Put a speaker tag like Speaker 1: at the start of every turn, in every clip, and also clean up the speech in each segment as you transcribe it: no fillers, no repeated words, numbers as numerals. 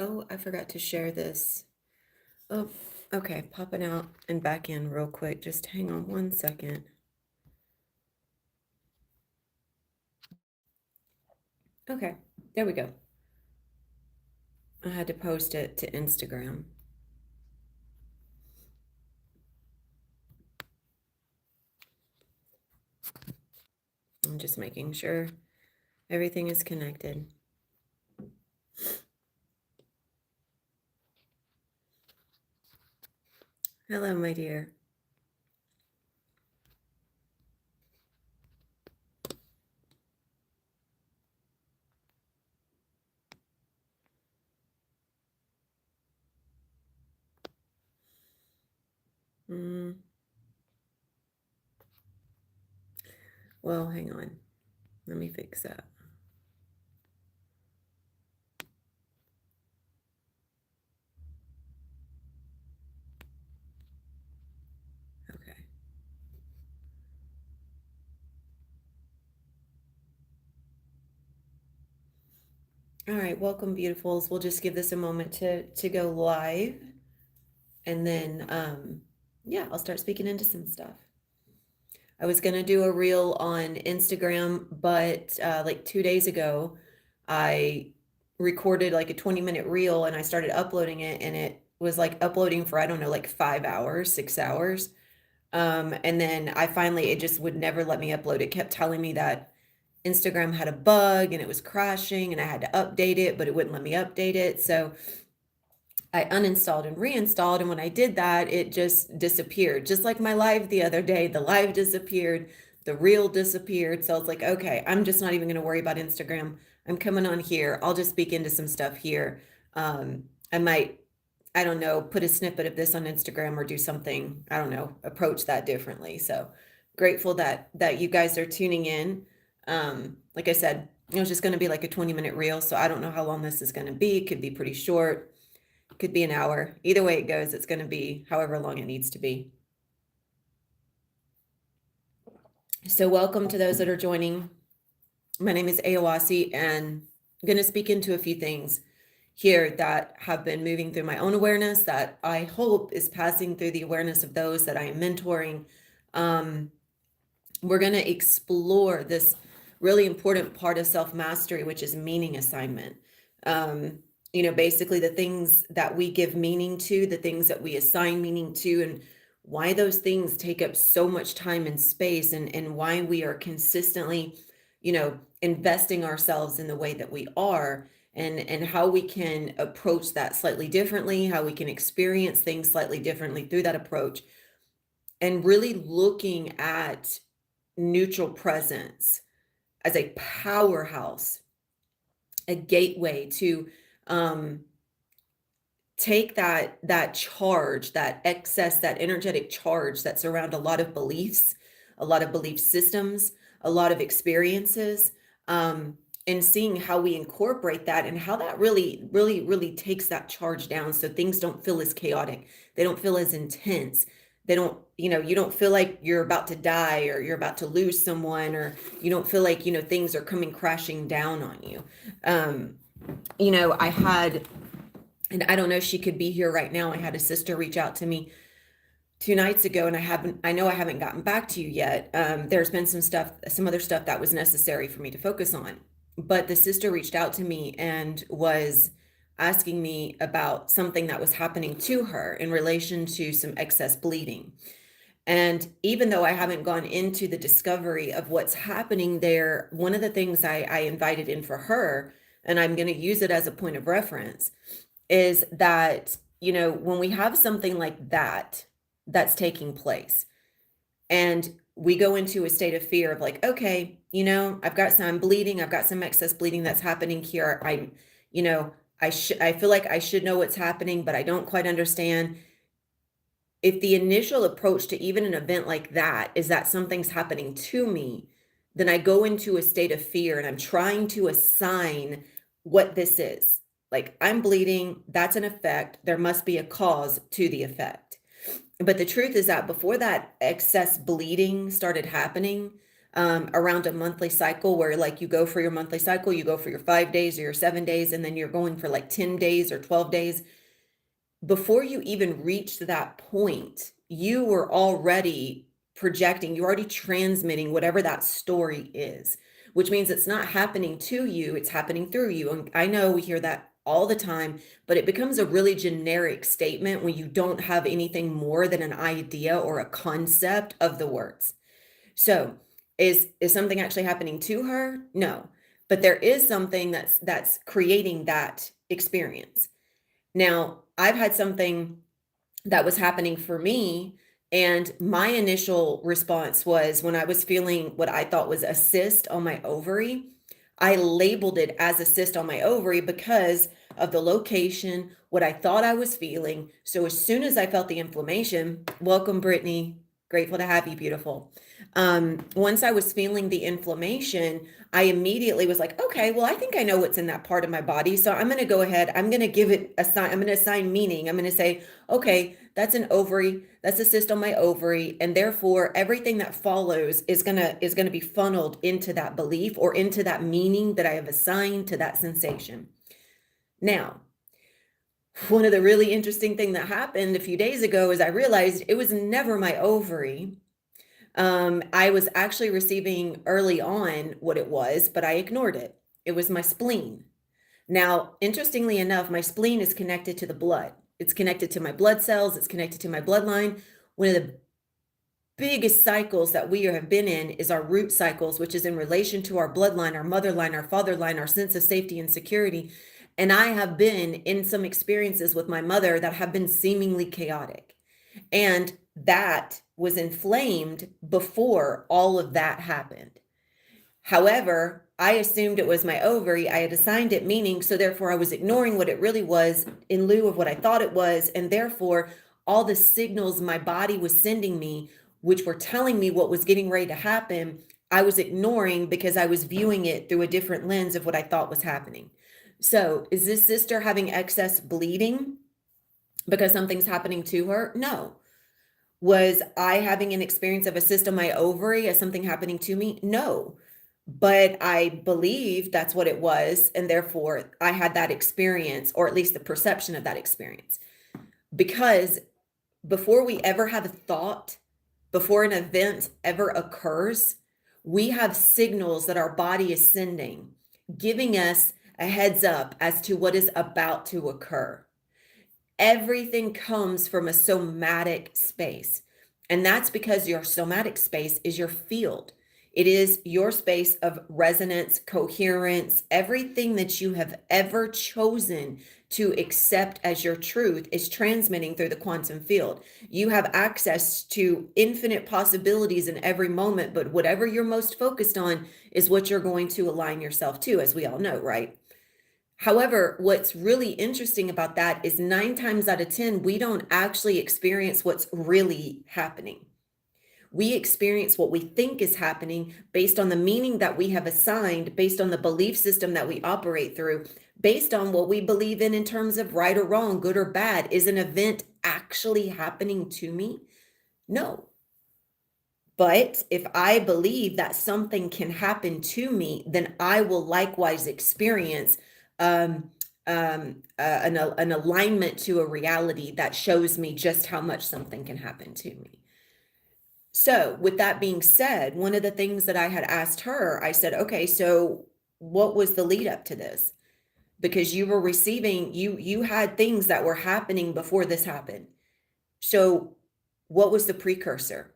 Speaker 1: Oh, I forgot to share this. Oh, okay, popping out and back in real quick. Just hang on one second. Okay, there we go. I had to post it to Instagram. I'm just making sure everything is connected. Hello, my dear. Mm, well, hang on. Let me fix that. Okay. All right, welcome, beautifuls. We'll just give this a moment to go live, and then yeah, I'll start speaking into some stuff. I was gonna do a reel on Instagram, but like 2 days ago, I recorded like a 20-minute reel and I started uploading it, and it was like uploading for, I don't know, like 5 hours, 6 hours. And then it just would never let me upload. It kept telling me that Instagram had a bug and it was crashing and I had to update it, but it wouldn't let me update it. So I uninstalled and reinstalled. And when I did that, it just disappeared. Just like my live the other day, the live disappeared, the reel disappeared. So I was like, okay, I'm just not even going to worry about Instagram. I'm coming on here. I'll just speak into some stuff here. I might, I don't know, put a snippet of this on Instagram or do something, I don't know, approach that differently. So grateful that you guys are tuning in. Like I said, it was just going to be like a 20-minute reel. So I don't know how long this is going to be. It could be pretty short, could be an hour. Either way it goes, it's going to be however long it needs to be. So welcome to those that are joining. My name is Ayawasi, and I'm going to speak into a few things here that have been moving through my own awareness that I hope is passing through the awareness of those that I am mentoring. We're going to explore this really important part of self-mastery, which is meaning assignment. Basically the things that we give meaning to, the things that we assign meaning to, and why those things take up so much time and space, and why we are consistently, investing ourselves in the way that we are, and how we can approach that slightly differently, how we can experience things slightly differently through that approach, and really looking at neutral presence as a powerhouse, a gateway to take that charge, that excess, that energetic charge that's around a lot of beliefs, a lot of belief systems, a lot of experiences, and seeing how we incorporate that and how that really, really, really takes that charge down so things don't feel as chaotic. They don't feel as intense. They don't, you don't feel like you're about to die or you're about to lose someone, or you don't feel like, things are coming crashing down on you. I had, and I don't know if she could be here right now. I had a sister reach out to me 2 nights ago, and I know I haven't gotten back to you yet. There's been some other stuff that was necessary for me to focus on. But the sister reached out to me and was asking me about something that was happening to her in relation to some excess bleeding. And even though I haven't gone into the discovery of what's happening there, one of the things I invited in for her, and I'm going to use it as a point of reference, is that, when we have something like that that's taking place, and we go into a state of fear of like, okay, I'm bleeding, I've got some excess bleeding that's happening here. You know, I feel like I should know what's happening, but I don't quite understand. If the initial approach to even an event like that is that something's happening to me, then I go into a state of fear and I'm trying to assign what this is. Like, I'm bleeding, that's an effect. There must be a cause to the effect. But the truth is that before that excess bleeding started happening, around a monthly cycle where like you go for your monthly cycle, you go for your 5 days or your 7 days, and then you're going for like 10 days or 12 days. Before you even reached that point, you were already projecting, you're already transmitting whatever that story is, which means it's not happening to you, it's happening through you. And I know we hear that all the time, but it becomes a really generic statement when you don't have anything more than an idea or a concept of the words. So, is something actually happening to her? No. But there is something that's creating that experience. Now, I've had something that was happening for me, and my initial response was when I was feeling what I thought was a cyst on my ovary, I labeled it as a cyst on my ovary because of the location, what I thought I was feeling. So as soon as I felt the inflammation, welcome, Brittany. Grateful to have you, beautiful. Once I was feeling the inflammation, I immediately was like, okay, well, I think I know what's in that part of my body. So I'm going to go ahead. I'm going to give it a sign. I'm going to assign meaning. I'm going to say, okay, that's an ovary. That's a cyst on my ovary. And therefore everything that follows is going to be funneled into that belief or into that meaning that I have assigned to that sensation. Now, one of the really interesting thing that happened a few days ago is I realized it was never my ovary. I was actually receiving early on what it was, but I ignored it. It was my spleen. Now, interestingly enough, my spleen is connected to the blood. It's connected to my blood cells. It's connected to my bloodline. One of the biggest cycles that we have been in is our root cycles, which is in relation to our bloodline, our mother line, our father line, our sense of safety and security. And I have been in some experiences with my mother that have been seemingly chaotic. And that was inflamed before all of that happened. However, I assumed it was my ovary. I had assigned it meaning, so therefore I was ignoring what it really was in lieu of what I thought it was. And therefore, all the signals my body was sending me, which were telling me what was getting ready to happen, I was ignoring because I was viewing it through a different lens of what I thought was happening. So, is this sister having excess bleeding because something's happening to her? No. Was I having an experience of a cyst on my ovary as something happening to me? No. But I believe that's what it was. And therefore, I had that experience, or at least the perception of that experience. Because before we ever have a thought, before an event ever occurs, we have signals that our body is sending, giving us a heads up as to what is about to occur. Everything comes from a somatic space. And that's because your somatic space is your field. It is your space of resonance, coherence, everything that you have ever chosen to accept as your truth is transmitting through the quantum field. You have access to infinite possibilities in every moment, but whatever you're most focused on is what you're going to align yourself to, as we all know, right? However, what's really interesting about that is 9 times out of 10, we don't actually experience what's really happening. We experience what we think is happening based on the meaning that we have assigned, based on the belief system that we operate through, based on what we believe in terms of right or wrong, good or bad. Is an event actually happening to me? No. But if I believe that something can happen to me, then I will likewise experience an alignment to a reality that shows me just how much something can happen to me. So with that being said, one of the things that I had asked her, I said, okay, so what was the lead up to this? Because you were receiving, you had things that were happening before this happened. So what was the precursor?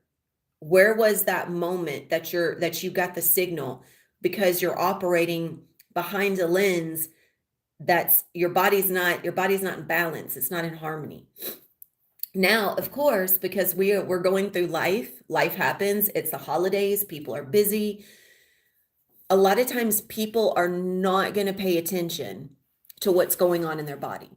Speaker 1: Where was that moment that you got the signal? Because you're operating behind a lens that's your body's not in balance. It's not in harmony. Now, of course, because we're going through life happens. It's the holidays, people are busy. A lot of times people are not going to pay attention to what's going on in their body.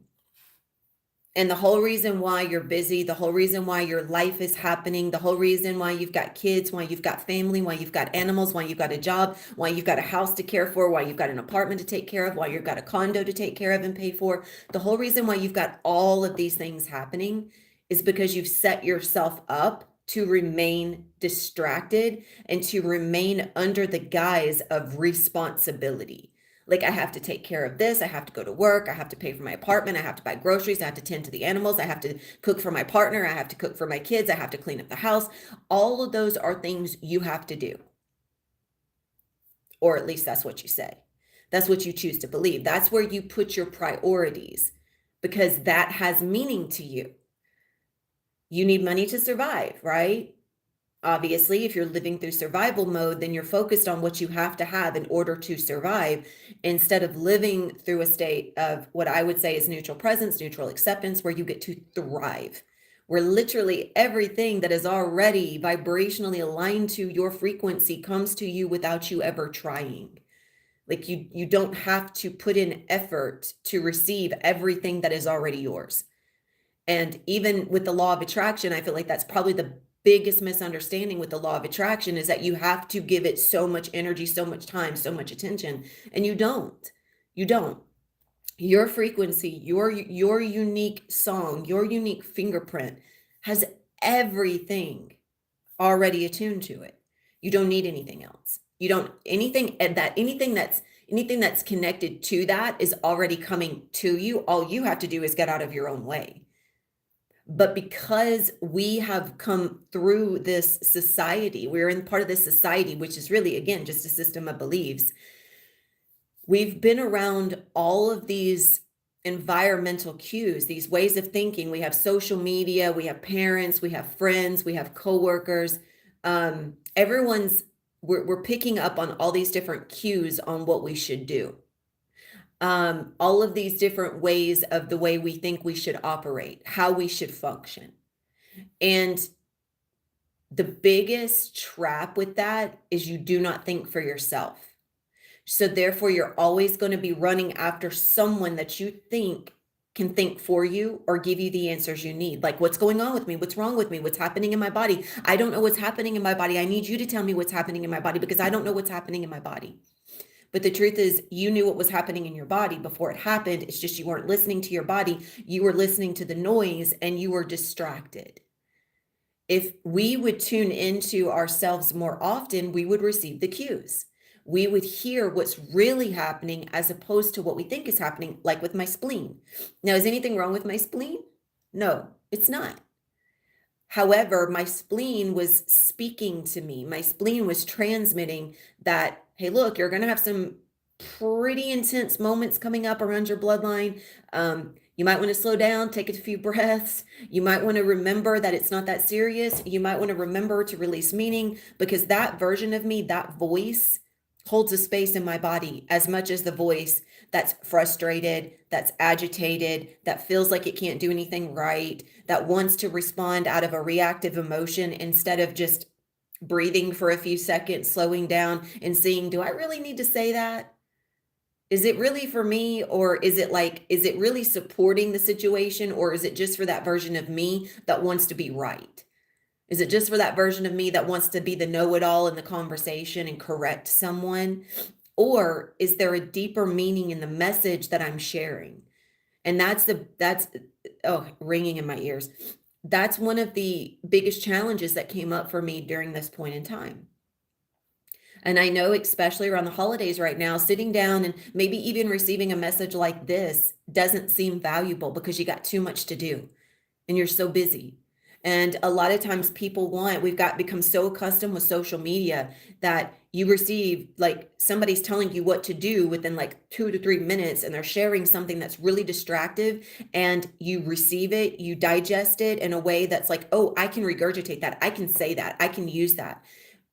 Speaker 1: And the whole reason why you're busy, the whole reason why your life is happening, the whole reason why you've got kids, why you've got family, why you've got animals, why you've got a job, why you've got a house to care for, why you've got an apartment to take care of, why you've got a condo to take care of and pay for. The whole reason why you've got all of these things happening is because you've set yourself up to remain distracted and to remain under the guise of responsibility. Like, I have to take care of this. I have to go to work. I have to pay for my apartment. I have to buy groceries. I have to tend to the animals. I have to cook for my partner. I have to cook for my kids. I have to clean up the house. All of those are things you have to do. Or at least that's what you say. That's what you choose to believe. That's where you put your priorities, because that has meaning to you. You need money to survive, right? Obviously, if you're living through survival mode, then you're focused on what you have to have in order to survive, instead of living through a state of what I would say is neutral presence, neutral acceptance, where you get to thrive, where literally everything that is already vibrationally aligned to your frequency comes to you without you ever trying. Like, you don't have to put in effort to receive everything that is already yours. And even with the law of attraction, I feel like that's probably the biggest misunderstanding with the law of attraction, is that you have to give it so much energy, so much time, so much attention. And you don't. You don't. Your frequency, your unique song, your unique fingerprint has everything already attuned to it. You don't need anything else. You don't anything that's connected to that is already coming to you. All you have to do is get out of your own way. But because we have come through this society, we're in part of this society, which is really, again, just a system of beliefs. We've been around all of these environmental cues, these ways of thinking. We have social media, we have parents, we have friends, we have coworkers. We're picking up on all these different cues on what we should do. All of these different ways of the way we think we should operate, how we should function. And the biggest trap with that is you do not think for yourself. So therefore, you're always going to be running after someone that you think can think for you or give you the answers you need. Like, what's going on with me? What's wrong with me? What's happening in my body? I don't know what's happening in my body. I need you to tell me what's happening in my body, because I don't know what's happening in my body. But the truth is, you knew what was happening in your body before it happened. It's just you weren't listening to your body. You were listening to the noise and you were distracted. If we would tune into ourselves more often, we would receive the cues. We would hear what's really happening as opposed to what we think is happening, like with my spleen. Now, is anything wrong with my spleen? No, it's not. However, my spleen was speaking to me. My spleen was transmitting that, hey, look, you're going to have some pretty intense moments coming up around your bloodline. You might want to slow down, take a few breaths. You might want to remember that it's not that serious. You might want to remember to release meaning, because that version of me, that voice, holds a space in my body as much as the voice that's frustrated, that's agitated, that feels like it can't do anything right, that wants to respond out of a reactive emotion instead of just breathing for a few seconds, slowing down and seeing, do I really need to say that? Is it really for me? Or is it really supporting the situation? Or is it just for that version of me that wants to be right? Is it just for that version of me that wants to be the know-it-all in the conversation and correct someone? Or is there a deeper meaning in the message that I'm sharing? And that's ringing in my ears. That's one of the biggest challenges that came up for me during this point in time. And I know, especially around the holidays right now, sitting down and maybe even receiving a message like this doesn't seem valuable because you got too much to do and you're so busy. And a lot of times we've become so accustomed with social media that you receive, like, somebody's telling you what to do within like 2 to 3 minutes, and they're sharing something that's really distractive, and you receive it, you digest it in a way that's like, oh, I can regurgitate that. I can say that. I can use that.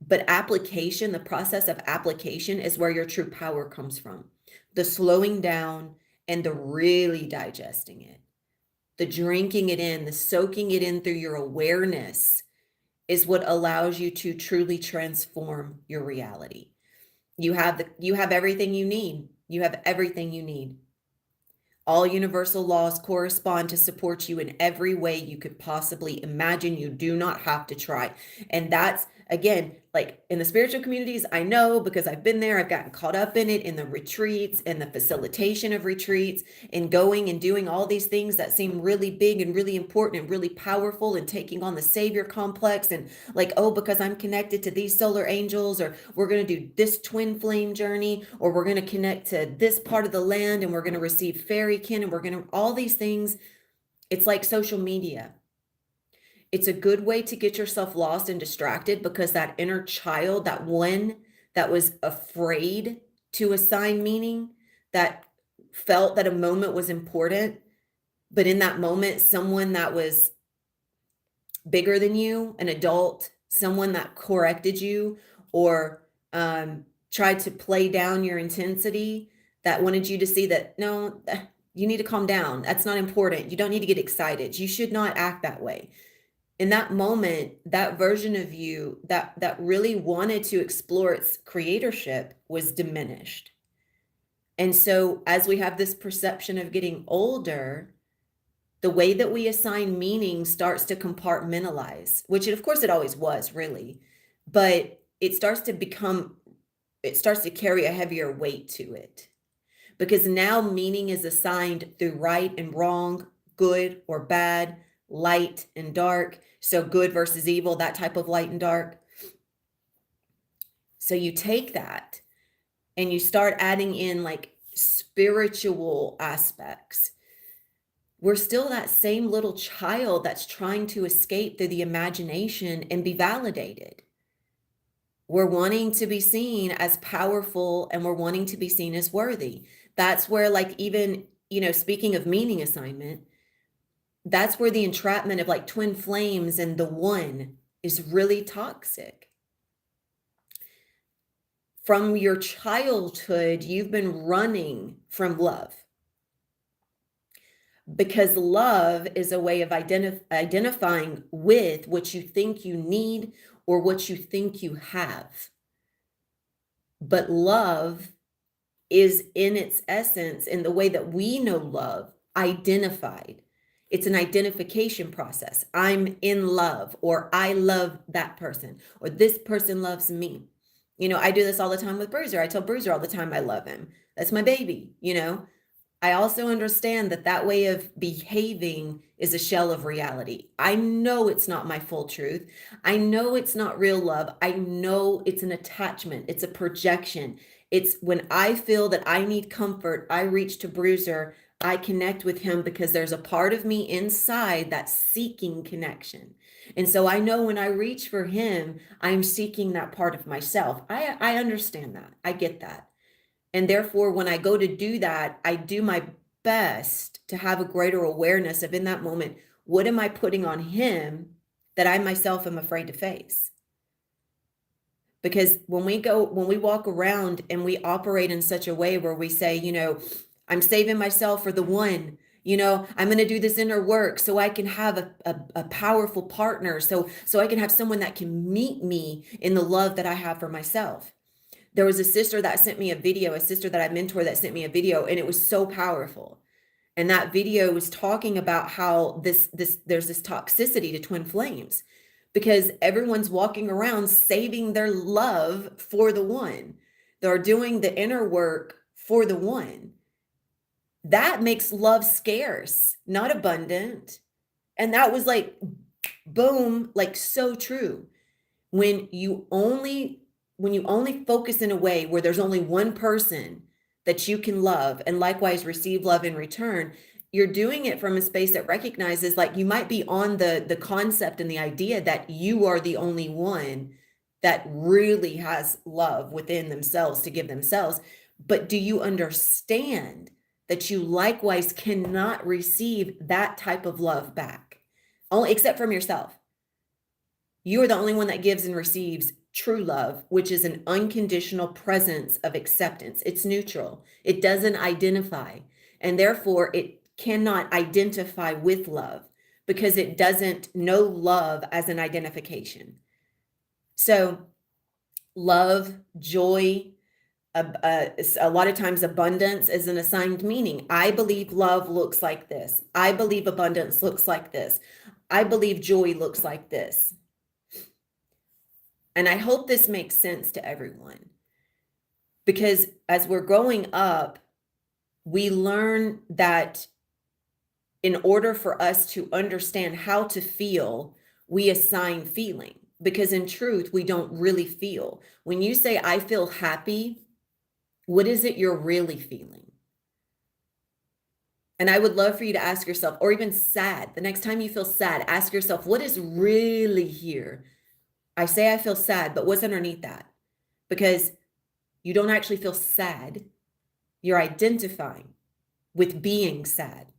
Speaker 1: But application, the process of application, is where your true power comes from. The slowing down and the really digesting it. The drinking it in, the soaking it in through your awareness is what allows you to truly transform your reality. You have everything you need. You have everything you need. All universal laws correspond to support you in every way you could possibly imagine. You do not have to try. And that's, again, like in the spiritual communities, I know because I've been there, I've gotten caught up in it, in the retreats and the facilitation of retreats and going and doing all these things that seem really big and really important and really powerful and taking on the savior complex and like, oh, because I'm connected to these solar angels, or we're going to do this twin flame journey, or we're going to connect to this part of the land and we're going to receive fairy kin and we're going to all these things. It's like social media. It's a good way to get yourself lost and distracted because that inner child, that one that was afraid to assign meaning, that felt that a moment was important, but in that moment, someone that was bigger than you, an adult, someone that corrected you or tried to play down your intensity, that wanted you to see that, no, you need to calm down. That's not important. You don't need to get excited. You should not act that way. In that moment, that version of you that really wanted to explore its creatorship was diminished. And so as we have this perception of getting older, the way that we assign meaning starts to compartmentalize, which of course it always was really, but it starts to carry a heavier weight to it. Because now meaning is assigned through right and wrong, good or bad, light and dark. So good versus evil, that type of light and dark. So you take that and you start adding in like spiritual aspects. We're still that same little child that's trying to escape through the imagination and be validated. We're wanting to be seen as powerful and we're wanting to be seen as worthy. That's where, like, even, speaking of meaning assignment, that's where the entrapment of like twin flames and the one is really toxic. From your childhood, you've been running from love because love is a way of identifying with what you think you need or what you think you have. But love is in its essence, in the way that we know love, identified. It's an identification process. I'm in love, or I love that person, or this person loves me. I do this all the time with Bruiser. I tell Bruiser all the time I love him. That's my baby. I also understand that way of behaving is a shell of reality. I know it's not my full truth. I know it's not real love. I know it's an attachment. It's a projection. It's when I feel that I need comfort, I reach to Bruiser. I connect with him because there's a part of me inside that's seeking connection. And so I know when I reach for him, I'm seeking that part of myself. I understand that. I get that. And therefore, when I go to do that, I do my best to have a greater awareness of, in that moment, what am I putting on him that I myself am afraid to face? Because when we walk around and we operate in such a way where we say, I'm saving myself for the one, I'm going to do this inner work so I can have a powerful partner. So I can have someone that can meet me in the love that I have for myself. There was a sister that sent me a video, a sister that I mentor that sent me a video, and it was so powerful. And that video was talking about how there's this toxicity to twin flames because everyone's walking around saving their love for the one. They're doing the inner work for the one. That makes love scarce, not abundant. And that was like, boom, like so true. When you only focus in a way where there's only one person that you can love and likewise receive love in return, you're doing it from a space that recognizes, like, you might be on the concept and the idea that you are the only one that really has love within themselves to give themselves. But do you understand that you likewise cannot receive that type of love back, only except from yourself? You are the only one that gives and receives true love, which is an unconditional presence of acceptance. It's neutral. It doesn't identify. And therefore, it cannot identify with love because it doesn't know love as an identification. So love, joy, a lot of times abundance is an assigned meaning. I believe love looks like this. I believe abundance looks like this. I believe joy looks like this. And I hope this makes sense to everyone, because as we're growing up, we learn that in order for us to understand how to feel, we assign feeling, because in truth, we don't really feel. When you say, I feel happy, what is it you're really feeling? And I would love for you to ask yourself, or even sad, the next time you feel sad, ask yourself, what is really here? I say I feel sad, but what's underneath that? Because you don't actually feel sad. You're identifying with being sad,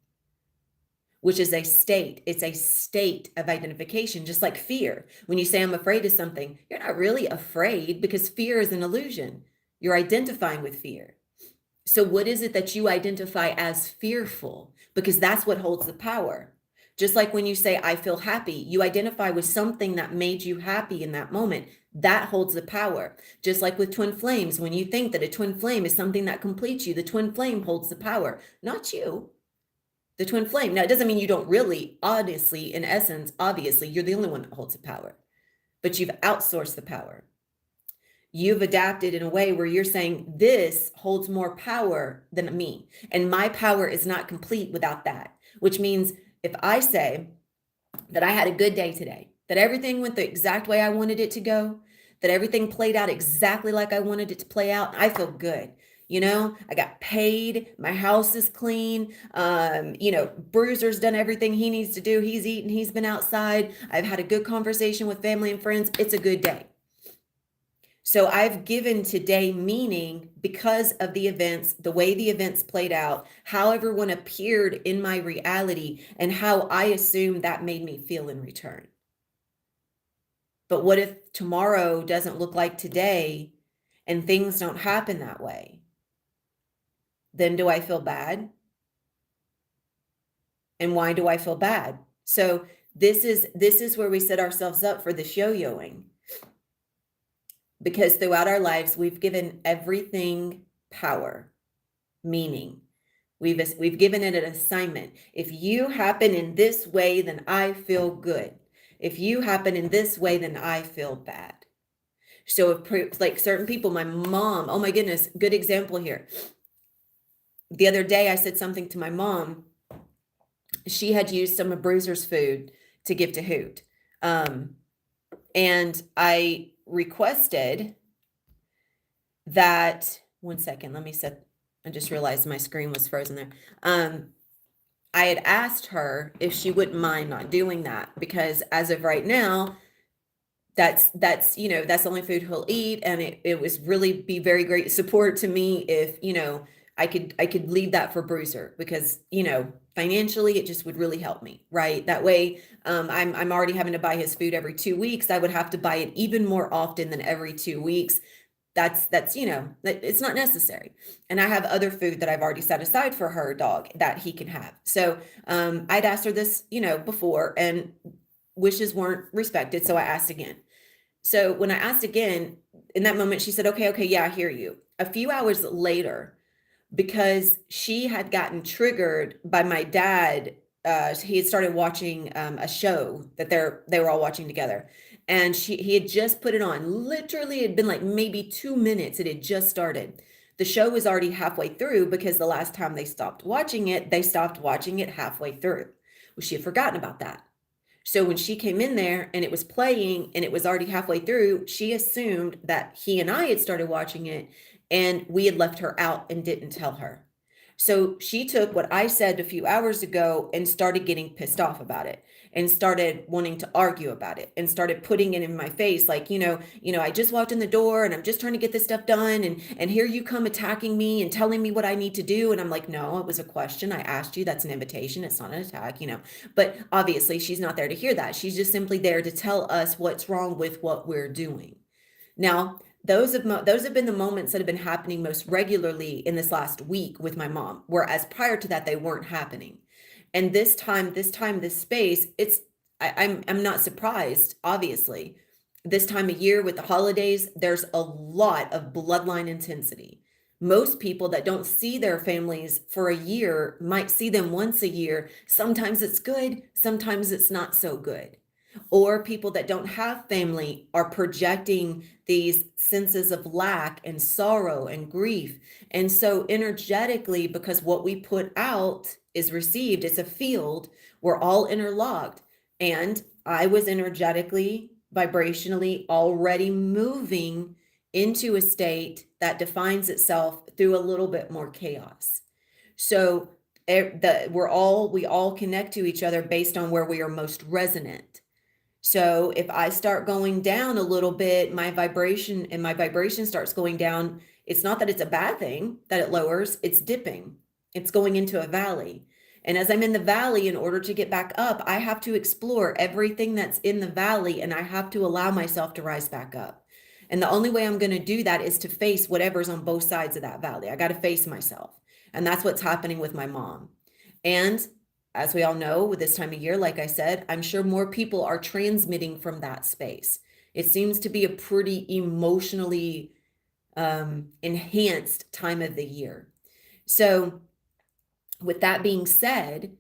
Speaker 1: which is a state. It's a state of identification, just like fear. When you say I'm afraid of something, you're not really afraid, because fear is an illusion. You're identifying with fear. So what is it that you identify as fearful? Because that's what holds the power. Just like when you say, I feel happy, you identify with something that made you happy in that moment. That holds the power. Just like with twin flames, when you think that a twin flame is something that completes you, the twin flame holds the power, not you. The twin flame. Now, it doesn't mean you don't really, honestly, in essence, obviously, you're the only one that holds the power, but you've outsourced the power. You've adapted in a way where you're saying this holds more power than me, and my power is not complete without that. Which means if I say that I had a good day today, that everything went the exact way I wanted it to go, that everything played out exactly like I wanted it to play out, I feel good. I got paid, my house is clean. Bruiser's done everything he needs to do. He's eaten, he's been outside. I've had a good conversation with family and friends. It's a good day. So I've given today meaning because of the events, the way the events played out, how everyone appeared in my reality, and how I assumed that made me feel in return. But what if tomorrow doesn't look like today and things don't happen that way? Then do I feel bad? And why do I feel bad? So this is where we set ourselves up for this yo-yoing. Because throughout our lives, we've given everything power, meaning. We've given it an assignment. If you happen in this way, then I feel good. If you happen in this way, then I feel bad. So if like certain people, my mom, oh my goodness, good example here. The other day I said something to my mom. She had used some of Bruiser's food to give to Hoot. And I requested that, one second, I just realized my screen was frozen there. I had asked her if she wouldn't mind not doing that, because as of right now, that's the only food he'll eat. And it was really be very great support to me if, I could leave that for Bruiser, because, financially it just would really help me, right? That way, I'm already having to buy his food every 2 weeks. I would have to buy it even more often than every 2 weeks. That's it's not necessary. And I have other food that I've already set aside for her dog that he can have. So I'd asked her this, before, and wishes weren't respected. So I asked again. So when I asked again, in that moment, she said, okay, yeah, I hear you. A few hours later, because she had gotten triggered by my dad. He had started watching a show that they were all watching together, and he had just put it on. Literally, it had been like maybe 2 minutes. It had just started. The show was already halfway through, because the last time they stopped watching it halfway through. Well, she had forgotten about that. So when she came in there and it was playing and it was already halfway through, she assumed that he and I had started watching it, and we had left her out and didn't tell her. So she took what I said a few hours ago and started getting pissed off about it, and started wanting to argue about it, and started putting it in my face like, I just walked in the door and I'm just trying to get this stuff done, and here you come attacking me and telling me what I need to do. And I'm like, no, it was a question. I asked you. That's an invitation. It's not an attack, But obviously she's not there to hear that. She's just simply there to tell us what's wrong with what we're doing. Now, those have been the moments that have been happening most regularly in this last week with my mom, whereas prior to that, they weren't happening. And this space, I'm not surprised, obviously. This time of year with the holidays, there's a lot of bloodline intensity. Most people that don't see their families for a year might see them once a year. Sometimes it's good, sometimes it's not so good. or people that don't have family are projecting these senses of lack and sorrow and grief. And so energetically, because what we put out is received, it's a field, we're all interlocked. And I was energetically, vibrationally already moving into a state that defines itself through a little bit more chaos. So we all connect to each other based on where we are most resonant. So if I start going down a little bit, my vibration starts going down. It's not that it's a bad thing that it lowers, it's dipping. It's going into a valley. And as I'm in the valley, in order to get back up, I have to explore everything that's in the valley, and I have to allow myself to rise back up. And the only way I'm going to do that is to face whatever's on both sides of that valley. I got to face myself. And that's what's happening with my mom. And as we all know, with this time of year, like I said, I'm sure more people are transmitting from that space. It seems to be a pretty emotionally enhanced time of the year. So, with that being said,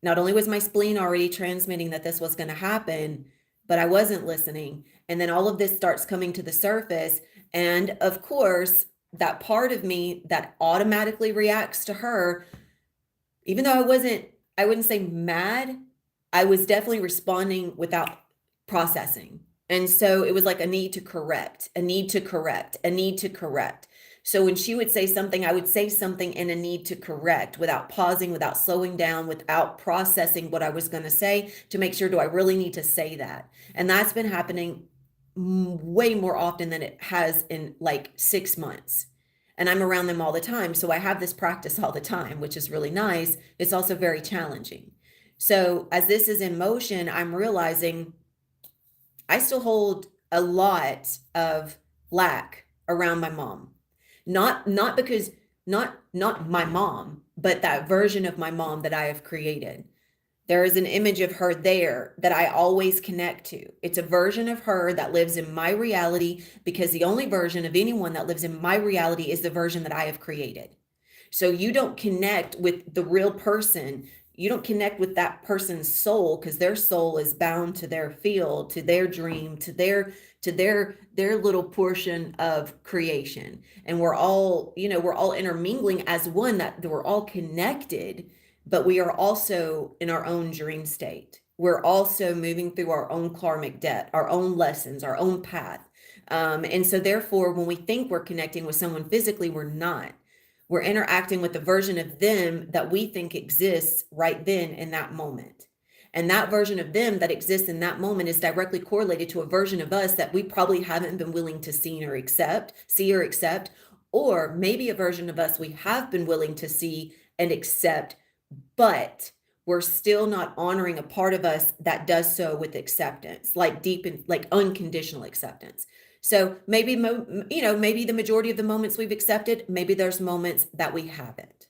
Speaker 1: not only was my spleen already transmitting that this was going to happen, but I wasn't listening. And then all of this starts coming to the surface. And of course, that part of me that automatically reacts to her, even though I wouldn't say mad, I was definitely responding without processing. And so it was like a need to correct, a need to correct, a need to correct. So when she would say something, I would say something in a need to correct without pausing, without slowing down, without processing what I was going to say to make sure, do I really need to say that? And that's been happening way more often than it has in like 6 months. And I'm around them all the time. So I have this practice all the time, which is really nice. It's also very challenging. So as this is in motion, I'm realizing I still hold a lot of lack around my mom. Not because not my mom, but that version of my mom that I have created. There is an image of her there that I always connect to. It's a version of her that lives in my reality, because the only version of anyone that lives in my reality is the version that I have created. So you don't connect with the real person. You don't connect with that person's soul, because their soul is bound to their field, to their dream, to their little portion of creation. And we're all intermingling as one, that we're all connected, but we are also in our own dream state. We're also moving through our own karmic debt, our own lessons, our own path. And so therefore, when we think we're connecting with someone physically, we're not. We're interacting with the version of them that we think exists right then in that moment. And that version of them that exists in that moment is directly correlated to a version of us that we probably haven't been willing to see or accept, or maybe a version of us we have been willing to see and accept, but we're still not honoring a part of us that does so with acceptance, like deep and like unconditional acceptance. So maybe the majority of the moments we've accepted, maybe there's moments that we haven't.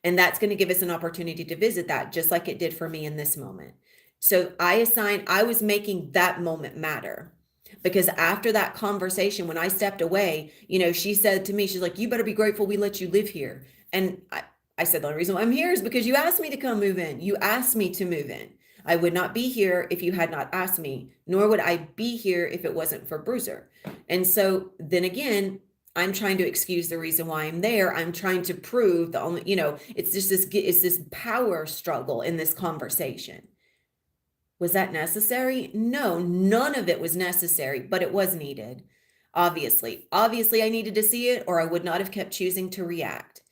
Speaker 1: And that's going to give us an opportunity to visit that, just like it did for me in this moment. So I was making that moment matter, because after that conversation, when I stepped away, she said to me, she's like, you better be grateful we let you live here. And I said, the only reason why I'm here is because you asked me to come move in. You asked me to move in. I would not be here if you had not asked me, nor would I be here if it wasn't for Bruiser. And so then again, I'm trying to excuse the reason why I'm there. I'm trying to prove it's just this power struggle in this conversation. Was that necessary? No, none of it was necessary, but it was needed. Obviously I needed to see it, or I would not have kept choosing to react.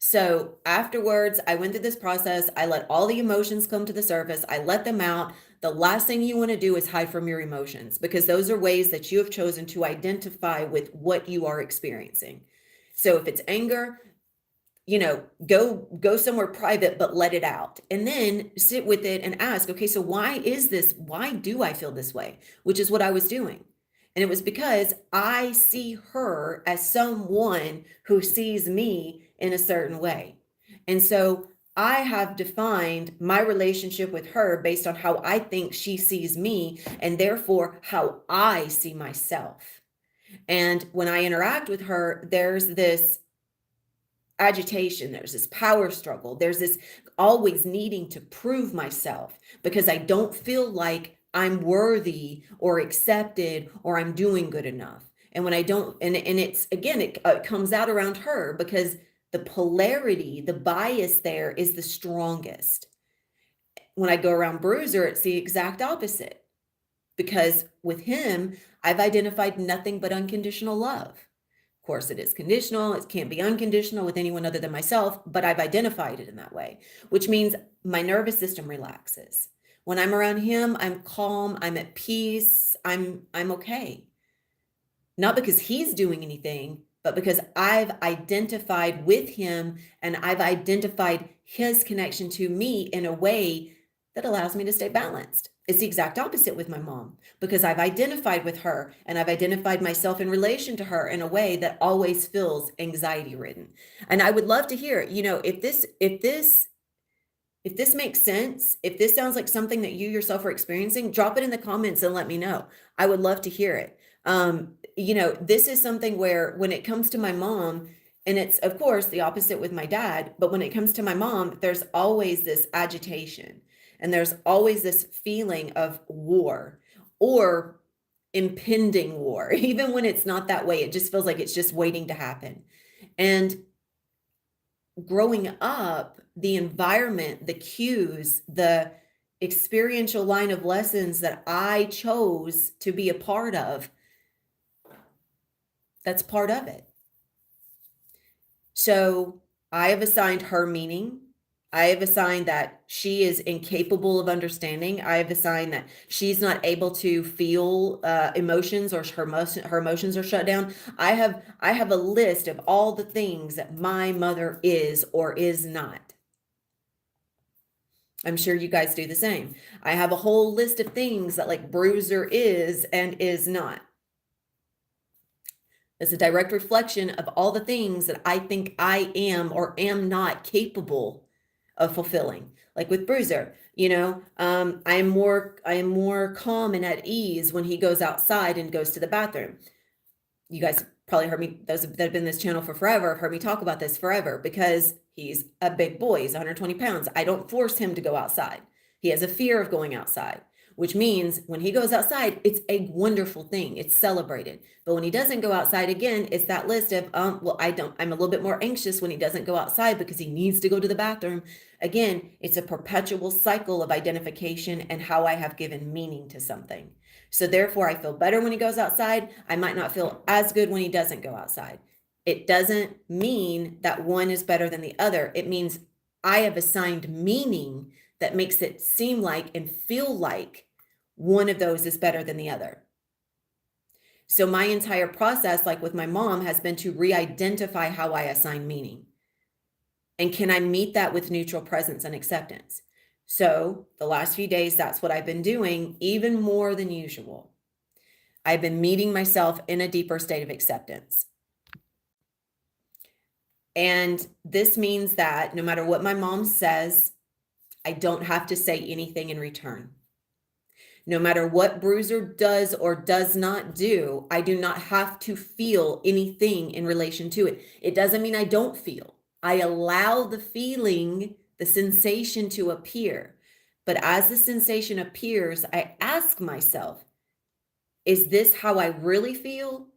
Speaker 1: So afterwards, I went through this process. I let all the emotions come to the surface. I let them out. The last thing you want to do is hide from your emotions, because those are ways that you have chosen to identify with what you are experiencing. So if it's anger, go somewhere private, but let it out, and then sit with it and ask, okay, so why do I feel this way? Which is what I was doing. And it was because I see her as someone who sees me in a certain way. And so I have defined my relationship with her based on how I think she sees me, and therefore how I see myself. And when I interact with her, there's this agitation, there's this power struggle, there's this always needing to prove myself because I don't feel like I'm worthy or accepted or I'm doing good enough. And when I don't, and it's again, it comes out around her because the polarity, the bias there is the strongest. When I go around Bruiser, it's the exact opposite because with him, I've identified nothing but unconditional love. Of course, it is conditional. It can't be unconditional with anyone other than myself, but I've identified it in that way, which means my nervous system relaxes. When I'm around him, I'm calm, I'm at peace, I'm okay. Not because he's doing anything, but because I've identified with him and I've identified his connection to me in a way that allows me to stay balanced. It's the exact opposite with my mom because I've identified with her and I've identified myself in relation to her in a way that always feels anxiety ridden. And I would love to hear, if this makes sense, if this sounds like something that you yourself are experiencing, drop it in the comments and let me know. I would love to hear it. This is something where when it comes to my mom, and it's of course the opposite with my dad, but when it comes to my mom, there's always this agitation and there's always this feeling of war or impending war. Even when it's not that way, it just feels like it's just waiting to happen. And growing up, the environment, the cues, the experiential line of lessons that I chose to be a part of, that's part of it. So I have assigned her meaning. I have assigned that she is incapable of understanding. I have assigned that she's not able to feel emotions or her emotions are shut down. I have a list of all the things that my mother is or is not. I'm sure you guys do the same. I have a whole list of things that like Bruiser is and is not. It's a direct reflection of all the things that I think I am or am not capable of fulfilling. Like with Bruiser, I am more calm and at ease when he goes outside and goes to the bathroom. You guys probably heard me, those that have been in this channel for forever, have heard me talk about this forever because he's a big boy. He's 120 pounds. I don't force him to go outside. He has a fear of going outside, which means when he goes outside, it's a wonderful thing. It's celebrated. But when he doesn't go outside again, it's that list of, I'm a little bit more anxious when he doesn't go outside because he needs to go to the bathroom. Again, it's a perpetual cycle of identification and how I have given meaning to something. So therefore, I feel better when he goes outside. I might not feel as good when he doesn't go outside. It doesn't mean that one is better than the other. It means I have assigned meaning that makes it seem like and feel like one of those is better than the other. So my entire process, like with my mom, has been to re-identify how I assign meaning. And can I meet that with neutral presence and acceptance? So the last few days, that's what I've been doing, even more than usual. I've been meeting myself in a deeper state of acceptance. And this means that no matter what my mom says, I don't have to say anything in return. No matter what Bruiser does or does not do, I do not have to feel anything in relation to it. It doesn't mean I don't feel. I allow the feeling, the sensation to appear. But as the sensation appears, I ask myself, is this how I really feel?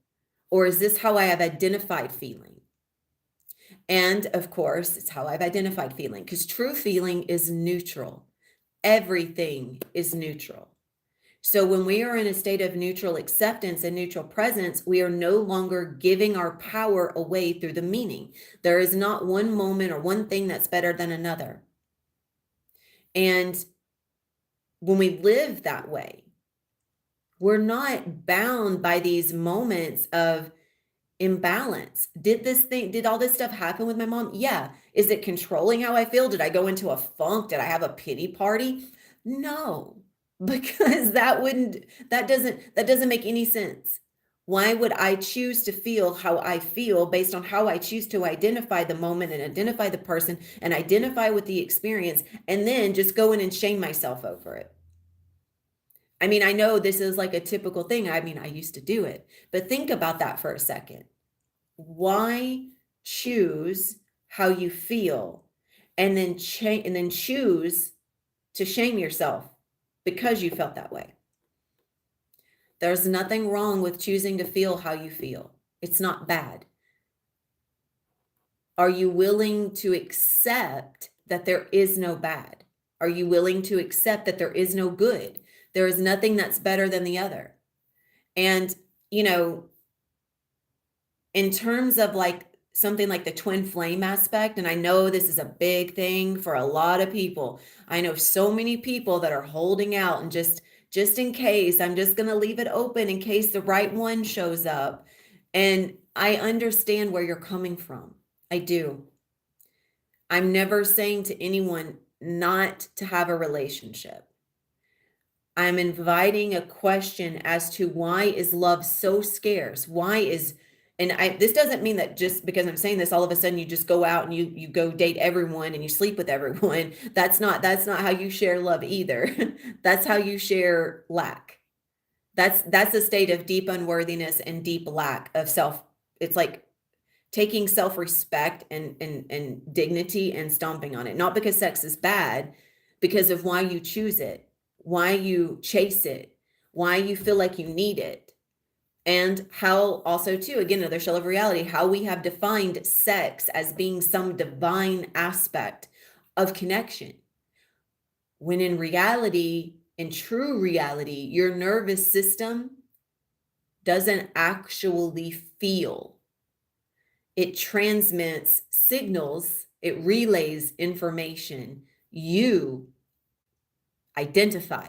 Speaker 1: Or is this how I have identified feeling? And of course, it's how I've identified feeling because true feeling is neutral. Everything is neutral. So when we are in a state of neutral acceptance and neutral presence, we are no longer giving our power away through the meaning. There is not one moment or one thing that's better than another. And when we live that way, we're not bound by these moments of imbalance. Did all this stuff happen with my mom? Yeah. Is it controlling how I feel? Did I go into a funk? Did I have a pity party? No. Because that doesn't make any sense. Why would I choose to feel how I feel based on how I choose to identify the moment and identify the person and identify with the experience and then just go in and shame myself over it? I mean, I know this is like a typical thing. I mean, I used to do it, but think about that for a second. Why choose how you feel, and then choose to shame yourself because you felt that way. There's nothing wrong with choosing to feel how you feel. It's not bad. Are you willing to accept that there is no bad? Are you willing to accept that there is no good? There is nothing that's better than the other. And, in terms of like something like the twin flame aspect, and I know this is a big thing for a lot of people. I know so many people that are holding out and just in case, I'm just going to leave it open in case the right one shows up. And I understand where you're coming from. I do. I'm never saying to anyone not to have a relationship. I'm inviting a question as to why is love so scarce? This doesn't mean that just because I'm saying this, all of a sudden you just go out and you go date everyone and you sleep with everyone. That's not how you share love either. That's how you share lack. That's a state of deep unworthiness and deep lack of self. It's like taking self-respect and dignity and stomping on it. Not because sex is bad, because of why you choose it, why you chase it, why you feel like you need it. And how also too, again, another shell of reality, how we have defined sex as being some divine aspect of connection. When in reality, in true reality, your nervous system doesn't actually feel. It transmits signals, it relays information. You identify,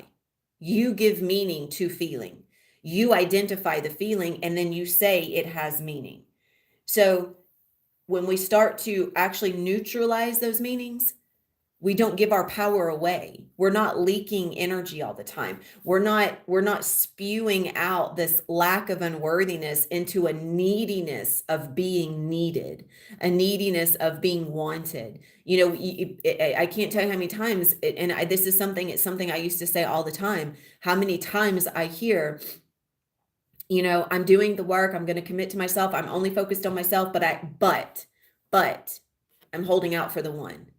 Speaker 1: you give meaning to feeling. You identify the feeling and then you say it has meaning. So when we start to actually neutralize those meanings, we don't give our power away. We're not leaking energy all the time. We're not spewing out this lack of unworthiness into a neediness of being needed, a neediness of being wanted. I can't tell you how many times, this is something, it's something I used to say all the time, how many times I hear, I'm doing the work, I'm going to commit to myself, I'm only focused on myself, but I'm holding out for the one.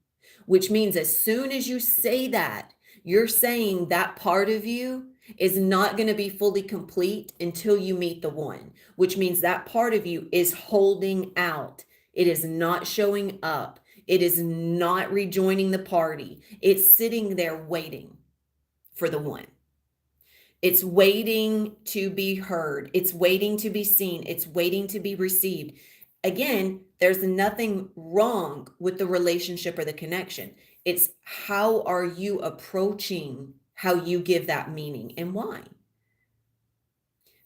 Speaker 1: Which means as soon as you say that, you're saying that part of you is not going to be fully complete until you meet the one, which means that part of you is holding out. It is not showing up. It is not rejoining the party. It's sitting there waiting for the one. It's waiting to be heard. It's waiting to be seen. It's waiting to be received. Again, there's nothing wrong with the relationship or the connection. It's how are you approaching how you give that meaning and why?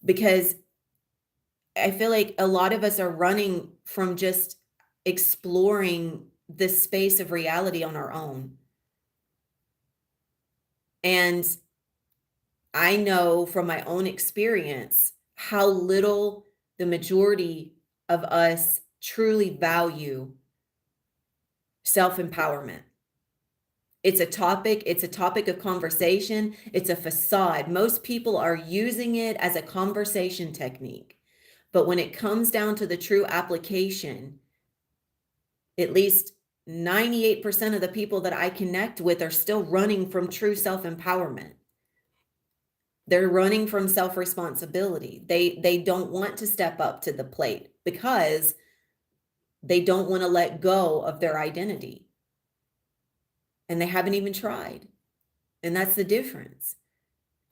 Speaker 1: Because I feel like a lot of us are running from just exploring the space of reality on our own. And I know from my own experience how little the majority of us truly value self-empowerment. It's a topic of conversation. It's a facade. Most people are using it as a conversation technique. But when it comes down to the true application, at least 98% of the people that I connect with are still running from true self-empowerment. They're running from self-responsibility. They don't want to step up to the plate because they don't want to let go of their identity. And they haven't even tried. And that's the difference.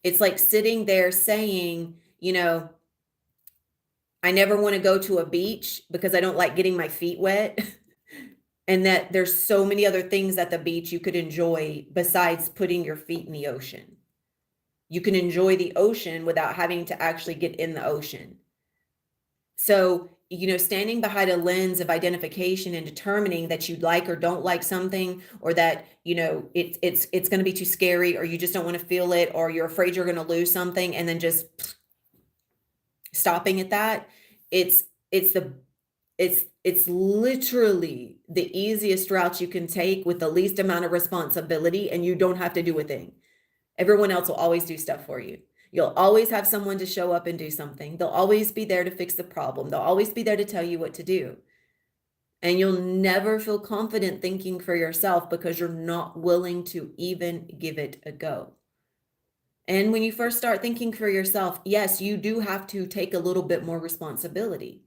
Speaker 1: It's like sitting there saying, I never want to go to a beach because I don't like getting my feet wet. And that there's so many other things at the beach you could enjoy besides putting your feet in the ocean. You can enjoy the ocean without having to actually get in the ocean. So, standing behind a lens of identification and determining that you like or don't like something, or that, it's going to be too scary, or you just don't want to feel it, or you're afraid you're going to lose something, and then just stopping at that, it's literally the easiest route you can take with the least amount of responsibility, and you don't have to do a thing. Everyone else will always do stuff for you. You'll always have someone to show up and do something. They'll always be there to fix the problem. They'll always be there to tell you what to do. And you'll never feel confident thinking for yourself because you're not willing to even give it a go. And when you first start thinking for yourself, yes, you do have to take a little bit more responsibility.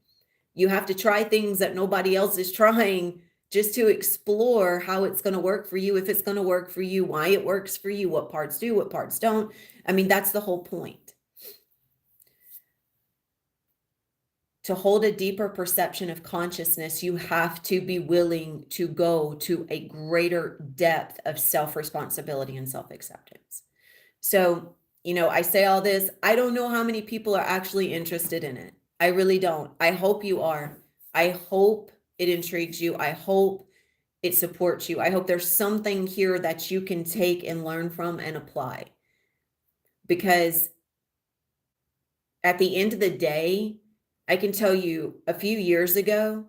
Speaker 1: You have to try things that nobody else is trying just to explore how it's going to work for you, if it's going to work for you, why it works for you, what parts do, what parts don't. I mean, that's the whole point. To hold a deeper perception of consciousness, you have to be willing to go to a greater depth of self-responsibility and self-acceptance. So, I say all this, I don't know how many people are actually interested in it. I really don't. I hope you are. I hope it intrigues you. I hope it supports you. I hope there's something here that you can take and learn from and apply. Because at the end of the day, I can tell you a few years ago,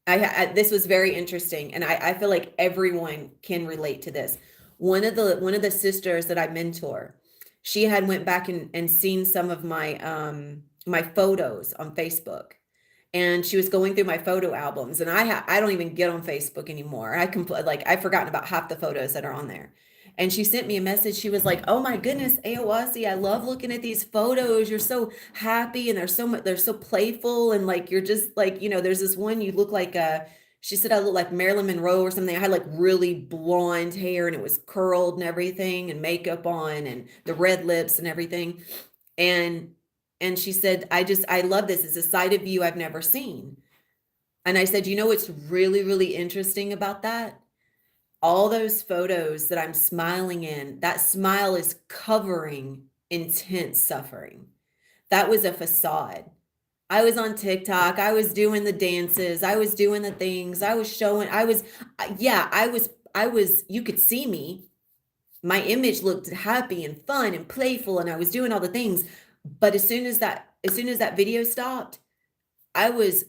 Speaker 1: this was very interesting, and I feel like everyone can relate to this. One of the sisters that I mentor, she had went back and seen some of my photos on Facebook, and she was going through my photo albums, and I don't even get on Facebook anymore. I've forgotten about half the photos that are on there. And she sent me a message. She was like, "Oh my goodness, Aowasi, I love looking at these photos. You're so happy and they're so playful, and like you're just like, there's this one you look like she said I look like Marilyn Monroe or something. I had like really blonde hair and it was curled and everything and makeup on and the red lips and everything." And she said, I love this. It's a side of you I've never seen. And I said, what's really, really interesting about that? All those photos that I'm smiling in, that smile is covering intense suffering. That was a facade. I was on TikTok. I was doing the dances. I was doing the things. I was showing, you could see me. My image looked happy and fun and playful, and I was doing all the things. But as soon as that video stopped, I was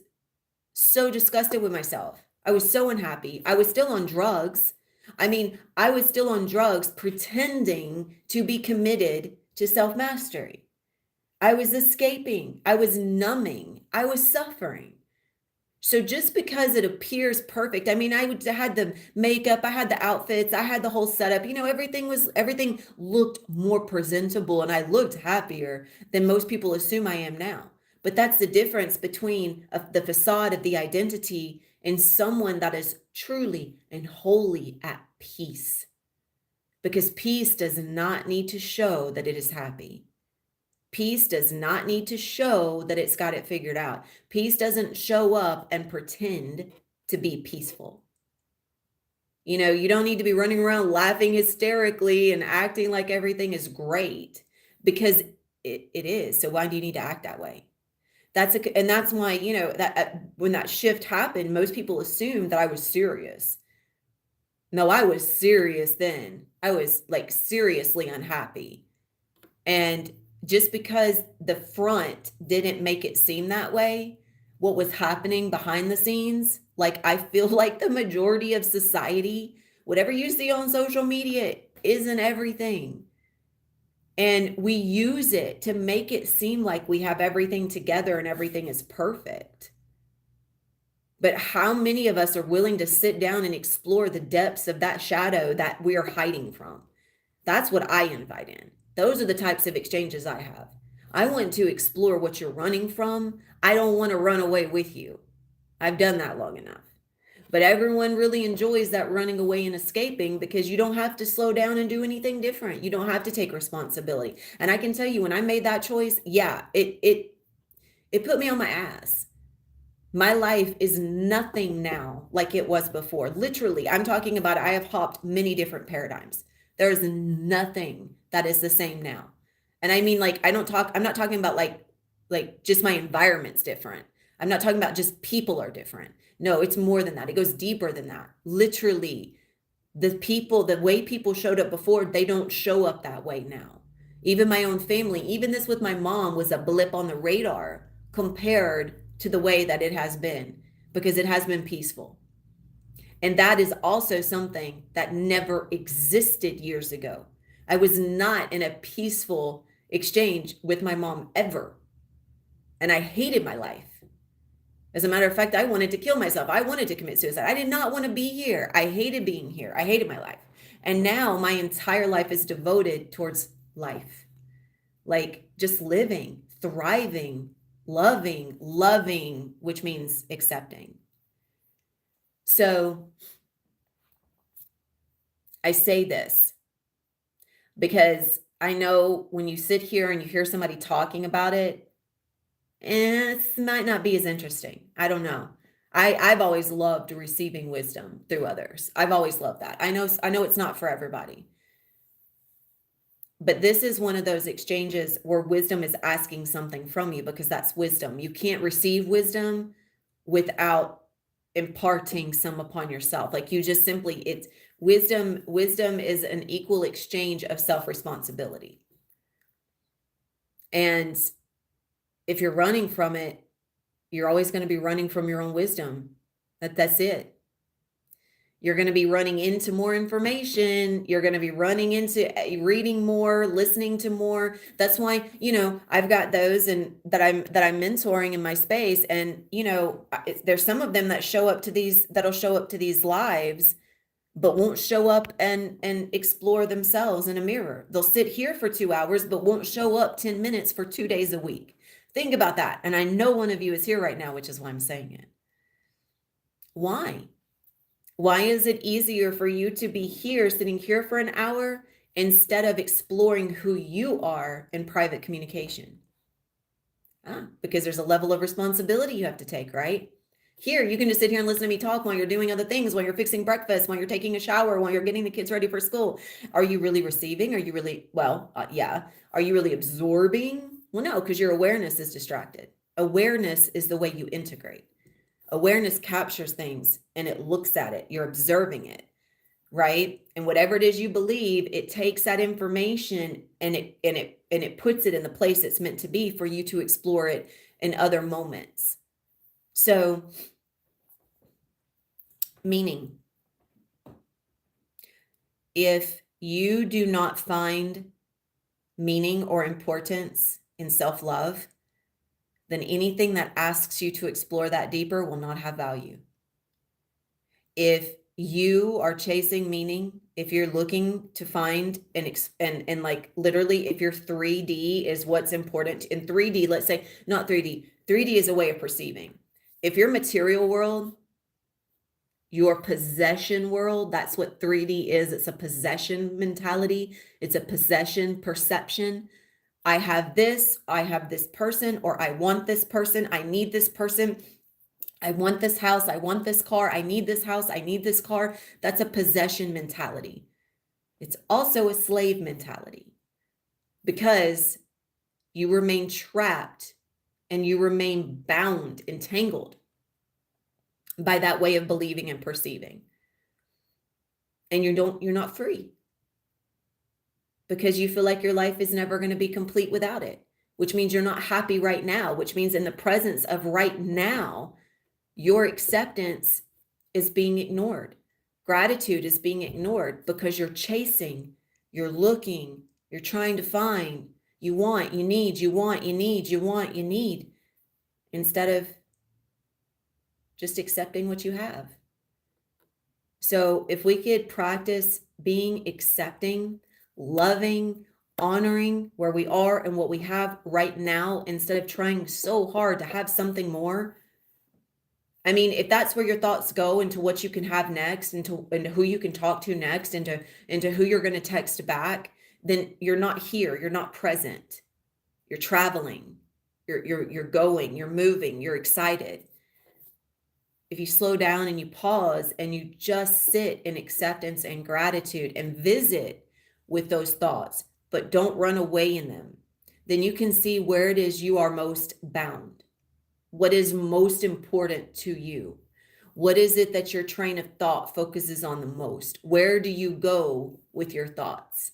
Speaker 1: so disgusted with myself. I was so unhappy. I was still on drugs. I mean, I was still on drugs pretending to be committed to self-mastery. I was escaping. I was numbing. I was suffering. So just because it appears perfect, I mean, I had the makeup, I had the outfits, I had the whole setup, everything looked more presentable and I looked happier than most people assume I am now. But that's the difference between the facade of the identity and someone that is truly and wholly at peace. Because peace does not need to show that it is happy. Peace does not need to show that it's got it figured out. Peace doesn't show up and pretend to be peaceful. You don't need to be running around laughing hysterically and acting like everything is great, because it is. So why do you need to act that way? And that's why, that when that shift happened, most people assumed that I was serious. No, I was serious then. I was like seriously unhappy. And just because the front didn't make it seem that way, what was happening behind the scenes, like I feel like the majority of society, whatever you see on social media isn't everything. And we use it to make it seem like we have everything together and everything is perfect. But how many of us are willing to sit down and explore the depths of that shadow that we are hiding from? That's what I invite in. Those are the types of exchanges I have. I want to explore what you're running from. I don't want to run away with you. I've done that long enough. But everyone really enjoys that running away and escaping, because you don't have to slow down and do anything different. You don't have to take responsibility. And I can tell you, when I made that choice, yeah, it put me on my ass. My life is nothing now like it was before. Literally, I'm talking about, I have hopped many different paradigms. There is nothing that is the same now. And I mean, like, I'm not talking about like just my environment's different. I'm not talking about just people are different. No, it's more than that. It goes deeper than that. Literally, the way people showed up before, they don't show up that way now. Even my own family, even this with my mom was a blip on the radar compared to the way that it has been, because it has been peaceful. And that is also something that never existed years ago. I was not in a peaceful exchange with my mom ever. And I hated my life. As a matter of fact, I wanted to kill myself. I wanted to commit suicide. I did not want to be here. I hated being here. I hated my life. And now my entire life is devoted towards life, like just living, thriving, loving, which means accepting. So I say this because I know when you sit here and you hear somebody talking about it, it might not be as interesting. I don't know. I've always loved receiving wisdom through others. I've always loved that. I know it's not for everybody. But this is one of those exchanges where wisdom is asking something from you, because that's wisdom. You can't receive wisdom without imparting some upon yourself. Like you just simply, it's wisdom is an equal exchange of self-responsibility. And if you're running from it, you're always going to be running from your own wisdom. That's it. You're going to be running into more information. You're going to be running into reading more, listening to more. That's why, I've got those and that I'm mentoring in my space. And, there's some of them that that'll show up to these lives, but won't show up and explore themselves in a mirror. They'll sit here for 2 hours, but won't show up 10 minutes for 2 days a week. Think about that. And I know one of you is here right now, which is why I'm saying it. Why? Why is it easier for you to be here, sitting here for an hour, instead of exploring who you are in private communication? Because there's a level of responsibility you have to take, right? Here, you can just sit here and listen to me talk while you're doing other things, while you're fixing breakfast, while you're taking a shower, while you're getting the kids ready for school. Are you really receiving? Are you really, yeah. Are you really absorbing? Well, no, because your awareness is distracted. Awareness is the way you integrate. Awareness captures things and it looks at it. You're observing it, right? And whatever it is you believe, it takes that information and it puts it in the place it's meant to be for you to explore it in other moments. So, meaning, if you do not find meaning or importance in self-love, then anything that asks you to explore that deeper will not have value. If you are chasing meaning, if you're looking to find and like literally, if your 3D is what's important in 3D, let's say not 3D is a way of perceiving. If your material world, your possession world, that's what 3D is. It's a possession mentality. It's a possession perception. I have this person, or I want this person, I need this person, I want this house, I want this car, I need this house, I need this car. That's a possession mentality. It's also a slave mentality, because you remain trapped and you remain bound, entangled by that way of believing and perceiving. And you're not free, because you feel like your life is never going to be complete without it, which means you're not happy right now, which means in the presence of right now, your acceptance is being ignored. Gratitude is being ignored because you're chasing, you're looking, you're trying to find, you want, you need, you want, you need, you want, you need, instead of just accepting what you have. So if we could practice being accepting, loving, honoring where we are and what we have right now, instead of trying so hard to have something more. I mean, if that's where your thoughts go into what you can have next, into who you can talk to next, into who you're going to text back, then you're not here. You're not present. You're traveling. You're going. You're moving. You're excited. If you slow down and you pause and you just sit in acceptance and gratitude and visit with those thoughts, but don't run away in them, then you can see where it is you are most bound. What is most important to you? What is it that your train of thought focuses on the most? Where do you go with your thoughts?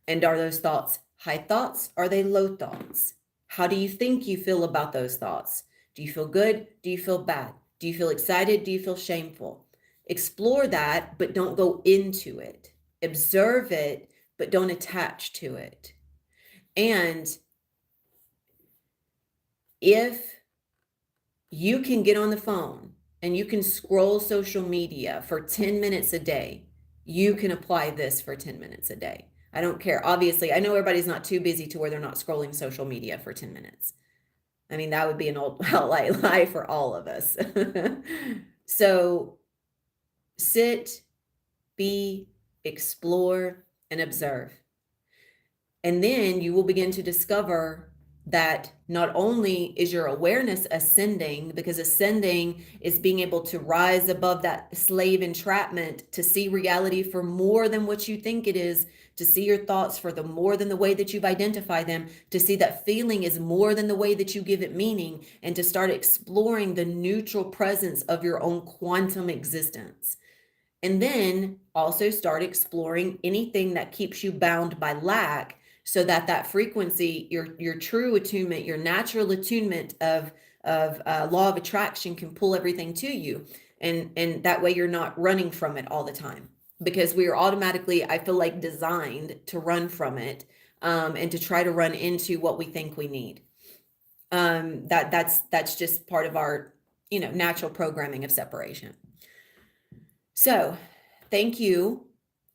Speaker 1: And are those thoughts high thoughts? Are they low thoughts? How do you think you feel about those thoughts? Do you feel good? Do you feel bad? Do you feel excited? Do you feel shameful? Explore that, but don't go into it. Observe it, but don't attach to it. And if You can get on the phone and you can scroll social media for 10 minutes a day. You can apply this for 10 minutes a day. I don't care. Obviously, I know everybody's not too busy to where they're not scrolling social media for 10 minutes. I mean, that would be an old white lie for all of us. So sit, be, explore, and observe. And then you will begin to discover that not only is your awareness ascending, because ascending is being able to rise above that slave entrapment, to see reality for more than what you think it is, to see your thoughts for the more than the way that you've identified them, to see that feeling is more than the way that you give it meaning, and to start exploring the neutral presence of your own quantum existence. And then also start exploring anything that keeps you bound by lack, so that that frequency, your true attunement, your natural attunement of law of attraction can pull everything to you, and that way you're not running from it all the time, because we are automatically, I feel like, designed to run from it, and to try to run into what we think we need. That's just part of our natural programming of separation. So thank you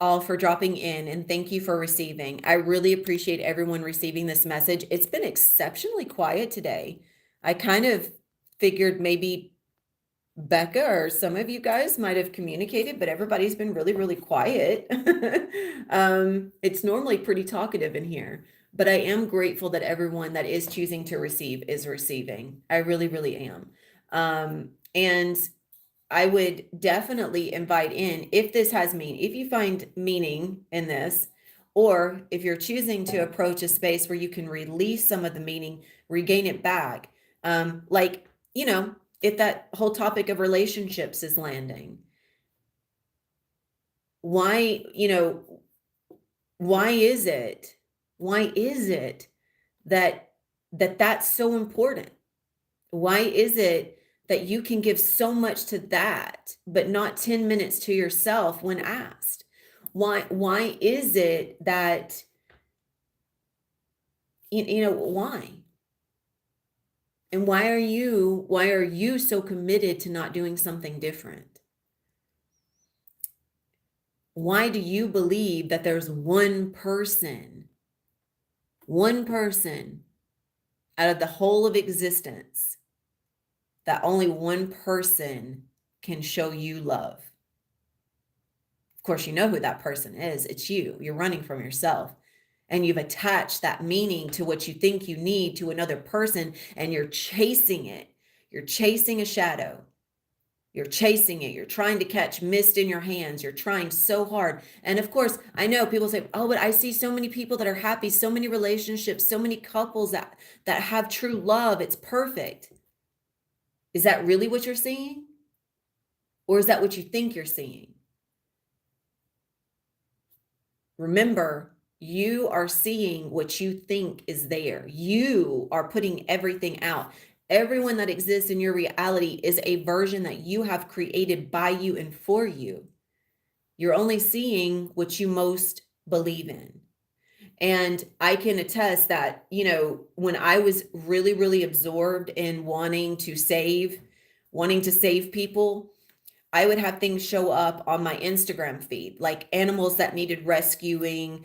Speaker 1: all for dropping in, and thank you for receiving. I really appreciate everyone receiving this message. It's been exceptionally quiet today. I kind of figured maybe Becca or some of you guys might have communicated, but everybody's been really, really quiet. It's normally pretty talkative in here, but I am grateful that everyone that is choosing to receive is receiving. I really, really am. And I would definitely invite in, if this has meaning, if you find meaning in this, or if you're choosing to approach a space where you can release some of the meaning, regain it back. Like, if that whole topic of relationships is landing, why is it that's so important? Why is it that you can give so much to that, but not 10 minutes to yourself when asked? Why is it that, why? And why are you so committed to not doing something different? Why do you believe that there's one person out of the whole of existence, that only one person can show you love? Of course, you know who that person is. It's you. You're running from yourself. And you've attached that meaning to what you think you need to another person, and you're chasing it. You're chasing a shadow. You're chasing it. You're trying to catch mist in your hands. You're trying so hard. And of course, I know people say, oh, but I see so many people that are happy, so many relationships, so many couples that have true love. It's perfect. Is that really what you're seeing? Or is that what you think you're seeing? Remember, you are seeing what you think is there. You are putting everything out. Everyone that exists in your reality is a version that you have created by you and for you. You're only seeing what you most believe in. And I can attest that, when I was really, really absorbed in wanting to save people, I would have things show up on my Instagram feed, like animals that needed rescuing,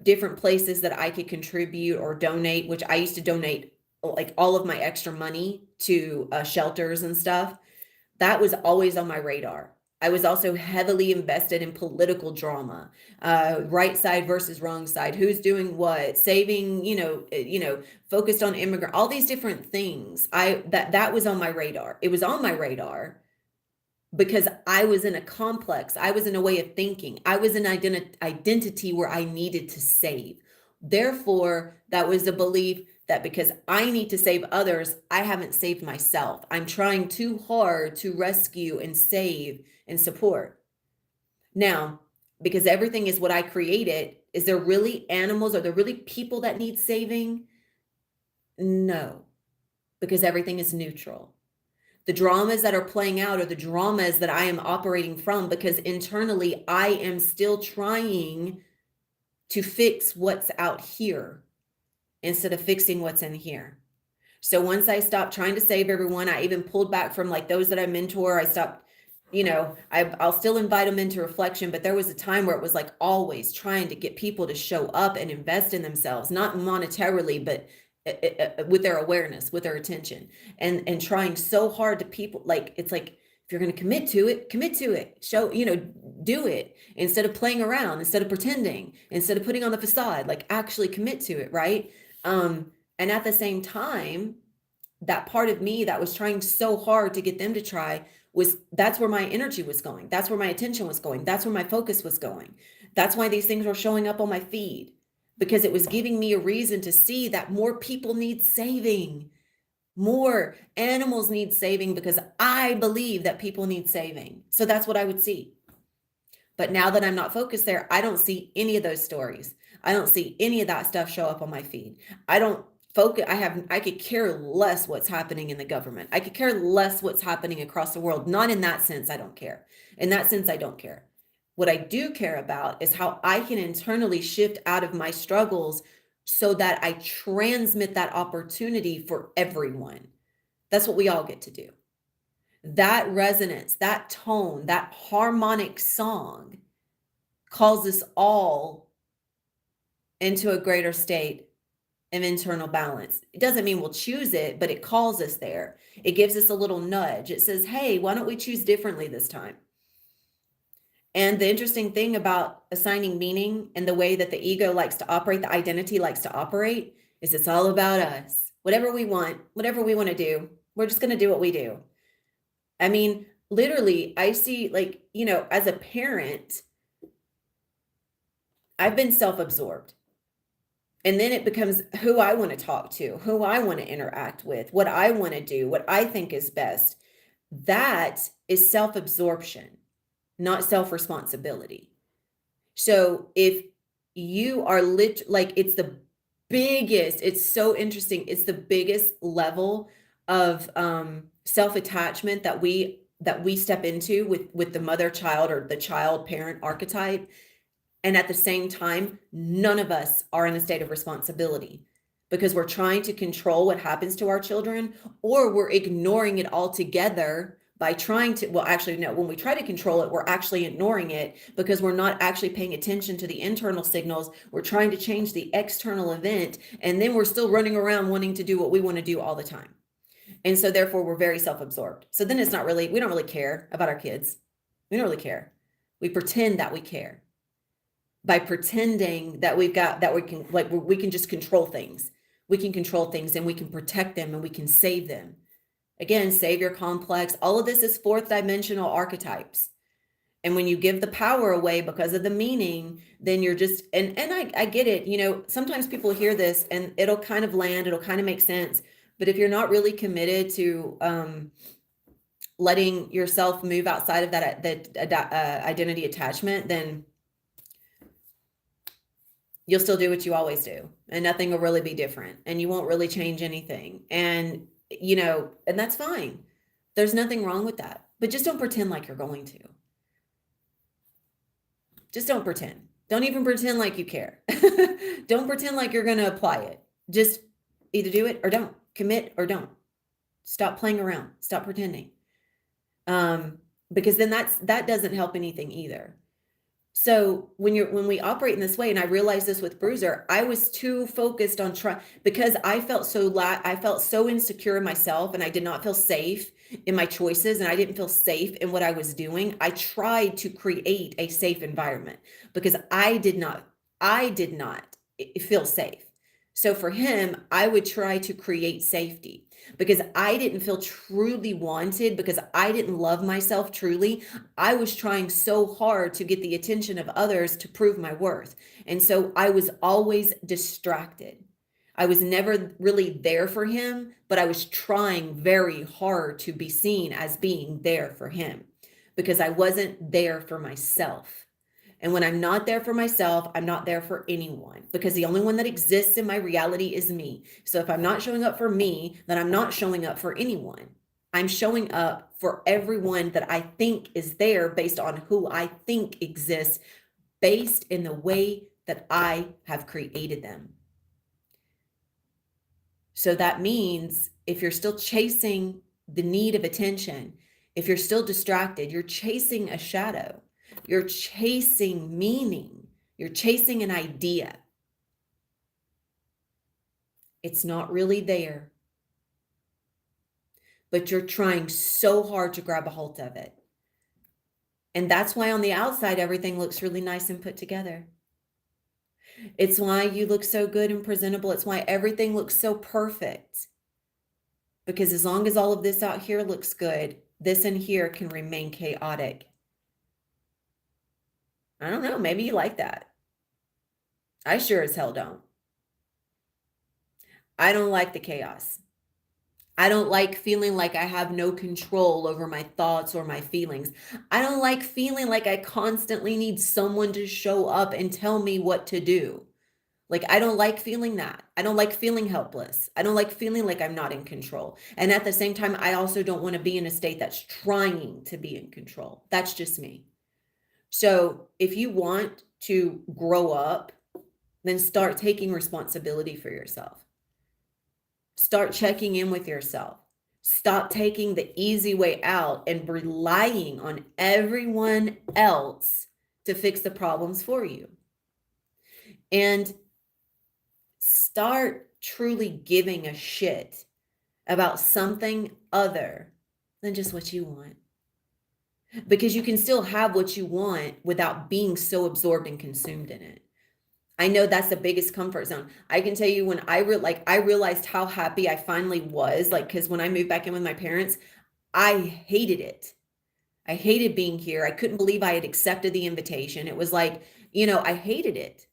Speaker 1: different places that I could contribute or donate, which I used to donate like all of my extra money to shelters and stuff. That was always on my radar. I was also heavily invested in political drama, right side versus wrong side, who's doing what, saving, focused on immigrant, all these different things. That was on my radar. It was on my radar because I was in a complex, I was in a way of thinking, I was in identity where I needed to save. Therefore, that was a belief that because I need to save others, I haven't saved myself. I'm trying too hard to rescue and save and support. Now, because everything is what I created, is there really animals? Are there really people that need saving? No, because everything is neutral. The dramas that are playing out are the dramas that I am operating from, because internally I am still trying to fix what's out here instead of fixing what's in here. So once I stopped trying to save everyone, I even pulled back from like those that I mentor. I stopped, I'll still invite them into reflection, but there was a time where it was like always trying to get people to show up and invest in themselves, not monetarily, but with their awareness, with their attention, and trying so hard to people. Like, it's like, if you're going to commit to it, show, do it instead of playing around, instead of pretending, instead of putting on the facade, like actually commit to it. Right. And at the same time, that part of me that was trying so hard to get them to try that's where my energy was going. That's where my attention was going. That's where my focus was going. That's why these things were showing up on my feed, because it was giving me a reason to see that more people need saving. More animals need saving, because I believe that people need saving. So that's what I would see. But now that I'm not focused there, I don't see any of those stories. I don't see any of that stuff show up on my feed. I don't focus. I could care less what's happening in the government. I could care less what's happening across the world. Not in that sense, I don't care. In that sense, I don't care. What I do care about is how I can internally shift out of my struggles so that I transmit that opportunity for everyone. That's what we all get to do. That resonance, that tone, that harmonic song calls us all into a greater state of internal balance. It doesn't mean we'll choose it, but it calls us there. It gives us a little nudge. It says, hey, why don't we choose differently this time? And the interesting thing about assigning meaning and the way that the ego likes to operate, the identity likes to operate, is it's all about us. Whatever we want to do, we're just going to do what we do. I mean, literally, I see, like, as a parent, I've been self-absorbed. And then it becomes who I want to talk to, who I want to interact with, what I want to do, what I think is best. That is self-absorption, not self-responsibility. So if you are it's the biggest, it's so interesting. It's the biggest level of self-attachment that we step into with the mother child or the child parent archetype. And at the same time, none of us are in a state of responsibility, because we're trying to control what happens to our children, or we're ignoring it altogether by trying to, well, actually, no, when we try to control it, we're actually ignoring it because we're not actually paying attention to the internal signals. We're trying to change the external event, and then we're still running around wanting to do what we want to do all the time. And so therefore we're very self-absorbed. So then we don't really care about our kids. We don't really care. We pretend that we care by pretending that we can just control things. We can control things, and we can protect them, and we can save them. Again, savior complex, all of this is fourth dimensional archetypes. And when you give the power away because of the meaning, then you're just, and I get it. Sometimes people hear this and it'll kind of land, it'll kind of make sense. But if you're not really committed to letting yourself move outside of that identity attachment, then you'll still do what you always do, and nothing will really be different, and you won't really change anything. And, and that's fine. There's nothing wrong with that, but just don't pretend like you're going to. Just don't pretend. Don't even pretend like you care. Don't pretend like you're going to apply it. Just either do it or don't. Commit or don't. Stop playing around. Stop pretending. Because then that doesn't help anything either. So when we operate in this way, and I realized this with Bruiser, I was too focused on because I felt so insecure in myself, and I did not feel safe in my choices, and I didn't feel safe in what I was doing. I tried to create a safe environment because I did not feel safe. So for him, I would try to create safety because I didn't feel truly wanted, because I didn't love myself truly. I was trying so hard to get the attention of others to prove my worth. And so I was always distracted. I was never really there for him, but I was trying very hard to be seen as being there for him because I wasn't there for myself. And when I'm not there for myself, I'm not there for anyone, because the only one that exists in my reality is me. So if I'm not showing up for me, then I'm not showing up for anyone. I'm showing up for everyone that I think is there based on who I think exists, based in the way that I have created them. So that means if you're still chasing the need of attention, if you're still distracted, you're chasing a shadow, you're chasing meaning, you're chasing an idea. It's not really there, but you're trying so hard to grab a hold of it. And that's why on the outside, everything looks really nice and put together. It's why you look so good and presentable. It's why everything looks so perfect. Because as long as all of this out here looks good, this in here can remain chaotic. I don't know. Maybe you like that. I sure as hell don't. I don't like the chaos. I don't like feeling like I have no control over my thoughts or my feelings. I don't like feeling like I constantly need someone to show up and tell me what to do. Like, I don't like feeling that. I don't like feeling helpless. I don't like feeling like I'm not in control. And at the same time, I also don't want to be in a state that's trying to be in control. That's just me. So if you want to grow up, then start taking responsibility for yourself. Start checking in with yourself. Stop taking the easy way out and relying on everyone else to fix the problems for you. And start truly giving a shit about something other than just what you want. Because you can still have what you want without being so absorbed and consumed in it. I know that's the biggest comfort zone. I can tell you when I realized how happy I finally was, like, because when I moved back in with my parents, I hated it. I hated being here. I couldn't believe I had accepted the invitation. It was like, I hated it.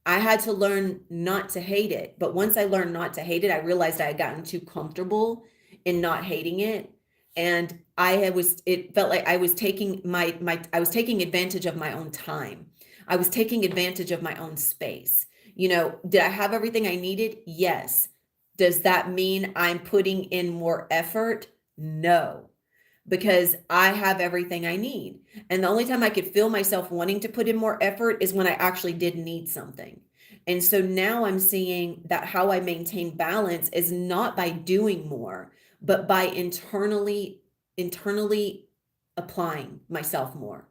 Speaker 1: I had to learn not to hate it. But once I learned not to hate it, I realized I had gotten too comfortable in not hating it. And it felt like I was taking I was taking advantage of my own time. I was taking advantage of my own space. Did I have everything I needed? Yes. Does that mean I'm putting in more effort? No, because I have everything I need. And the only time I could feel myself wanting to put in more effort is when I actually did need something. And so now I'm seeing that how I maintain balance is not by doing more, but by internally applying myself more.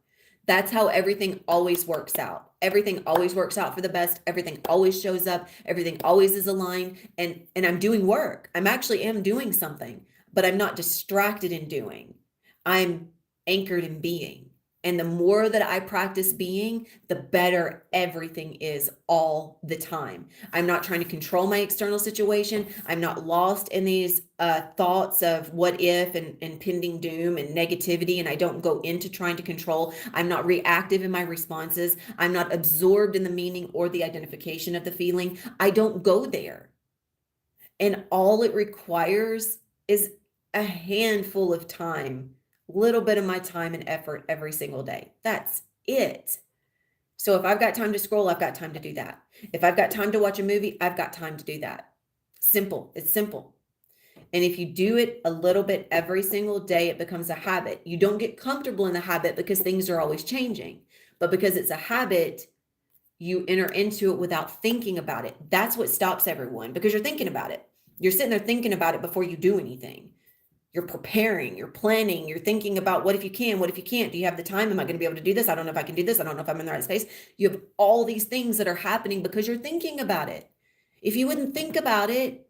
Speaker 1: That's how everything always works out. Everything always works out for the best. Everything always shows up. Everything always is aligned. And I'm doing work. I'm actually am doing something, but I'm not distracted in doing. I'm anchored in being. And the more that I practice being, the better everything is all the time. I'm not trying to control my external situation. I'm not lost in these thoughts of what if and impending doom and negativity. And I don't go into trying to control. I'm not reactive in my responses. I'm not absorbed in the meaning or the identification of the feeling. I don't go there. And all it requires is a handful of time, little bit of my time and effort every single day. That's it. So if I've got time to scroll, I've got time to do that. If I've got time to watch a movie, I've got time to do that. Simple. It's simple. And if you do it a little bit every single day, it becomes a habit. You don't get comfortable in the habit because things are always changing. But because it's a habit, you enter into it without thinking about it. That's what stops everyone, because you're thinking about it. You're sitting there thinking about it before you do anything. You're preparing, you're planning, you're thinking about what if you can, what if you can't? Do you have the time? Am I going to be able to do this? I don't know if I can do this. I don't know if I'm in the right space. You have all these things that are happening because you're thinking about it. If you wouldn't think about it,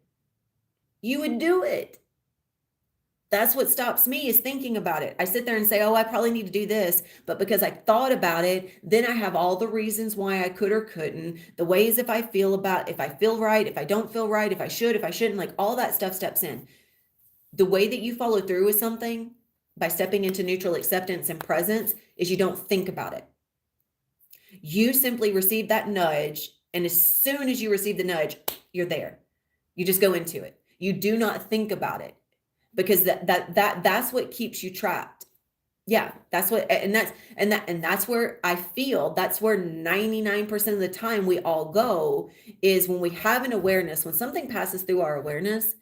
Speaker 1: you would do it. That's what stops me, is thinking about it. I sit there and say, oh, I probably need to do this. But because I thought about it, then I have all the reasons why I could or couldn't, the ways if I feel right, if I don't feel right, if I should, if I shouldn't, like all that stuff steps in. The way that you follow through with something by stepping into neutral acceptance and presence is you don't think about it. You simply receive that nudge. And as soon as you receive the nudge, you're there. You just go into it. You do not think about it, because that's what keeps you trapped. Yeah, that's where I feel that's where 99% of the time we all go, is when we have an awareness, when something passes through our awareness,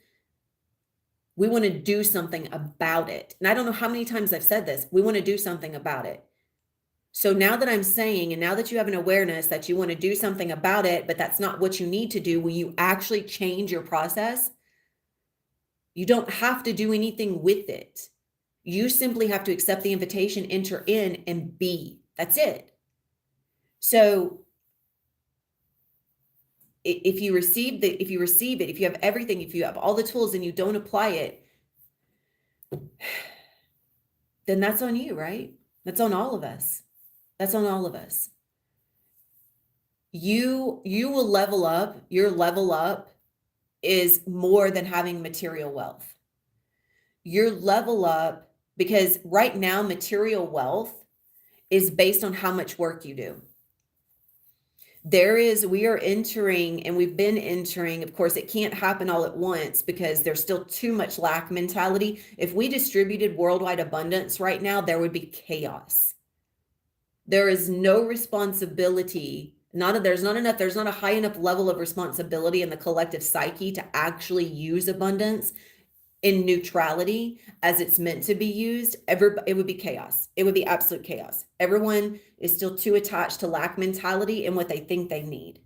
Speaker 1: we want to do something about it. And I don't know how many times I've said this. We want to do something about it. So now that I'm saying, and now that you have an awareness that you want to do something about it, but that's not what you need to do, will you actually change your process? You don't have to do anything with it. You simply have to accept the invitation, enter in, and be. That's it. So if you receive it, if you have everything, if you have all the tools and you don't apply it, then that's on you, right? That's on all of us. That's on all of us. You will level up. Your level up is more than having material wealth. Your level up, because right now material wealth is based on how much work you do. We are entering, and we've been entering, of course, it can't happen all at once because there's still too much lack mentality. If we distributed worldwide abundance right now, there would be chaos. There is no responsibility. There's not a high enough level of responsibility in the collective psyche to actually use abundance in neutrality as it's meant to be used. It would be chaos. It would be absolute chaos. Everyone is still too attached to lack mentality and what they think they need.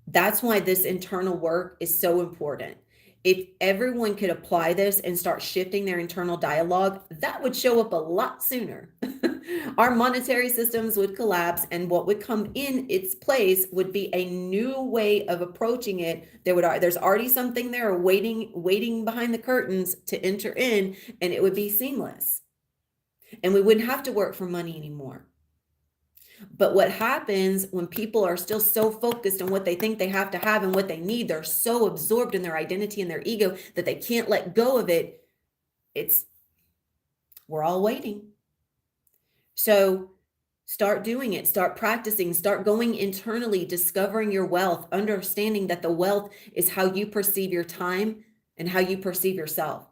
Speaker 1: That's why this internal work is so important. If everyone could apply this and start shifting their internal dialogue, that would show up a lot sooner. Our monetary systems would collapse, and what would come in its place would be a new way of approaching it. There's already something there waiting behind the curtains to enter in, and it would be seamless. And we wouldn't have to work for money anymore. But what happens when people are still so focused on what they think they have to have and what they need, they're so absorbed in their identity and their ego that they can't let go of it. We're all waiting. So start doing it, start practicing, start going internally, discovering your wealth, understanding that the wealth is how you perceive your time and how you perceive yourself.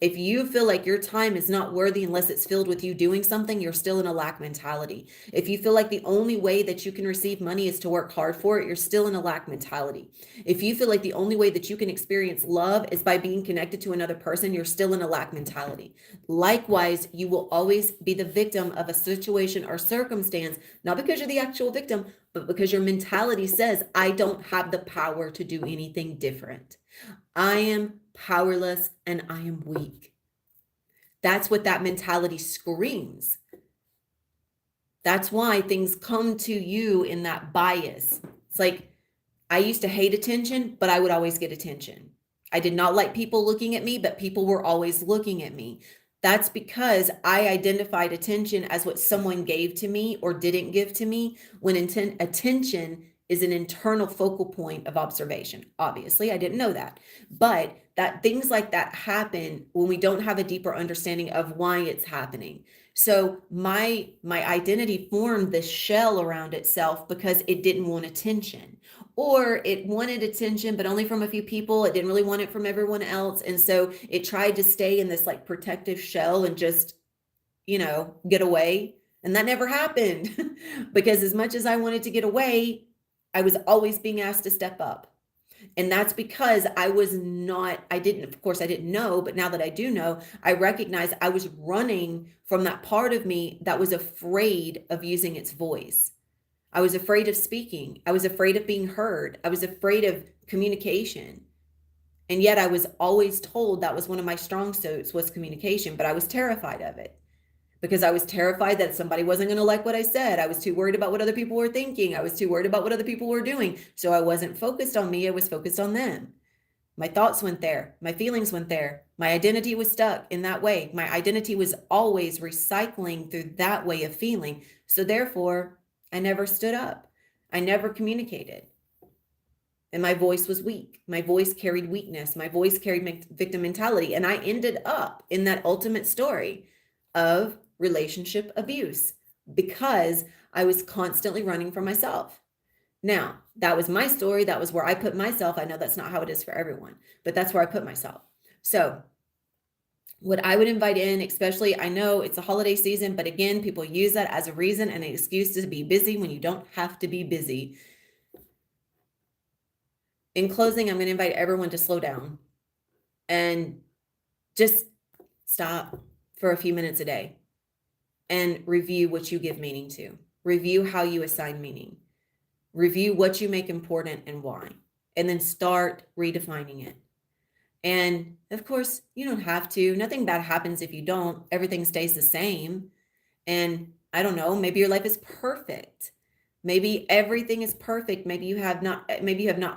Speaker 1: If you feel like your time is not worthy unless it's filled with you doing something, you're still in a lack mentality. If you feel like the only way that you can receive money is to work hard for it, you're still in a lack mentality. If you feel like the only way that you can experience love is by being connected to another person, you're still in a lack mentality. Likewise, you will always be the victim of a situation or circumstance, not because you're the actual victim, but because your mentality says, I don't have the power to do anything different. I am powerless and I am weak. That's what that mentality screams. That's why things come to you in that bias. It's like, I used to hate attention, but I would always get attention. I did not like people looking at me, but people were always looking at me. That's because I identified attention as what someone gave to me or didn't give to me, when attention is an internal focal point of observation. Obviously, I didn't know that, but that things like that happen when we don't have a deeper understanding of why it's happening. So my identity formed this shell around itself because it didn't want attention, or it wanted attention, but only from a few people. It didn't really want it from everyone else. And so it tried to stay in this like protective shell and just, get away. And that never happened because as much as I wanted to get away, I was always being asked to step up. And that's because I didn't know, but now that I do know, I recognize I was running from that part of me that was afraid of using its voice. I was afraid of speaking. I was afraid of being heard. I was afraid of communication. And yet I was always told that was one of my strong suits, was communication, but I was terrified of it. Because I was terrified that somebody wasn't going to like what I said. I was too worried about what other people were thinking. I was too worried about what other people were doing. So I wasn't focused on me. I was focused on them. My thoughts went there. My feelings went there. My identity was stuck in that way. My identity was always recycling through that way of feeling. So therefore, I never stood up. I never communicated. And my voice was weak. My voice carried weakness. My voice carried victim mentality. And I ended up in that ultimate story of relationship abuse because I was constantly running from myself. Now, that was my story. That was where I put myself. I know that's not how it is for everyone, but that's where I put myself. So what I would invite in, especially, I know it's a holiday season, but again, people use that as a reason and an excuse to be busy when you don't have to be busy. In closing, I'm going to invite everyone to slow down and just stop for a few minutes a day and review what you give meaning to. review how you assign meaning, review what you make important and why, and then start redefining it. And of course, you don't have to. Nothing bad happens if you don't. Everything stays the same. And I don't know, maybe your life is perfect. Maybe everything is perfect. Maybe you have not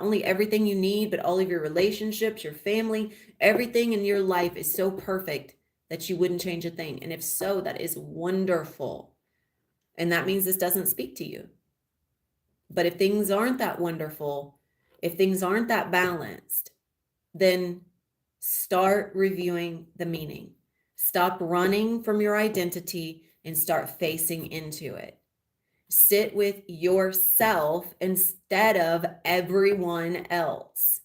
Speaker 1: only everything you need, but all of your relationships, your family, everything in your life is so perfect that you wouldn't change a thing. And if so, that is wonderful. And that means this doesn't speak to you. But if things aren't that wonderful, if things aren't that balanced, then start reviewing the meaning. Stop running from your identity and start facing into it. Sit with yourself instead of everyone else.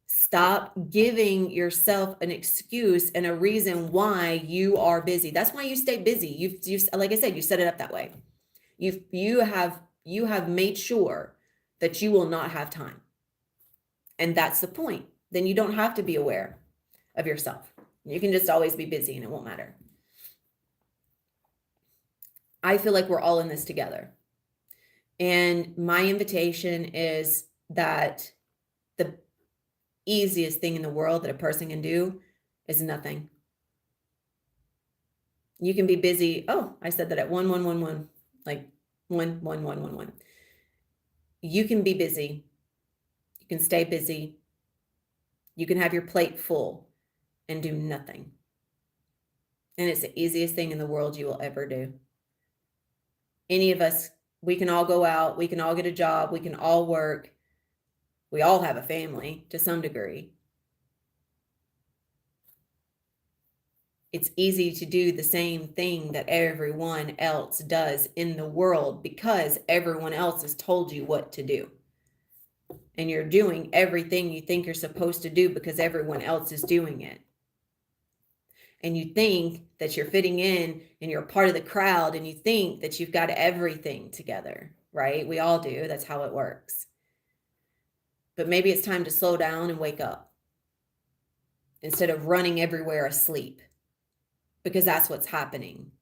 Speaker 1: Stop giving yourself an excuse and a reason why you are busy. That's why you stay busy. You've like I said, you set it up that way. You have made sure that you will not have time. And that's the point. Then you don't have to be aware of yourself. You can just always be busy and it won't matter. I feel like we're all in this together. And my invitation is that the easiest thing in the world that a person can do is nothing. You can be busy. Oh, I said that at 1-1-1-1, like 1-1-1-1-1. You can be busy. You can stay busy. You can have your plate full and do nothing. And it's the easiest thing in the world you will ever do. Any of us, we can all go out, we can all get a job, we can all work. We all have a family to some degree. It's easy to do the same thing that everyone else does in the world because everyone else has told you what to do. And you're doing everything you think you're supposed to do because everyone else is doing it. And you think that you're fitting in and you're part of the crowd and you think that you've got everything together, right? We all do. That's how it works. But maybe it's time to slow down and wake up instead of running everywhere asleep, because that's what's happening.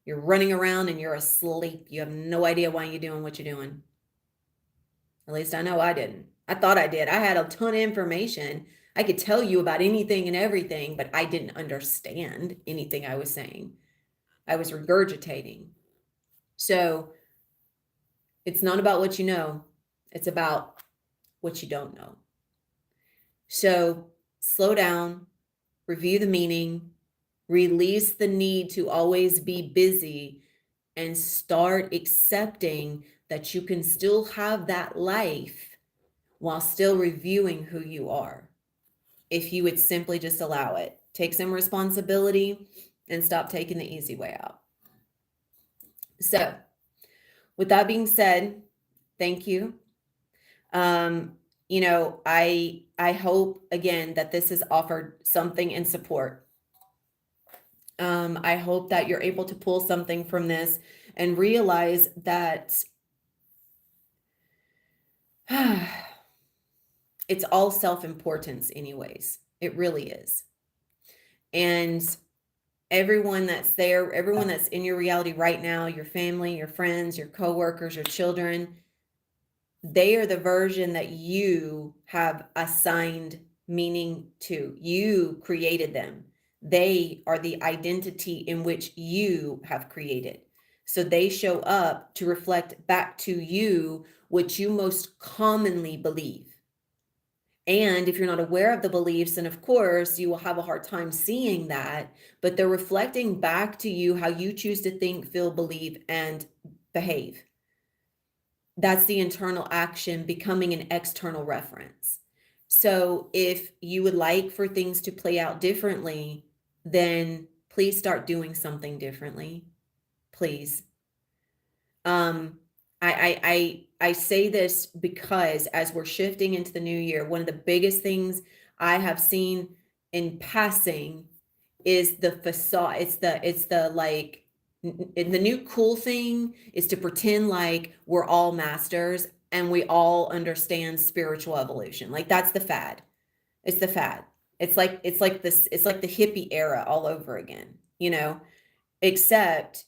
Speaker 1: You're running around and you're asleep. You have no idea why you're doing what you're doing. At least I know I didn't. I thought I did. I had a ton of information. I could tell you about anything and everything, but I didn't understand anything I was saying. I was regurgitating. So it's not about what you know. It's about what you don't know. So slow down, review the meaning, release the need to always be busy, and start accepting that you can still have that life while still reviewing who you are. If you would simply just allow it, take some responsibility and stop taking the easy way out. So with that being said, thank you. I hope again that this has offered something in support. I hope that you're able to pull something from this and realize that it's all self-importance anyways. It really is. And everyone that's there, everyone that's in your reality right now, your family, your friends, your coworkers, your children, they are the version that you have assigned meaning to. You created them. They are the identity in which you have created. So they show up to reflect back to you what you most commonly believe. And if you're not aware of the beliefs, then of course you will have a hard time seeing that, but they're reflecting back to you how you choose to think, feel, believe, and behave. That's the internal action becoming an external reference. So if you would like for things to play out differently, then please start doing something differently. Please. I say this because as we're shifting into the new year, one of the biggest things I have seen in passing is the facade. It's the like, the new cool thing is to pretend like we're all masters and we all understand spiritual evolution. Like that's the fad. It's the fad. It's like the hippie era all over again, except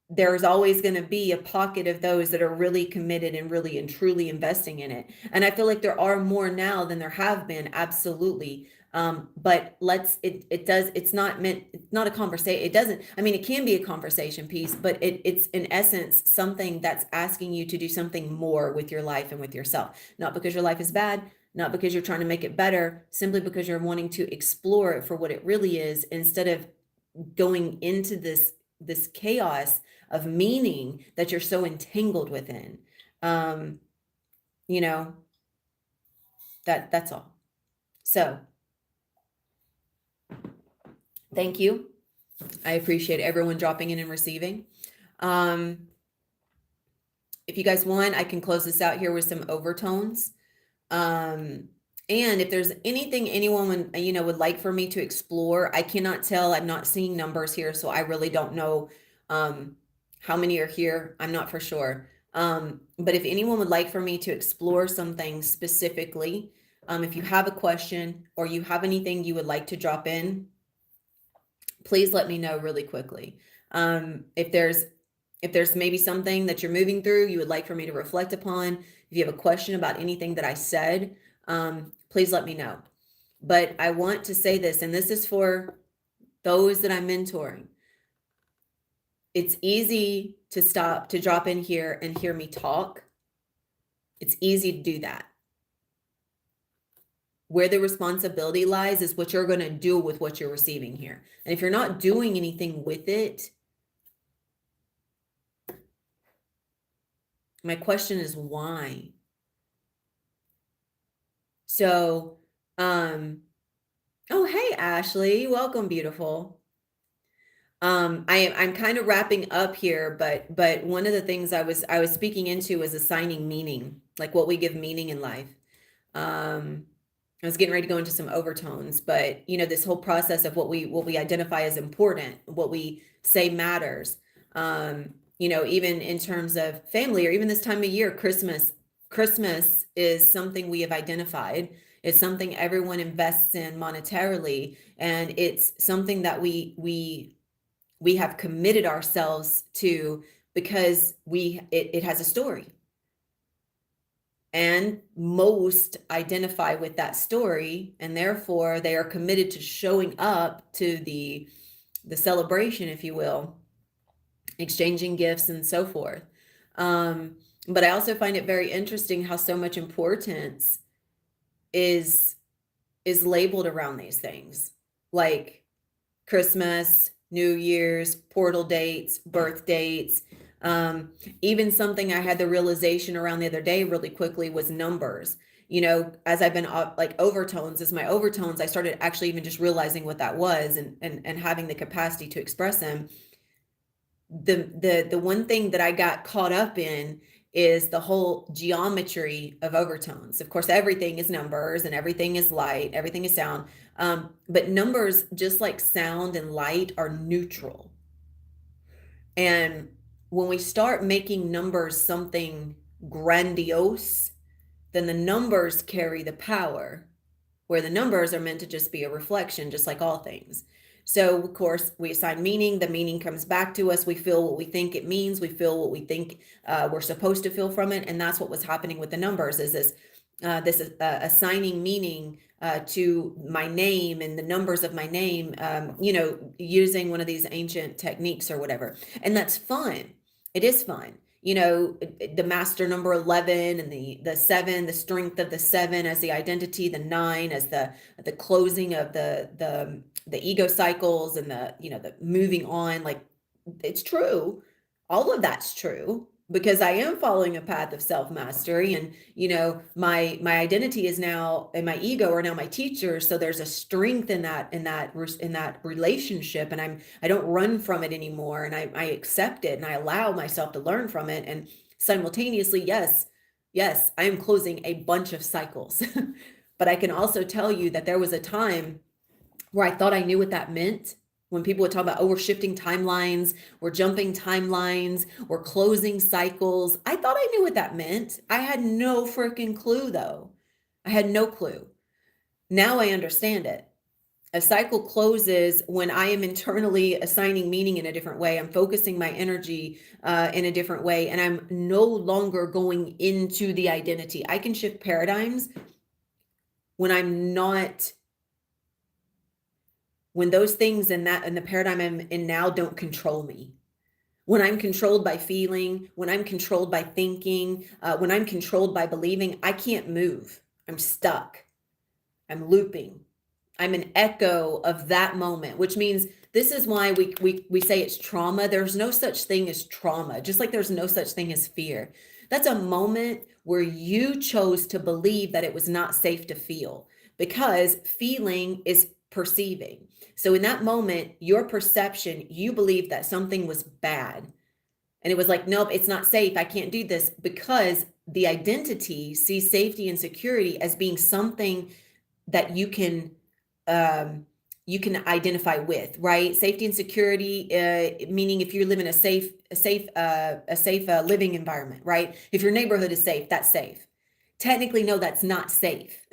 Speaker 1: there's always going to be a pocket of those that are really committed and really and truly investing in it. And I feel like there are more now than there have been. Absolutely. But it's not meant, it's not a conversation. It doesn't, I mean, it can be a conversation piece, but it's in essence something that's asking you to do something more with your life and with yourself. Not because your life is bad, not because you're trying to make it better, simply because you're wanting to explore it for what it really is, instead of going into this chaos of meaning that you're so entangled within. Um, you know, that's all. So thank you. I appreciate everyone dropping in and receiving. If you guys want, I can close this out here with some overtones. And if there's anything anyone would like for me to explore, I cannot tell. I'm not seeing numbers here, so I really don't know how many are here. I'm not for sure. But if anyone would like for me to explore something specifically, if you have a question or you have anything you would like to drop in, please let me know really quickly. If there's maybe something that you're moving through, you would like for me to reflect upon, if you have a question about anything that I said, please let me know. But I want to say this, and this is for those that I'm mentoring. It's easy to drop in here and hear me talk. It's easy to do that. Where the responsibility lies is what you're going to do with what you're receiving here. And if you're not doing anything with it, my question is why? So, oh, hey, Ashley, welcome, beautiful. I'm kind of wrapping up here, but one of the things I was speaking into was assigning meaning, like what we give meaning in life. I was getting ready to go into some overtones, but this whole process of what we identify as important, what we say matters. Even in terms of family, or even this time of year, Christmas is something we have identified. It's something everyone invests in monetarily, and it's something that we have committed ourselves to because it has a story. And most identify with that story, and therefore they are committed to showing up to the celebration, if you will, exchanging gifts and so forth. But I also find it very interesting how so much importance is labeled around these things, like Christmas, New Year's, portal dates, birth dates. Even something I had the realization around the other day really quickly was numbers. As I've been like overtones, as my overtones, I started actually even just realizing what that was, and having the capacity to express them. The one thing that I got caught up in is the whole geometry of overtones. Of course, everything is numbers and everything is light, everything is sound. But numbers, just like sound and light, are neutral. And when we start making numbers something grandiose, then the numbers carry the power, where the numbers are meant to just be a reflection, just like all things. So, of course, we assign meaning. The meaning comes back to us. We feel what we think it means. We feel what we think we're supposed to feel from it. And that's what was happening with the numbers, is this assigning meaning to my name and the numbers of my name, using one of these ancient techniques or whatever. And that's fun. It is fun. The master number 11, and the 7, the strength of the 7 as the identity, the 9 as the closing of the ego cycles, and the moving on. Like, it's true. All of that's true, because I am following a path of self-mastery, and my identity is now, and my ego are now my teachers. So there's a strength in that relationship, and I don't run from it anymore, and I accept it, and I allow myself to learn from it. And simultaneously, yes, I am closing a bunch of cycles. But I can also tell you that there was a time where I thought I knew what that meant. When people would talk about, oh, we're shifting timelines, we're jumping timelines, we're closing cycles, I thought I knew what that meant. I had no freaking clue, though. I had no clue. Now I understand it. A cycle closes when I am internally assigning meaning in a different way. I'm focusing my energy in a different way, and I'm no longer going into the identity. I can shift paradigms when I'm not, when those things in the paradigm I'm in now don't control me. When I'm controlled by feeling, when I'm controlled by thinking, when I'm controlled by believing, I can't move. I'm stuck. I'm looping. I'm an echo of that moment, which means this is why we say it's trauma. There's no such thing as trauma, just like there's no such thing as fear. That's a moment where you chose to believe that it was not safe to feel, because feeling is perceiving. So in that moment, your perception, you believed that something was bad. And it was like, nope, it's not safe. I can't do this, because the identity sees safety and security as being something that you can identify with, right? Safety and security, meaning if you live in a safe living environment, right? If your neighborhood is safe, that's safe. Technically, no, that's not safe.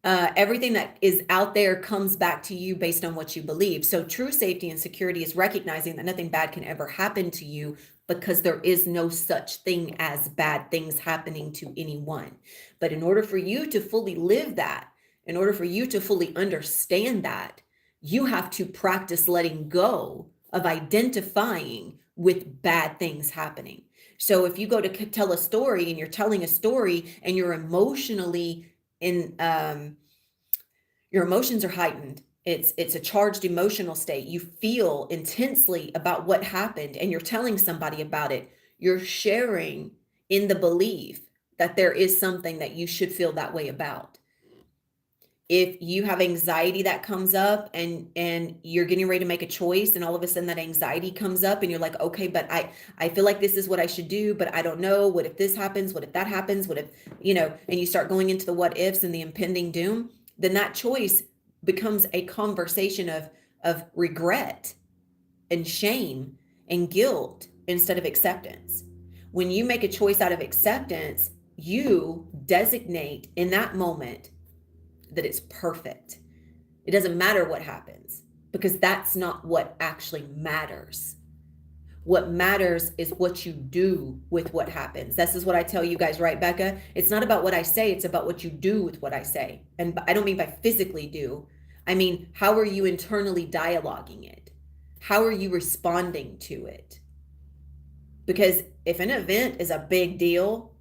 Speaker 1: Everything that is out there comes back to you based on what you believe. So true safety and security is recognizing that nothing bad can ever happen to you, because there is no such thing as bad things happening to anyone. But in order for you to fully live that, in order for you to fully understand that, you have to practice letting go of identifying with bad things happening. So if you go to tell a story and you're telling a story and you're emotionally in, your emotions are heightened. It's a charged emotional state. You feel intensely about what happened and you're telling somebody about it. You're sharing in the belief that there is something that you should feel that way about. If you have anxiety that comes up and you're getting ready to make a choice, and all of a sudden that anxiety comes up and you're like, okay, but I feel like this is what I should do, but I don't know. What if this happens? What if that happens? What if, and you start going into the what ifs and the impending doom, then that choice becomes a conversation of regret and shame and guilt instead of acceptance. When you make a choice out of acceptance, you designate in that moment that it's perfect. It doesn't matter what happens, because that's not what actually matters. What matters is what you do with what happens. This is what I tell you guys, right, Becca? It's not about what I say, it's about what you do with what I say. And I don't mean by physically do. I mean, how are you internally dialoguing it? How are you responding to it? Because if an event is a big deal,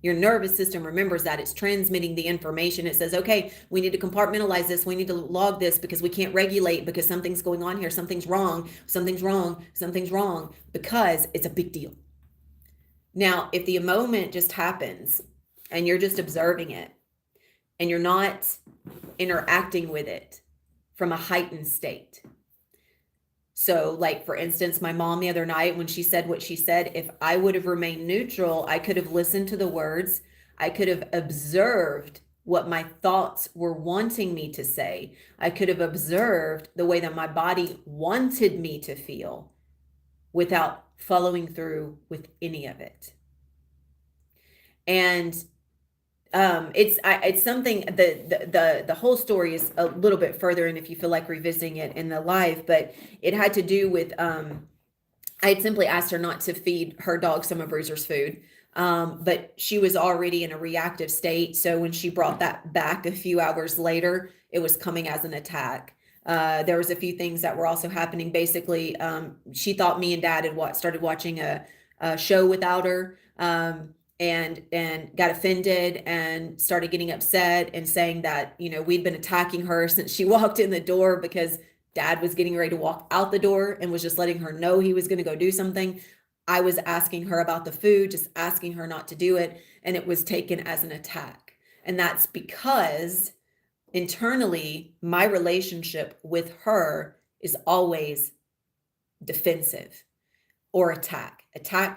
Speaker 1: your nervous system remembers that. It's transmitting the information. It says, okay, we need to compartmentalize this. We need to log this because we can't regulate, because something's going on here. Something's wrong. Something's wrong. Something's wrong, because it's a big deal. Now, if the moment just happens and you're just observing it and you're not interacting with it from a heightened state. So like, for instance, my mom the other night, when she said what she said, if I would have remained neutral, I could have listened to the words. I could have observed what my thoughts were wanting me to say. I could have observed the way that my body wanted me to feel without following through with any of it. And it's something, the whole story is a little bit further, and if you feel like revisiting it in the live, but it had to do with I had simply asked her not to feed her dog Summer Bruiser's food, but she was already in a reactive state. So when she brought that back a few hours later, it was coming as an attack. There was a few things that were also happening. Basically, she thought me and Dad had started watching a show without her. And got offended and started getting upset and saying that, we'd been attacking her since she walked in the door, because Dad was getting ready to walk out the door and was just letting her know he was going to go do something. I was asking her about the food, just asking her not to do it, and it was taken as an attack. And that's because internally, my relationship with her is always defensive or attack,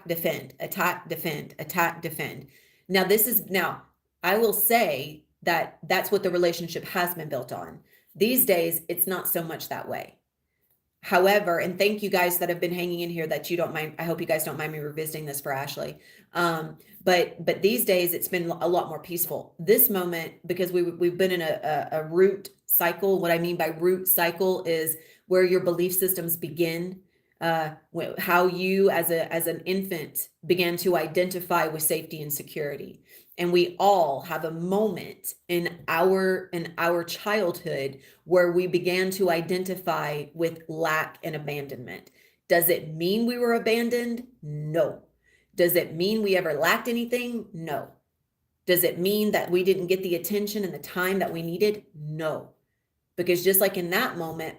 Speaker 1: defend, attack, defend, attack, defend. Now I will say that that's what the relationship has been built on. These days, it's not so much that way. However, and thank you guys that have been hanging in here, that you don't mind. I hope you guys don't mind me revisiting this for Ashley. But these days it's been a lot more peaceful. This moment, because we've been in a root cycle. What I mean by root cycle is where your belief systems begin, how you as an infant began to identify with safety and security. And we all have a moment in our childhood where we began to identify with lack and abandonment. Does it mean we were abandoned? No. Does it mean we ever lacked anything? No. Does it mean that we didn't get the attention and the time that we needed? No. Because just like in that moment,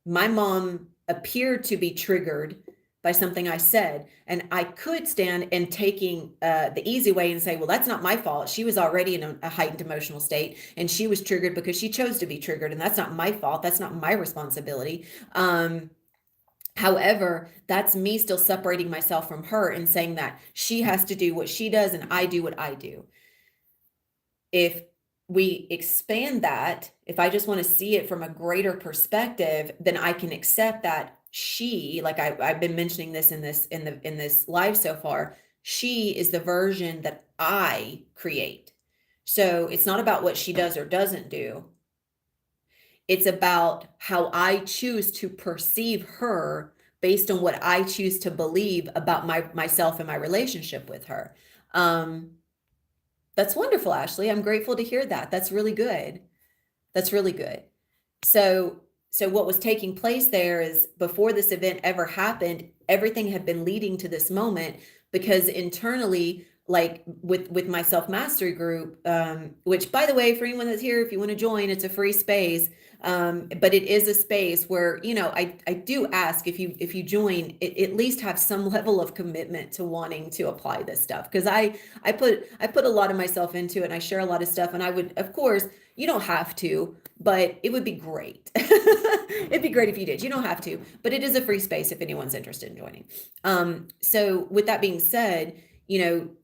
Speaker 1: my mom appeared to be triggered by something I said, and I could stand and taking the easy way and say, well, that's not my fault. She was already in a heightened emotional state, and she was triggered because she chose to be triggered, and that's not my fault. That's not my responsibility. However, that's me still separating myself from her and saying that she has to do what she does and I do what I do. If we expand that, if I just want to see it from a greater perspective, then I can accept that she, like I've been mentioning this in this live so far, she is the version that I create. So it's not about what she does or doesn't do. It's about how I choose to perceive her based on what I choose to believe about myself and my relationship with her. That's wonderful, Ashley. I'm grateful to hear that. That's really good. That's really good. So what was taking place there is before this event ever happened, everything had been leading to this moment because internally, like with my self-mastery group, which by the way, for anyone that's here, if you want to join, it's a free space. But it is a space where, I do ask if you join, at least have some level of commitment to wanting to apply this stuff. Cause I put a lot of myself into it and I share a lot of stuff, and I would, of course, you don't have to, but it would be great. It'd be great if you did. You don't have to, but it is a free space if anyone's interested in joining. So with that being said,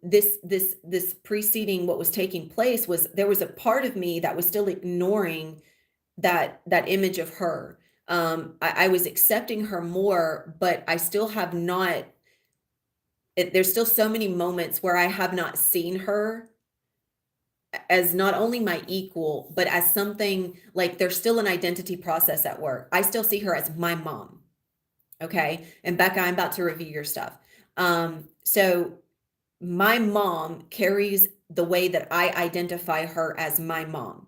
Speaker 1: this preceding what was taking place was there was a part of me that was still ignoring that image of her. I was accepting her more, but I still have not, there's still so many moments where I have not seen her as not only my equal, but as something like there's still an identity process at work. I still see her as my mom. Okay. And Becca, I'm about to review your stuff. So my mom carries the way that I identify her as my mom,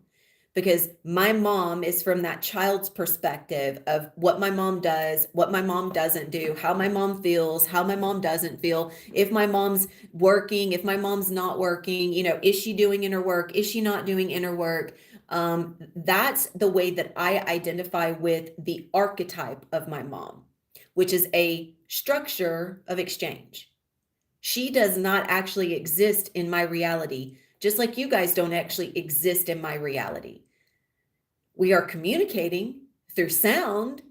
Speaker 1: because my mom is from that child's perspective of what my mom does, what my mom doesn't do, how my mom feels, how my mom doesn't feel, if my mom's working, if my mom's not working, is she doing inner work? Is she not doing inner work? That's the way that I identify with the archetype of my mom, which is a structure of exchange. She does not actually exist in my reality, just like you guys don't actually exist in my reality. We are communicating through sound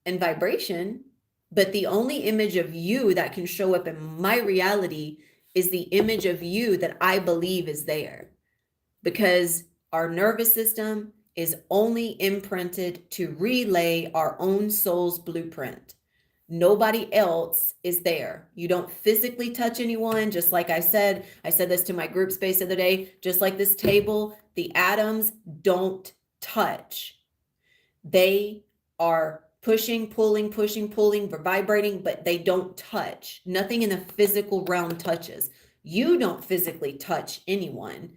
Speaker 1: and vibration, but the only image of you that can show up in my reality is the image of you that I believe is there, because our nervous system is only imprinted to relay our own soul's blueprint. Nobody else is there. You don't physically touch anyone. Just like I said this to my group space the other day, just like this table, the atoms don't touch. They are pushing, pulling, vibrating, but they don't touch. Nothing in the physical realm touches. You don't physically touch anyone.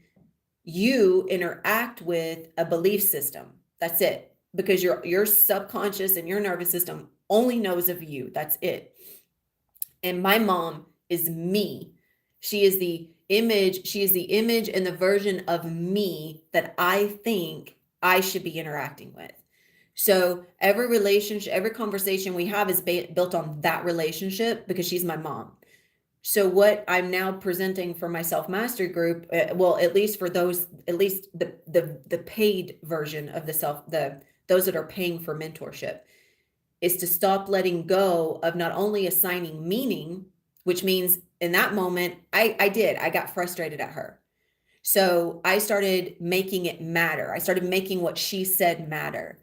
Speaker 1: You interact with a belief system. That's it. Because your subconscious and your nervous system only knows of you. That's it. And my mom is me. She is the image and the version of me that I think I should be interacting with. So every relationship, every conversation we have is built on that relationship, because she's my mom. So what I'm now presenting for my self-mastery group, well, at least for those, at least the paid version of those that are paying for mentorship, is to stop letting go of not only assigning meaning, which means in that moment, I got frustrated at her. So I started making it matter. I started making what she said matter,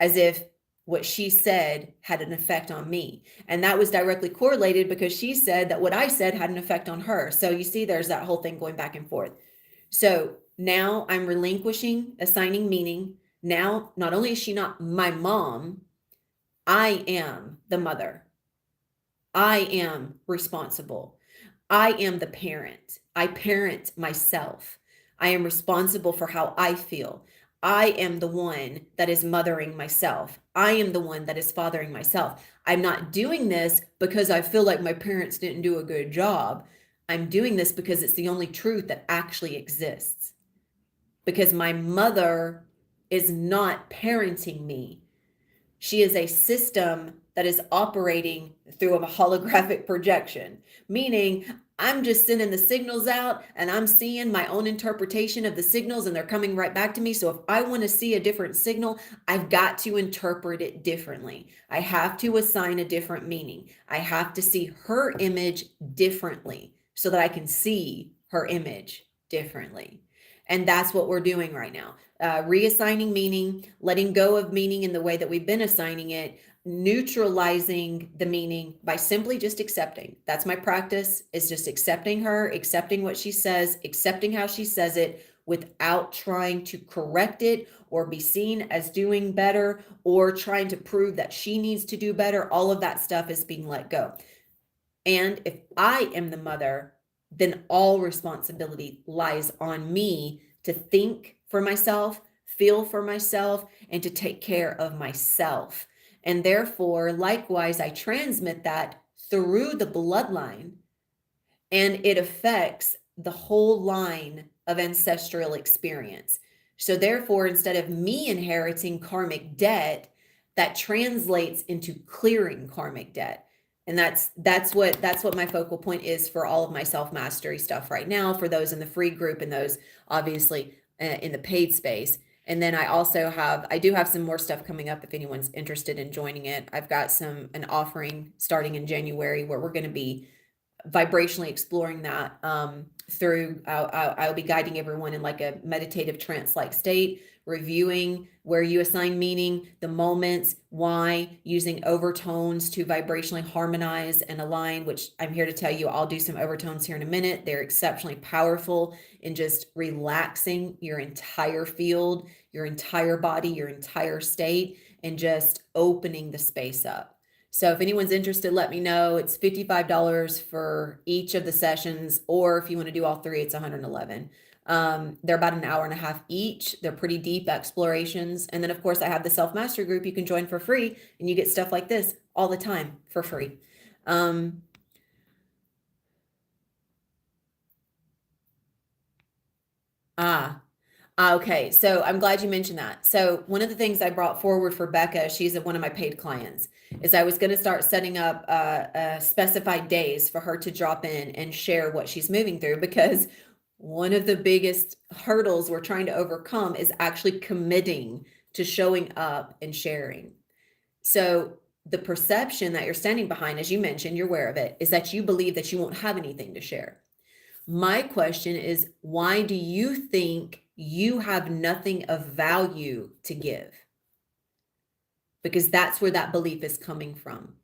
Speaker 1: as if what she said had an effect on me. And that was directly correlated because she said that what I said had an effect on her. So you see, there's that whole thing going back and forth. So now I'm relinquishing assigning meaning. Now, not only is she not my mom, I am the mother. I am responsible. I am the parent. I parent myself. I am responsible for how I feel. I am the one that is mothering myself. I am the one that is fathering myself. I'm not doing this because I feel like my parents didn't do a good job. I'm doing this because it's the only truth that actually exists. Because my mother is not parenting me. She is a system that is operating through a holographic projection, meaning I'm just sending the signals out and I'm seeing my own interpretation of the signals and they're coming right back to me. So if I want to see a different signal, I've got to interpret it differently. I have to assign a different meaning. I have to see her image differently so that I can see her image differently. And that's what we're doing right now. Reassigning meaning, letting go of meaning in the way that we've been assigning it, neutralizing the meaning by simply just accepting. That's my practice, is just accepting her, accepting what she says, accepting how she says it without trying to correct it or be seen as doing better or trying to prove that she needs to do better. All of that stuff is being let go. And if I am the mother, then all responsibility lies on me to think for myself, feel for myself, and to take care of myself. And therefore, likewise, I transmit that through the bloodline, and it affects the whole line of ancestral experience. So therefore, instead of me inheriting karmic debt, that translates into clearing karmic debt. And that's what my focal point is for all of my self-mastery stuff right now, for those in the free group and those obviously in the paid space. And then I do have some more stuff coming up if anyone's interested in joining it. I've got an offering starting in January where we're going to be vibrationally exploring that through I'll be guiding everyone in like a meditative trance-like state, reviewing where you assign meaning, the moments, why, using overtones to vibrationally harmonize and align, which I'm here to tell you I'll do some overtones here in a minute. They're exceptionally powerful in just relaxing your entire field, your entire body, your entire state, and just opening the space up. So if anyone's interested, let me know. It's $55 for each of the sessions, or if you want to do all three, it's $111. They're about an hour and a half each. They're pretty deep explorations. And then of course I have the self-mastery group you can join for free, and you get stuff like this all the time for free. Okay, so I'm glad you mentioned that. So one of the things I brought forward for Becca, she's one of my paid clients, is I was going to start setting up specified days for her to drop in and share what she's moving through, because one of the biggest hurdles we're trying to overcome is actually committing to showing up and sharing. So the perception that you're standing behind, as you mentioned, you're aware of it, is that you believe that you won't have anything to share. My question is, why do you think you have nothing of value to give? Because that's where that belief is coming from.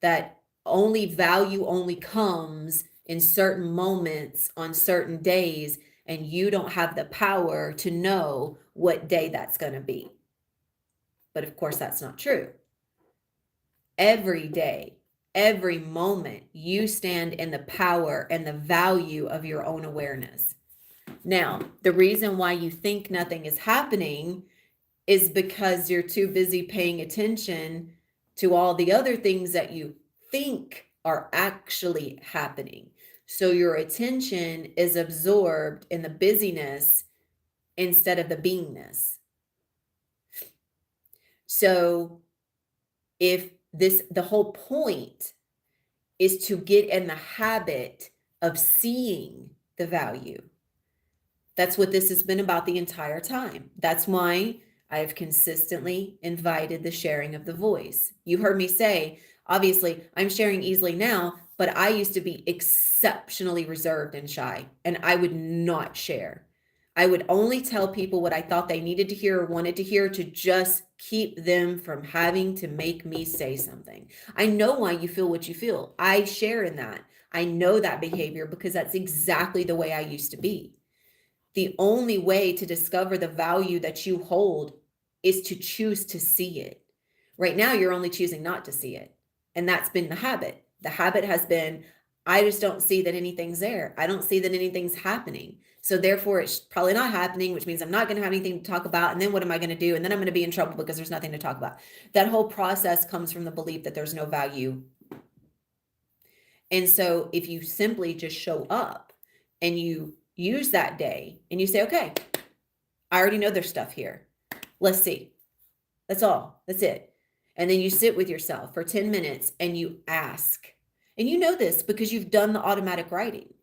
Speaker 1: That value only comes in certain moments on certain days, and you don't have the power to know what day that's going to be. But of course, that's not true. Every day, every moment, you stand in the power and the value of your own awareness. Now, the reason why you think nothing is happening is because you're too busy paying attention to all the other things that you think are actually happening. So your attention is absorbed in the busyness instead of the beingness. So the whole point is to get in the habit of seeing the value. That's what this has been about the entire time. That's why I have consistently invited the sharing of the voice. You heard me say, obviously, I'm sharing easily now, but I used to be exceptionally reserved and shy, and I would not share. I would only tell people what I thought they needed to hear or wanted to hear to just keep them from having to make me say something. I know why you feel what you feel. I share in that. I know that behavior because that's exactly the way I used to be. The only way to discover the value that you hold is to choose to see it. Right now, you're only choosing not to see it. And that's been the habit. The habit has been, I just don't see that anything's there. I don't see that anything's happening. So therefore, it's probably not happening, which means I'm not going to have anything to talk about. And then what am I going to do? And then I'm going to be in trouble because there's nothing to talk about. That whole process comes from the belief that there's no value. And so if you simply just show up and you use that day and you say, okay, I already know there's stuff here. Let's see. That's all. That's it. And then you sit with yourself for 10 minutes and you ask. And you know this because you've done the automatic writing.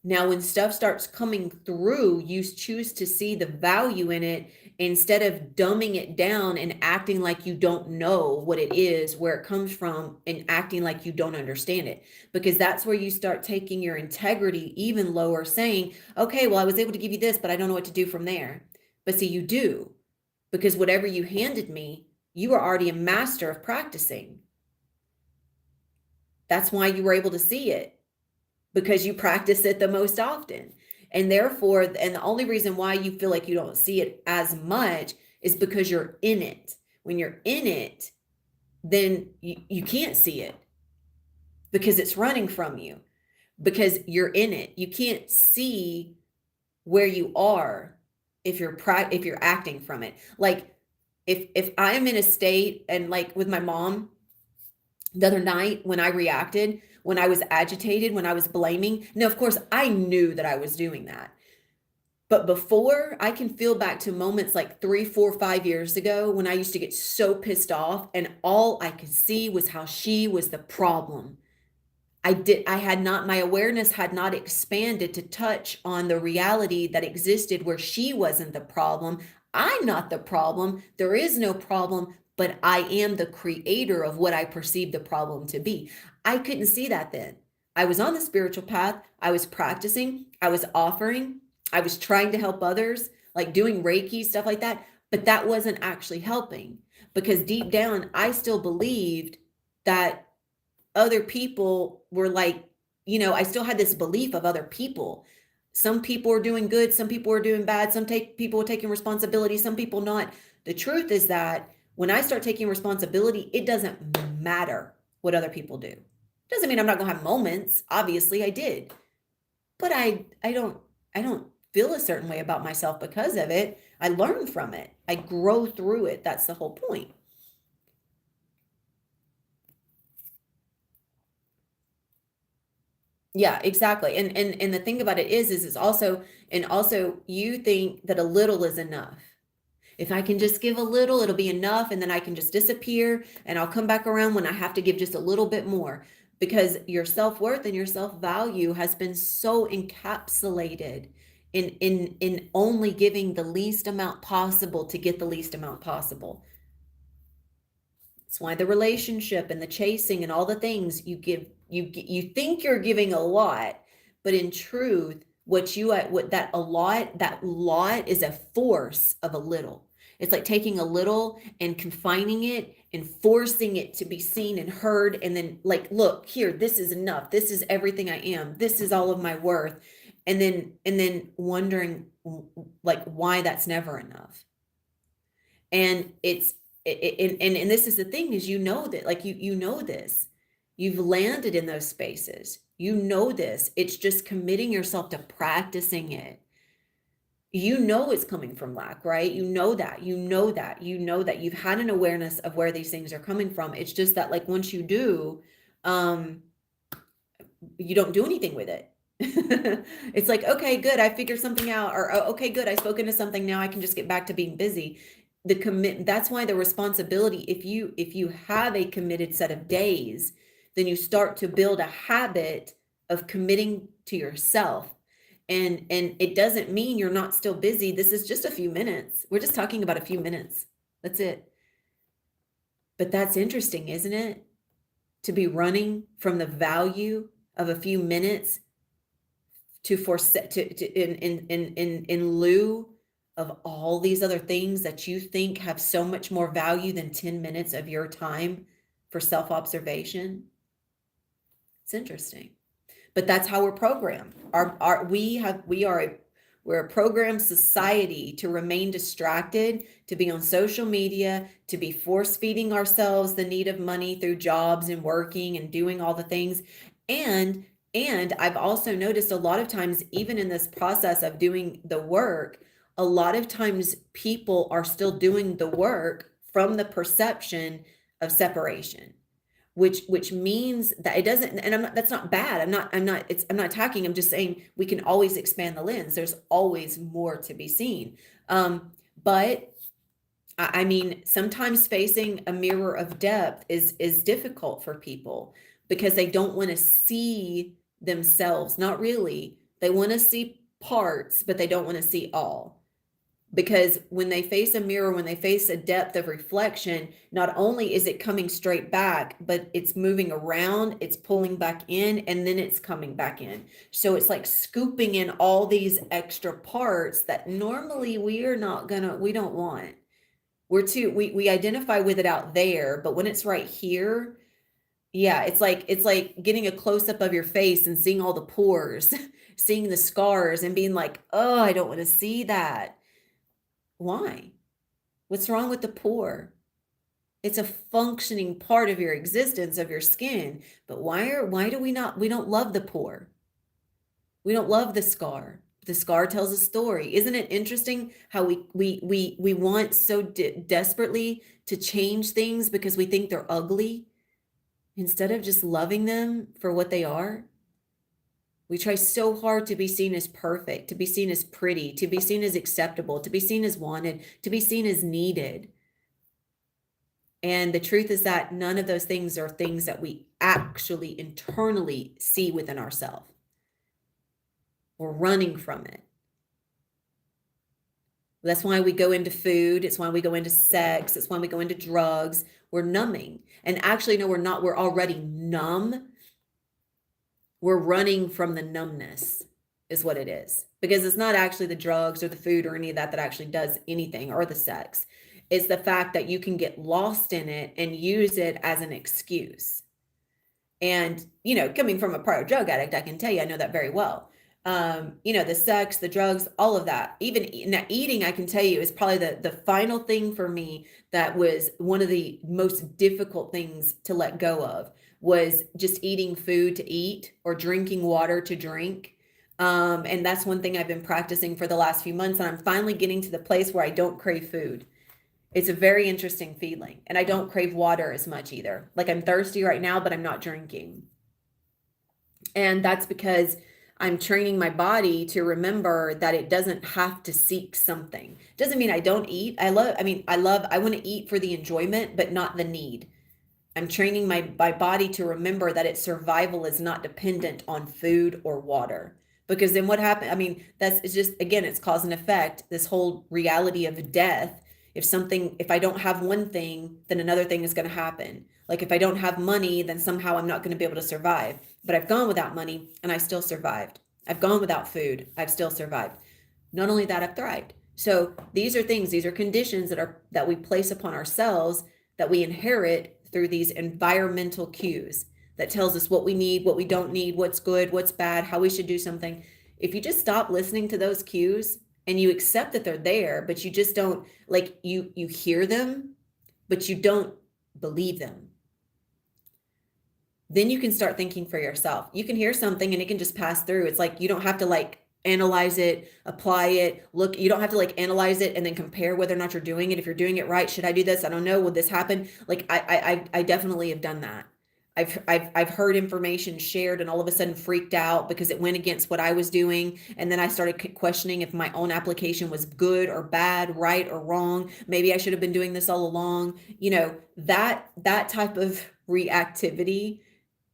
Speaker 1: Now, when stuff starts coming through, you choose to see the value in it instead of dumbing it down and acting like you don't know what it is, where it comes from, and acting like you don't understand it. Because that's where you start taking your integrity even lower, saying, okay, well, I was able to give you this, but I don't know what to do from there. But see, you do. Because whatever you handed me, you are already a master of practicing. That's why you were able to see it, because you practice it the most often. And therefore, and the only reason why you feel like you don't see it as much is because you're in it. When you're in it, then you can't see it because it's running from you, because you're in it. You can't see where you are if you're acting from it. Like if I am in a state, and like with my mom the other night when I reacted, when I was agitated, when I was blaming. Now, of course, I knew that I was doing that. But before, I can feel back to moments like 3, 4, 5 years ago when I used to get so pissed off and all I could see was how she was the problem. My awareness had not expanded to touch on the reality that existed where she wasn't the problem. I'm not the problem. There is no problem, but I am the creator of what I perceive the problem to be. I couldn't see that then. I was on the spiritual path. I was practicing. I was offering. I was trying to help others, like doing Reiki, stuff like that. But that wasn't actually helping, because deep down, I still believed that other people were like, I still had this belief of other people. Some people are doing good. Some people are doing bad. People are taking responsibility. Some people not. The truth is that when I start taking responsibility, it doesn't matter what other people do. Doesn't mean I'm not going to have moments. Obviously I did, but I don't feel a certain way about myself because of it. I learn from it. I grow through it. That's the whole point. Yeah, exactly. And the thing about it is it's also, and also you think that a little is enough. If I can just give a little, it'll be enough. And then I can just disappear and I'll come back around when I have to give just a little bit more, because your self-worth and your self-value has been so encapsulated in only giving the least amount possible to get the least amount possible. That's why the relationship and the chasing and all the things you give, you think you're giving a lot, but in truth, that lot is a force of a little. It's like taking a little and confining it and forcing it to be seen and heard. And then like, look here, this is enough. This is everything I am. This is all of my worth. And then wondering like why that's never enough. And and this is the thing, is that, like, you know this, you've landed in those spaces, this, it's just committing yourself to practicing it. It's coming from lack, right? That you've had an awareness of where these things are coming from. It's just that, like, once you do, you don't do anything with it. It's like, okay, good, I figured something out, or oh, okay, good, I spoke into something, now I can just get back to being busy. That's why the responsibility, if you have a committed set of days, then you start to build a habit of committing to yourself. And it doesn't mean you're not still busy. This is just a few minutes. We're just talking about a few minutes. That's it. But that's interesting, isn't it? To be running from the value of a few minutes in lieu of all these other things that you think have so much more value than 10 minutes of your time for self-observation. It's interesting, but that's how we're programmed. We are We're a programmed society to remain distracted, to be on social media, to be force feeding ourselves the need of money through jobs and working and doing all the things. And I've also noticed a lot of times, even in this process of doing the work, a lot of times people are still doing the work from the perception of separation, which means that it doesn't, and that's not bad. I'm not attacking. I'm just saying we can always expand the lens. There's always more to be seen. But I mean, sometimes facing a mirror of depth is difficult for people because they don't want to see themselves. Not really. They want to see parts, but they don't want to see all. Because when they face a mirror, when they face a depth of reflection, not only is it coming straight back, but it's moving around, it's pulling back in, and then it's coming back in. So it's like scooping in all these extra parts that normally we don't want. We identify with it out there, but when it's right here, yeah, it's like getting a close up of your face and seeing all the pores, seeing the scars and being like, oh, I don't want to see that. Why? What's wrong with the pore? It's a functioning part of your existence, of your skin. But why do we don't love the pore? We don't love the scar. The scar tells a story. Isn't it interesting how we want so desperately to change things because we think they're ugly instead of just loving them for what they are? We try so hard to be seen as perfect, to be seen as pretty, to be seen as acceptable, to be seen as wanted, to be seen as needed. And the truth is that none of those things are things that we actually internally see within ourselves. We're running from it. That's why we go into food. It's why we go into sex. It's why we go into drugs. We're numbing. And actually, no, we're not. We're already numb. We're running from the numbness is what it is, because it's not actually the drugs or the food or any of that actually does anything, or the sex. It's the fact that you can get lost in it and use it as an excuse. And, coming from a prior drug addict, I can tell you, I know that very well. The sex, the drugs, all of that, even eating, I can tell you, is probably the final thing for me that was one of the most difficult things to let go of, was just eating food to eat or drinking water to drink. And that's one thing I've been practicing for the last few months. And I'm finally getting to the place where I don't crave food. It's a very interesting feeling. And I don't crave water as much either. Like, I'm thirsty right now, but I'm not drinking. And that's because I'm training my body to remember that it doesn't have to seek something. Doesn't mean I don't eat. I want to eat for the enjoyment, but not the need. I'm training my body to remember that its survival is not dependent on food or water. Because then what happened? I mean, it's just, again, it's cause and effect, this whole reality of death. If I don't have one thing, then another thing is going to happen. Like, if I don't have money, then somehow I'm not going to be able to survive. But I've gone without money and I still survived. I've gone without food. I've still survived. Not only that, I've thrived. So these are conditions that we place upon ourselves, that we inherit through these environmental cues that tells us what we need, what we don't need, what's good, what's bad, how we should do something. If you just stop listening to those cues and you accept that they're there, but you just don't, like, you hear them, but you don't believe them, then you can start thinking for yourself. You can hear something and it can just pass through. It's like, you don't have to analyze it, apply it, look, you don't have to analyze it and then compare whether or not you're doing it. If you're doing it right, should I do this? I don't know. Will this happen? Like, I definitely have done that. I've heard information shared and all of a sudden freaked out because it went against what I was doing. And then I started questioning if my own application was good or bad, right or wrong. Maybe I should have been doing this all along. That type of reactivity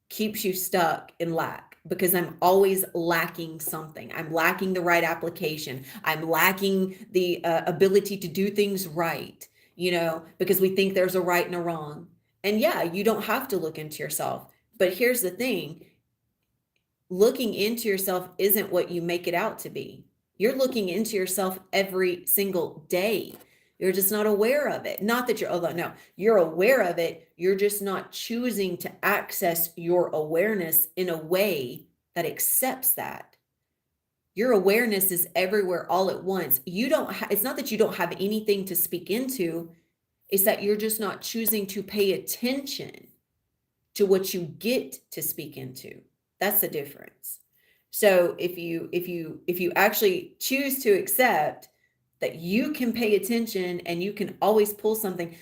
Speaker 1: keeps you stuck in lack, because I'm always lacking something. I'm lacking the right application. I'm lacking the ability to do things right, because we think there's a right and a wrong. And yeah, you don't have to look into yourself. But here's the thing. Looking into yourself isn't what you make it out to be. You're looking into yourself every single day. You're just not aware of it. Not that you're aware of it. You're just not choosing to access your awareness in a way that accepts that. Your awareness is everywhere all at once. You don't it's not that you don't have anything to speak into, it's that you're just not choosing to pay attention to what you get to speak into. That's the difference. So if you actually choose to accept that you can pay attention and you can always pull something,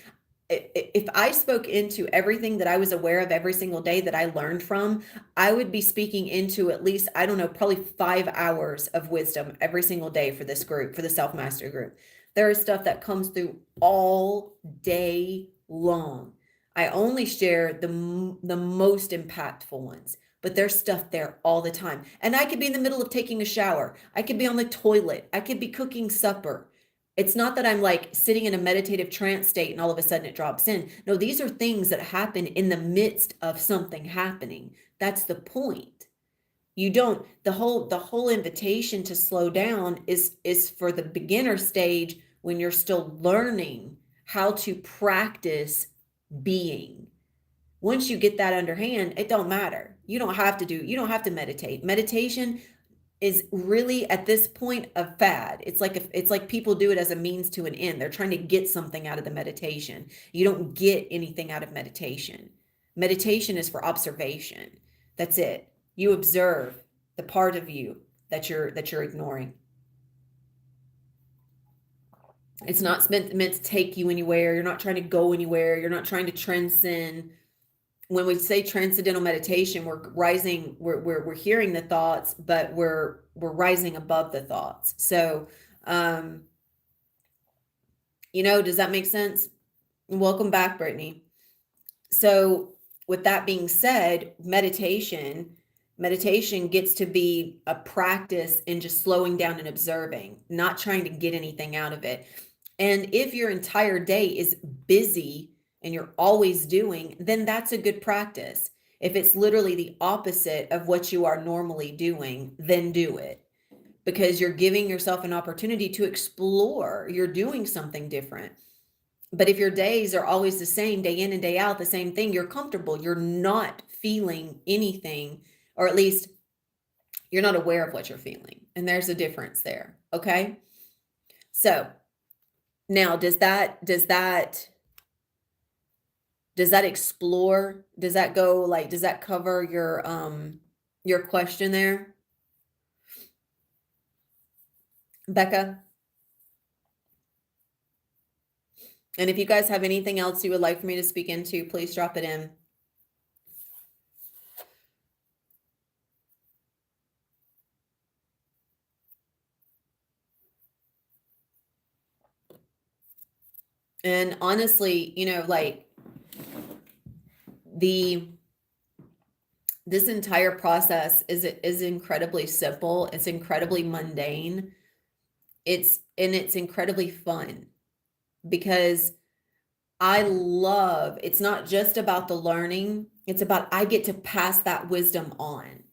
Speaker 1: if I spoke into everything that I was aware of every single day that I learned from, I would be speaking into at least, I don't know, probably 5 hours of wisdom every single day for this group, for the Self Mastery group. There is stuff that comes through all day long. I only share the most impactful ones, but there's stuff there all the time. And I could be in the middle of taking a shower. I could be on the toilet. I could be cooking supper. It's not that I'm like sitting in a meditative trance state and all of a sudden it drops in. No, these are things that happen in the midst of something happening. That's the point. You don't, the whole invitation to slow down is for the beginner stage when you're still learning how to practice being. Once you get that underhand, it don't matter. You don't have to meditate. Meditation is really at this point a fad. It's like people do it as a means to an end. They're trying to get something out of the meditation. You don't get anything out of meditation. Meditation is for observation. That's it. You observe the part of you that you're ignoring. It's not meant to take you anywhere. You're not trying to go anywhere. You're not trying to transcend. When we say transcendental meditation, we're rising, we're hearing the thoughts, but we're rising above the thoughts. So, does that make sense? Welcome back, Brittany. So with that being said, meditation gets to be a practice in just slowing down and observing, not trying to get anything out of it. And if your entire day is busy and you're always doing, then that's a good practice. If it's literally the opposite of what you are normally doing, then do it, because you're giving yourself an opportunity to explore. You're doing something different. But if your days are always the same, day in and day out, the same thing, you're comfortable. You're not feeling anything, or at least you're not aware of what you're feeling. And there's a difference there. Okay. So now does that explore, does that go like, does that cover your question there, Becca? And if you guys have anything else you would like for me to speak into, please drop it in. And honestly, like this entire process is incredibly simple. It's incredibly mundane. It's incredibly fun, because it's not just about the learning. It's about, I get to pass that wisdom on.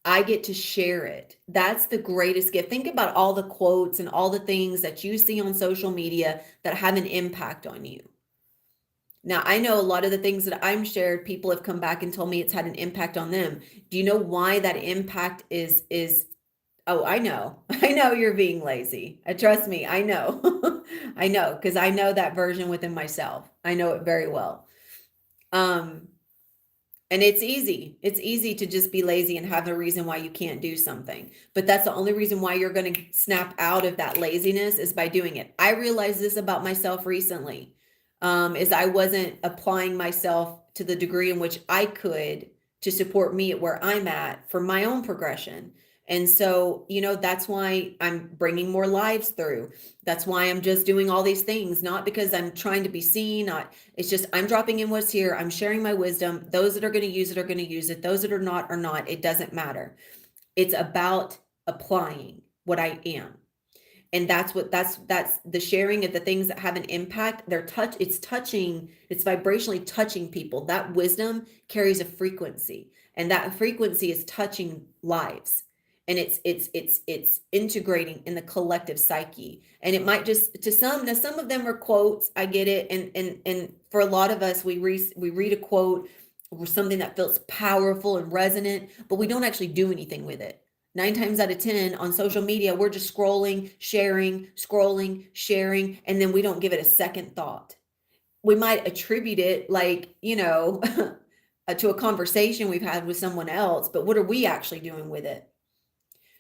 Speaker 1: I get to share it. That's the greatest gift. Think about all the quotes and all the things that you see on social media that have an impact on you. Now, I know a lot of the things that I'm shared, people have come back and told me it's had an impact on them. Do you know why that impact is? Oh, I know. I know you're being lazy. Trust me, I know. I know, because I know that version within myself. I know it very well. And it's easy. It's easy to just be lazy and have a reason why you can't do something. But that's the only reason why you're going to snap out of that laziness, is by doing it. I realized this about myself recently, is I wasn't applying myself to the degree in which I could to support me at where I'm at for my own progression. And so, that's why I'm bringing more lives through. That's why I'm just doing all these things, not because I'm trying to be seen. It's just, I'm dropping in what's here. I'm sharing my wisdom. Those that are going to use it are going to use it. Those that are not. It doesn't matter. It's about applying what I am. And that's the sharing of the things that have an impact. It's vibrationally touching people. That wisdom carries a frequency, and that frequency is touching lives. And it's integrating in the collective psyche. And it might just, to some of them are quotes. I get it. And for a lot of us, we read a quote or something that feels powerful and resonant, but we don't actually do anything with it. 9 times out of 10 on social media, we're just scrolling, sharing, and then we don't give it a second thought. We might attribute it like, to a conversation we've had with someone else, but what are we actually doing with it?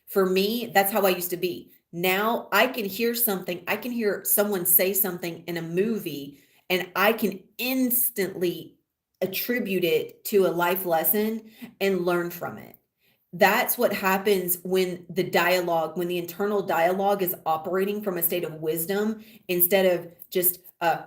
Speaker 1: For me, that's how I used to be. Now I can hear something, I can hear someone say something in a movie, and I can instantly attribute it to a life lesson and learn from it. That's what happens when when the internal dialogue is operating from a state of wisdom instead of just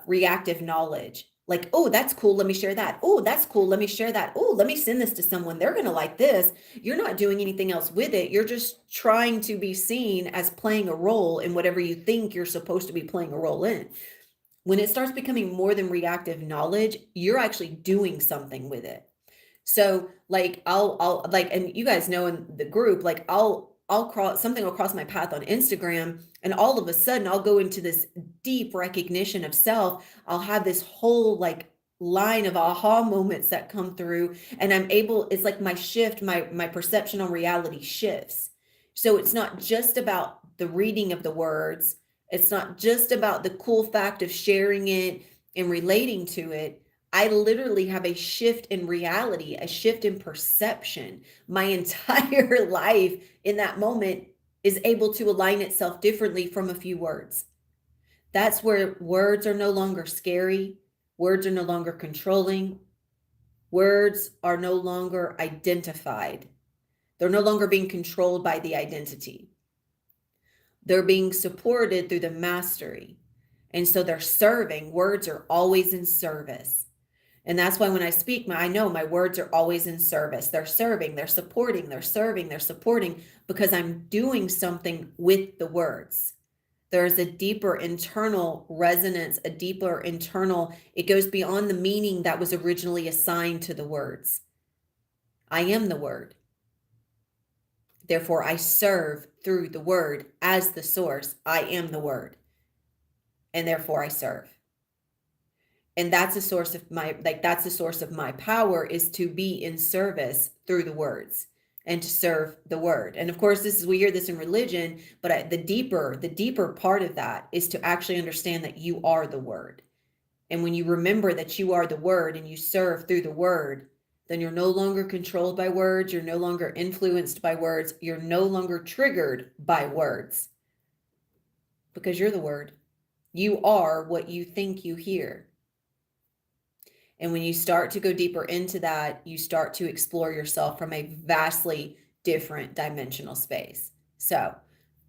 Speaker 1: reactive knowledge. Like, oh, that's cool. Let me share that. Oh, that's cool. Let me share that. Oh, let me send this to someone. They're going to like this. You're not doing anything else with it. You're just trying to be seen as playing a role in whatever you think you're supposed to be playing a role in. When it starts becoming more than reactive knowledge, you're actually doing something with it. So like I'll like, and you guys know in the group, like I'll cross something will cross my path on Instagram, and all of a sudden I'll go into this deep recognition of self. I'll have this whole like line of aha moments that come through, and it's like my perception on reality shifts. So it's not just about the reading of the words. It's not just about the cool fact of sharing it and relating to it. I literally have a shift in reality, a shift in perception. My entire life in that moment is able to align itself differently from a few words. That's where words are no longer scary. Words are no longer controlling. Words are no longer identified. They're no longer being controlled by the identity. They're being supported through the mastery. And so they're serving. Words are always in service. And that's why when I speak, I know my words are always in service. They're serving, they're supporting, they're serving, they're supporting, because I'm doing something with the words. There's a deeper internal resonance, it goes beyond the meaning that was originally assigned to the words. I am the word. Therefore, I serve through the word as the source. I am the word. And therefore I serve. And that's the source of my power, is to be in service through the words and to serve the word. And of course, we hear this in religion, but the deeper part of that is to actually understand that you are the word. And when you remember that you are the word and you serve through the word, then you're no longer controlled by words. You're no longer influenced by words. You're no longer triggered by words, because you're the word. You are what you think you hear. And when you start to go deeper into that, you start to explore yourself from a vastly different dimensional space. So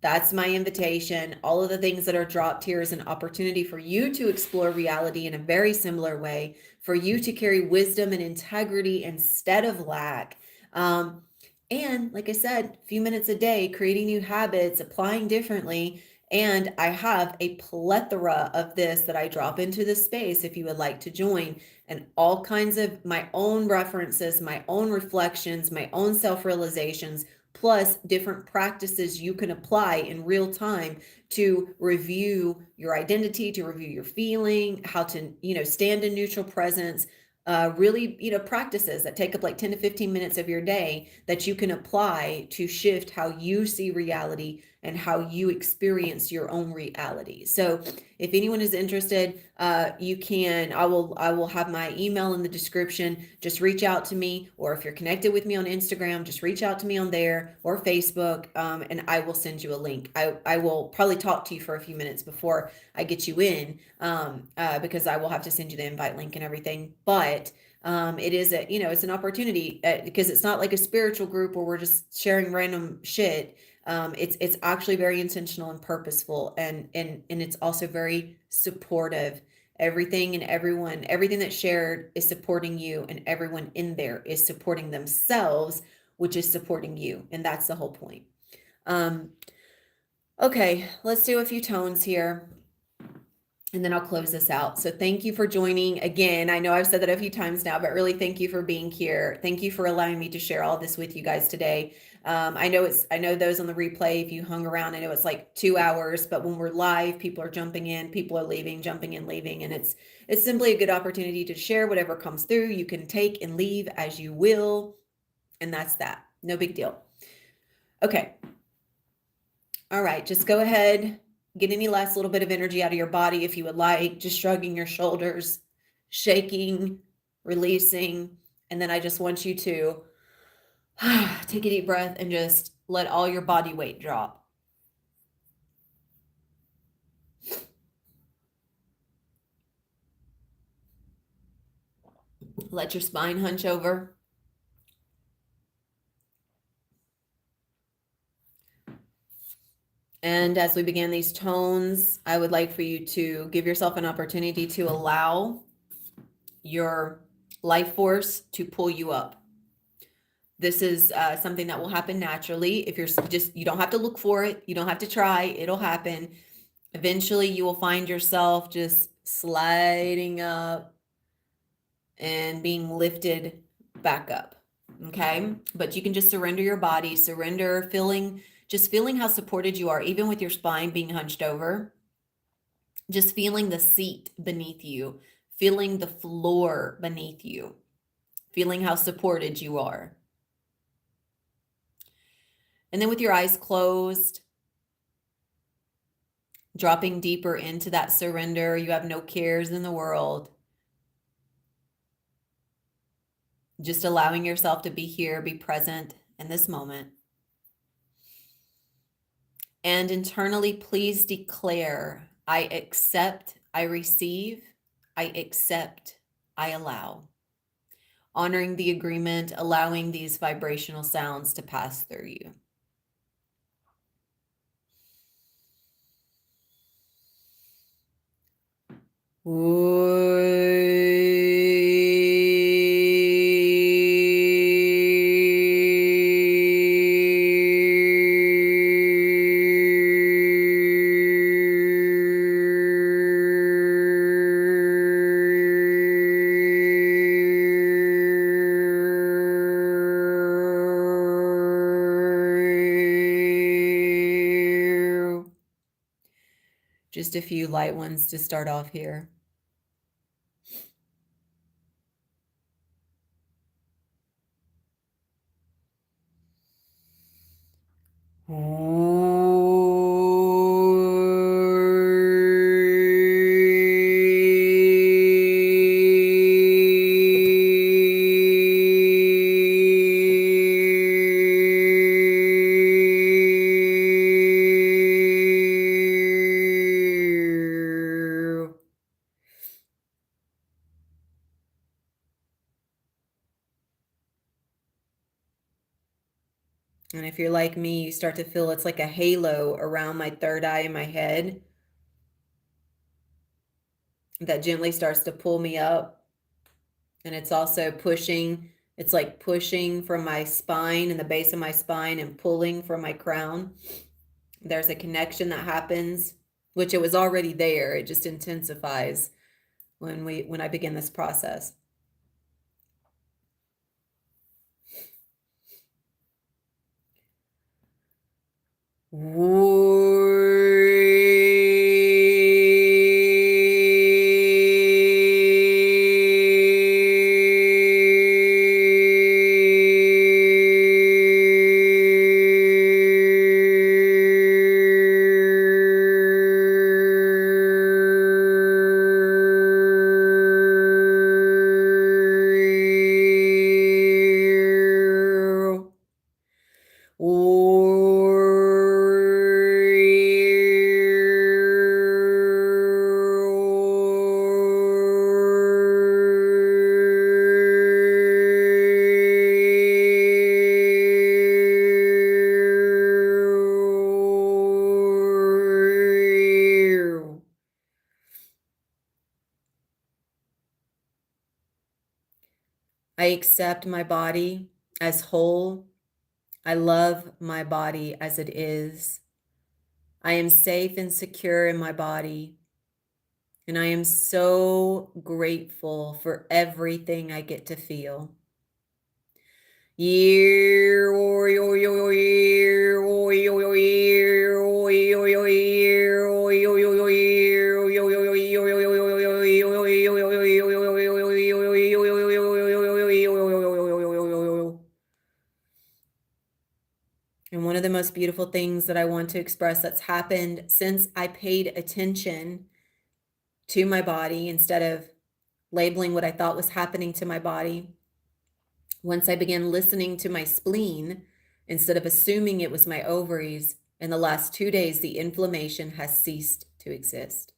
Speaker 1: that's my invitation. All of the things that are dropped here is an opportunity for you to explore reality in a very similar way, for you to carry wisdom and integrity instead of lack. And like I said, a few minutes a day, creating new habits, applying differently. And I have a plethora of this that I drop into this space if you would like to join, and all kinds of my own references, my own reflections, my own self-realizations, plus different practices you can apply in real time to review your identity, to review your feeling, how to, stand in neutral presence. Really, practices that take up like 10 to 15 minutes of your day that you can apply to shift how you see reality and how you experience your own reality. So if anyone is interested, I will have my email in the description. Just reach out to me, or if you're connected with me on Instagram, just reach out to me on there or Facebook, and I will send you a link. I will probably talk to you for a few minutes before I get you in, because I will have to send you the invite link and everything. But it is it's an opportunity, because it's not like a spiritual group where we're just sharing random shit. It's actually very intentional and purposeful, and it's also very supportive. Everything that's shared is supporting you, and everyone in there is supporting themselves, which is supporting you, and that's the whole point. Okay, let's do a few tones here, and then I'll close this out. So thank you for joining again. I know I've said that a few times now, but really thank you for being here. Thank you for allowing me to share all this with you guys today. I know those on the replay, if you hung around, I know it's like 2 hours, but when we're live, people are jumping in, people are leaving, jumping in, leaving. And it's simply a good opportunity to share whatever comes through. You can take and leave as you will. And that's that. No big deal. Okay. All right. Just go ahead. Get any last little bit of energy out of your body if you would like. Just shrugging your shoulders, shaking, releasing. And then I just want you to take a deep breath and just let all your body weight drop. Let your spine hunch over. And as we begin these tones, I would like for you to give yourself an opportunity to allow your life force to pull you up. This is something that will happen naturally. If you're just, you don't have to look for it. You don't have to try. It'll happen. Eventually, you will find yourself just sliding up and being lifted back up. Okay. But you can just surrender your body, surrender, just feeling how supported you are, even with your spine being hunched over. Just feeling the seat beneath you, feeling the floor beneath you, feeling how supported you are. And then with your eyes closed, dropping deeper into that surrender, you have no cares in the world. Just allowing yourself to be here, be present in this moment. And internally, please declare, I accept, I receive, I accept, I allow. Honoring the agreement, allowing these vibrational sounds to pass through you. Just a few light ones to start off here. And if you're like me, you start to feel it's like a halo around my third eye in my head that gently starts to pull me up. And it's also pushing, it's like pushing from my spine and the base of my spine and pulling from my crown. There's a connection that happens, which it was already there. It just intensifies when I begin this process. I accept my body as whole. I love my body as it is. I am safe and secure in my body. And I am so grateful for everything I get to feel. And one of the beautiful things that I want to express that's happened since I paid attention to my body instead of labeling what I thought was happening to my body. Once I began listening to my spleen instead of assuming it was my ovaries, in the last 2 days, the inflammation has ceased to exist.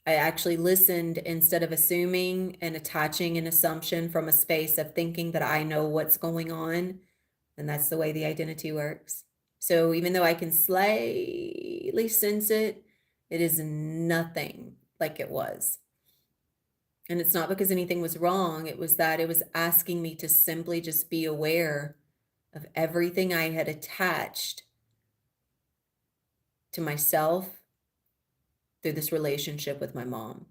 Speaker 1: I actually listened instead of assuming and attaching an assumption from a space of thinking that I know what's going on. And that's the way the identity works. So even though I can slightly sense it, it is nothing like it was. And it's not because anything was wrong. It was that it was asking me to simply just be aware of everything I had attached to myself through this relationship with my mom.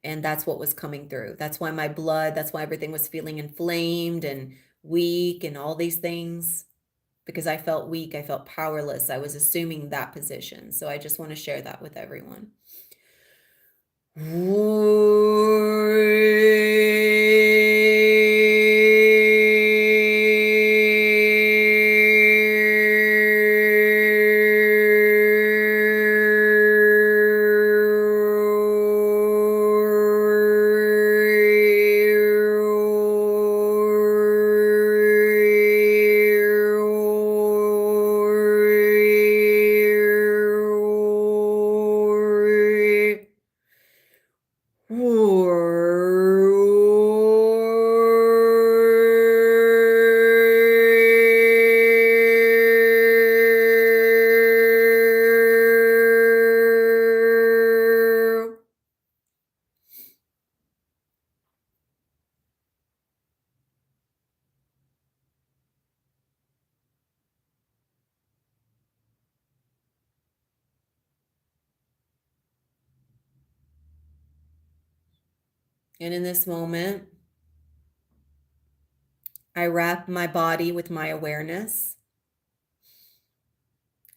Speaker 1: And that's what was coming through. That's why my blood, that's why everything was feeling inflamed and weak and all these things, because I felt weak. I felt powerless. I was assuming that position. So I just want to share that with everyone. And in this moment, I wrap my body with my awareness.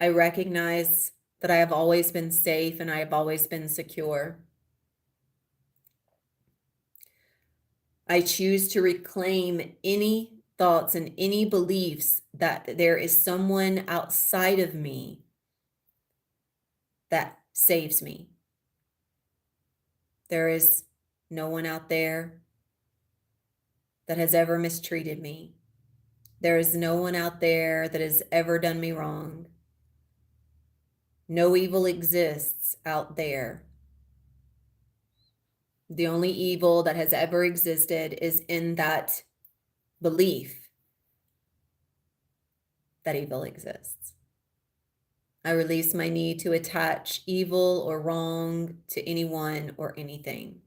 Speaker 1: I recognize that I have always been safe and I have always been secure. I choose to reclaim any thoughts and any beliefs that there is someone outside of me that saves me. There is no one out there that has ever mistreated me. There is no one out there that has ever done me wrong. No evil exists out there. The only evil that has ever existed is in that belief that evil exists. I release my need to attach evil or wrong to anyone or anything.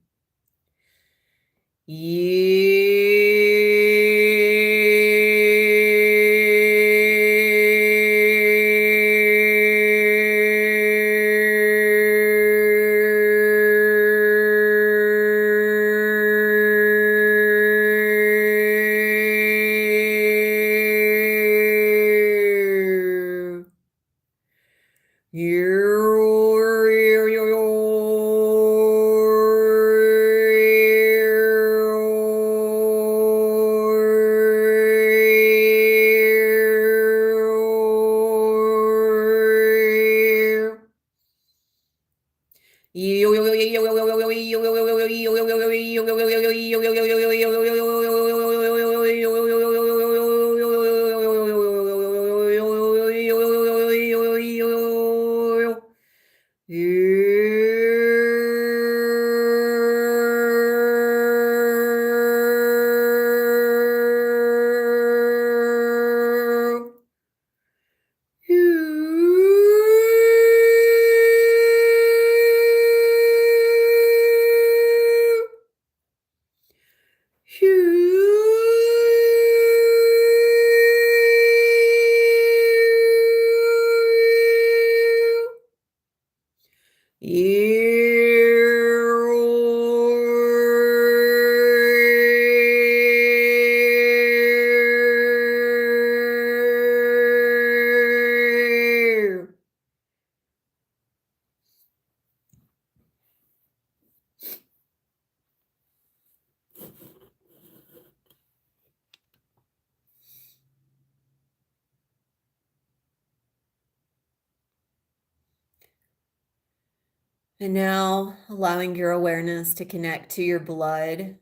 Speaker 1: And now allowing your awareness to connect to your blood,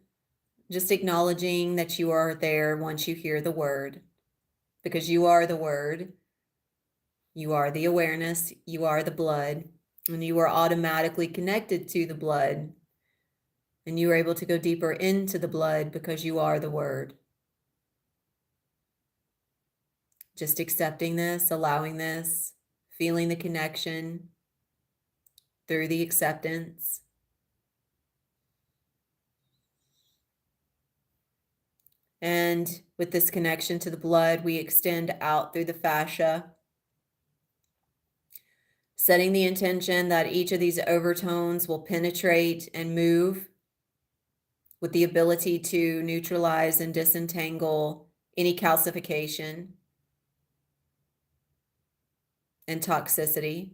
Speaker 1: just acknowledging that you are there once you hear the word, because you are the word, you are the awareness, you are the blood, and you are automatically connected to the blood. And you are able to go deeper into the blood because you are the word. Just accepting this, allowing this, feeling the connection through the acceptance. And with this connection to the blood, we extend out through the fascia, setting the intention that each of these overtones will penetrate and move with the ability to neutralize and disentangle any calcification and toxicity.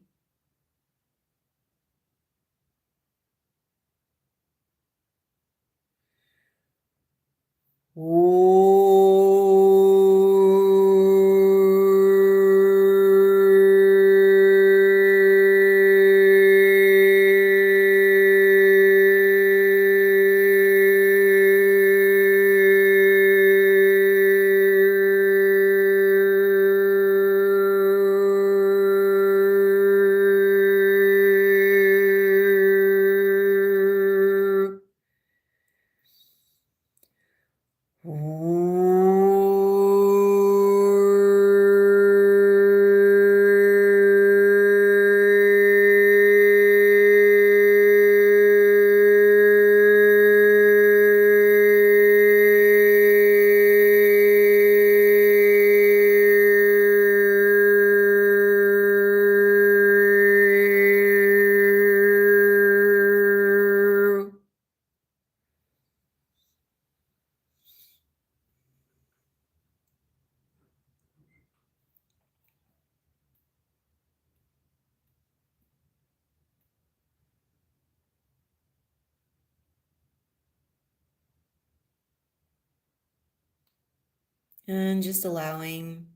Speaker 1: And just allowing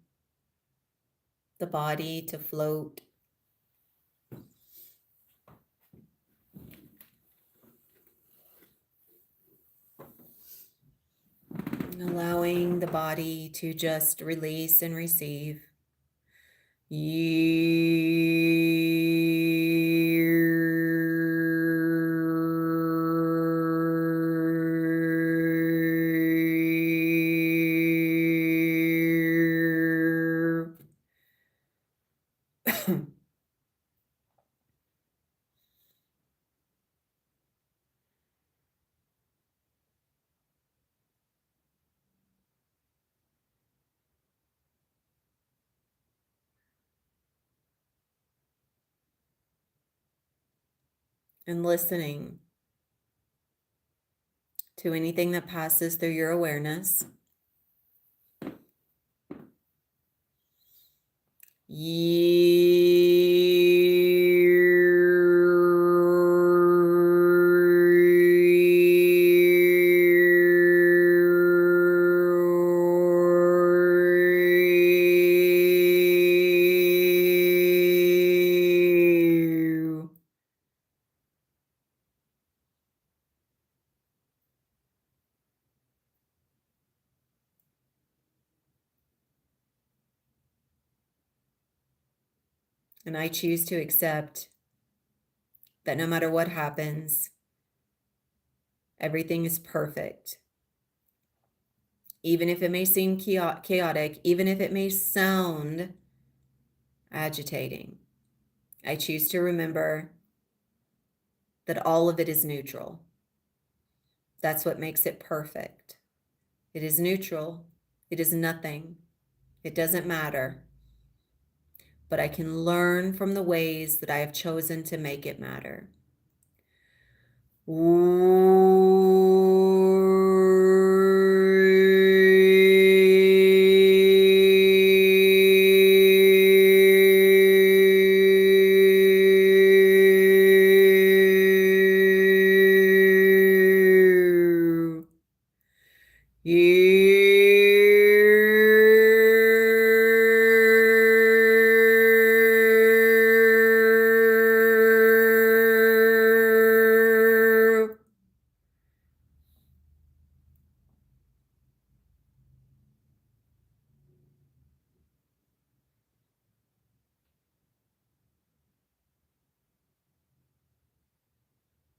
Speaker 1: the body to float. And allowing the body to just release and receive. And listening to anything that passes through your awareness. And I choose to accept that no matter what happens, everything is perfect. Even if it may seem chaotic, even if it may sound agitating, I choose to remember that all of it is neutral. That's what makes it perfect. It is neutral. It is nothing. It doesn't matter. But I can learn from the ways that I have chosen to make it matter.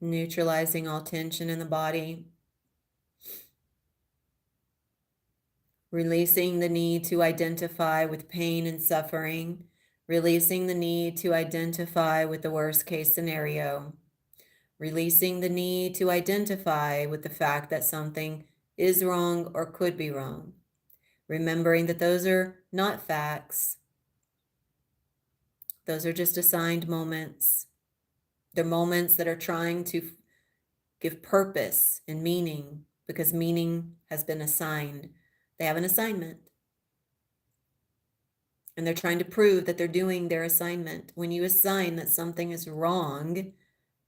Speaker 1: neutralizing all tension in the body, releasing the need to identify with pain and suffering, releasing the need to identify with the worst case scenario, releasing the need to identify with the fact that something is wrong or could be wrong, remembering that those are not facts. Those are just assigned moments. They're moments that are trying to give purpose and meaning because meaning has been assigned. They have an assignment. And they're trying to prove that they're doing their assignment. When you assign that something is wrong,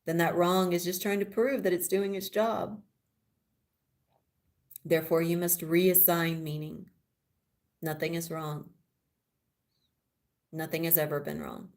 Speaker 1: then that wrong is just trying to prove that it's doing its job. Therefore, you must reassign meaning. Nothing is wrong. Nothing has ever been wrong.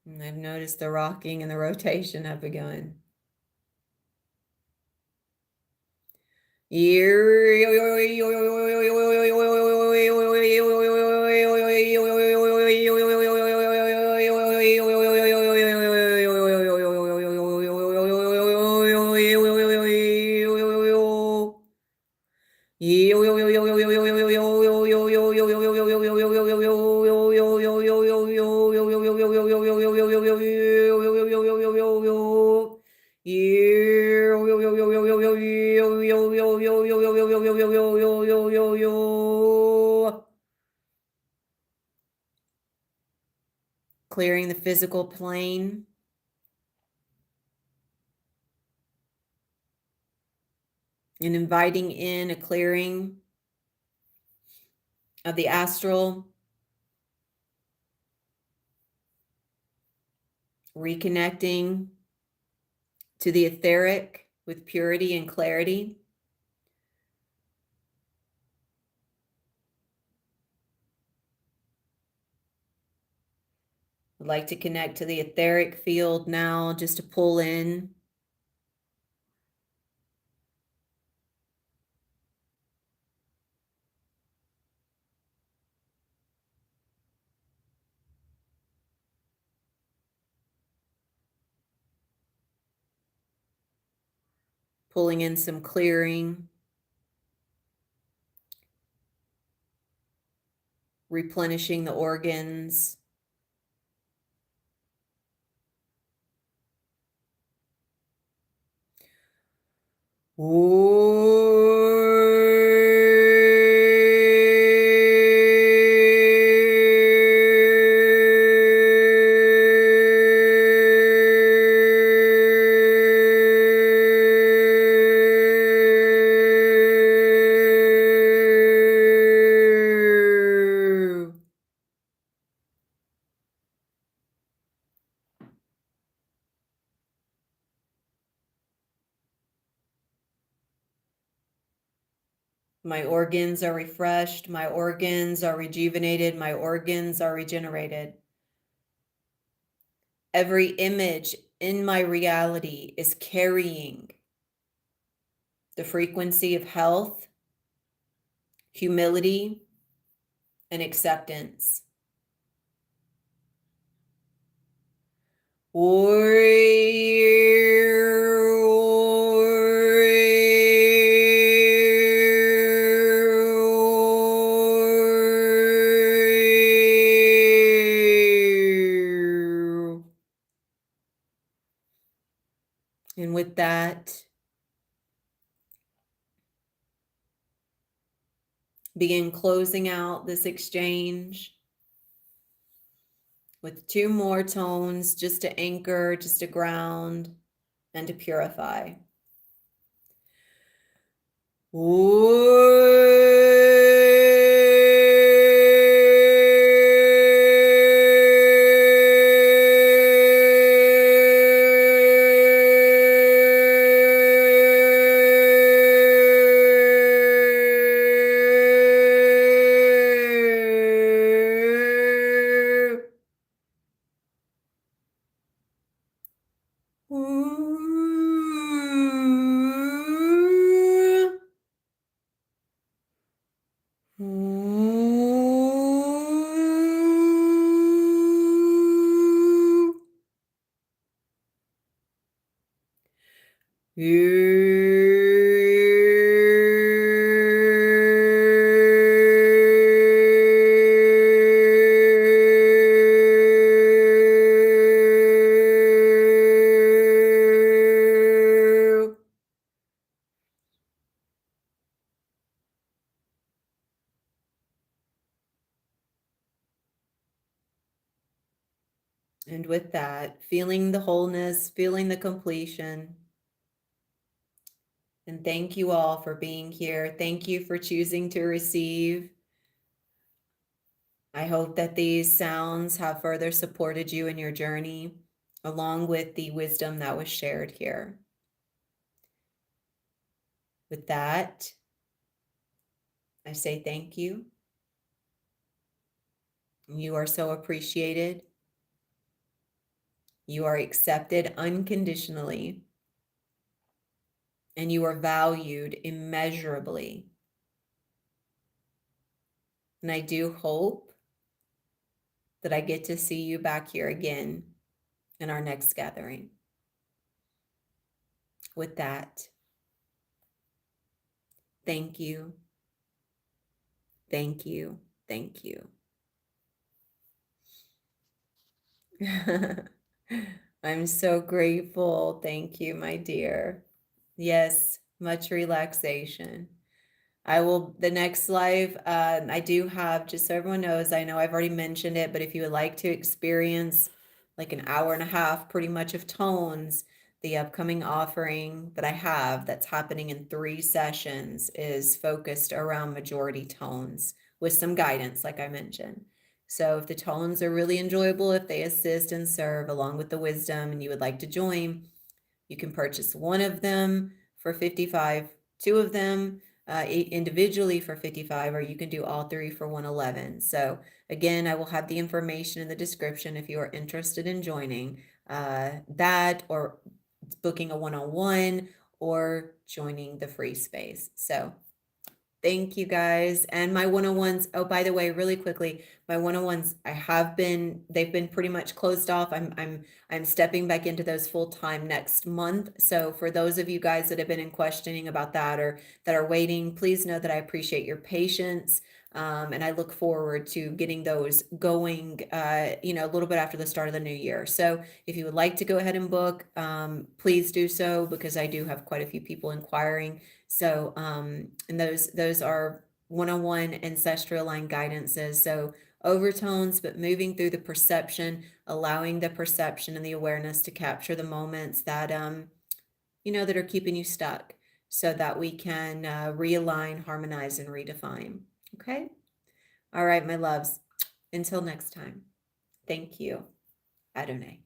Speaker 1: And I've noticed the rocking and the rotation have begun. Clearing the physical plane. And inviting in a clearing of the astral, reconnecting to the etheric with purity and clarity. I'd like to connect to the etheric field now, just to pull in. Pulling in some clearing. Replenishing the organs. My organs are refreshed. My organs are rejuvenated. My organs are regenerated. Every image in my reality is carrying the frequency of health, humility, and acceptance. And with that, begin closing out this exchange with 2 more tones just to anchor, just to ground, and to purify. And with that, feeling the wholeness, feeling the completion. And thank you all for being here. Thank you for choosing to receive. I hope that these sounds have further supported you in your journey, along with the wisdom that was shared here. With that, I say thank you. You are so appreciated. You are accepted unconditionally. And you are valued immeasurably. And I do hope that I get to see you back here again in our next gathering. With that, thank you. Thank you. Thank you. I'm so grateful. Thank you, my dear. Yes, much relaxation. The next live, I do have, just so everyone knows, I know I've already mentioned it, but if you would like to experience like an hour and a half pretty much of tones, the upcoming offering that I have that's happening in 3 sessions is focused around majority tones with some guidance, like I mentioned. So if the tones are really enjoyable, if they assist and serve along with the wisdom and you would like to join, you can purchase one of them for $55, 2 of them individually for $55, or you can do all 3 for $111. So again, I will have the information in the description if you are interested in joining that, or booking a one-on-one, or joining the free space. So thank you guys. And my one-on-ones, oh, by the way, really quickly, my one-on-ones, they've been pretty much closed off. I'm stepping back into those full-time next month. So for those of you guys that have been in questioning about that or that are waiting, please know that I appreciate your patience. And I look forward to getting those going, a little bit after the start of the new year. So if you would like to go ahead and book, please do so, because I do have quite a few people inquiring. So, and those are one-on-one ancestral line guidances. So overtones, but moving through the perception, allowing the perception and the awareness to capture the moments that, that are keeping you stuck, so that we can realign, harmonize, and redefine. Okay. All right, my loves. Until next time. Thank you. Adonai.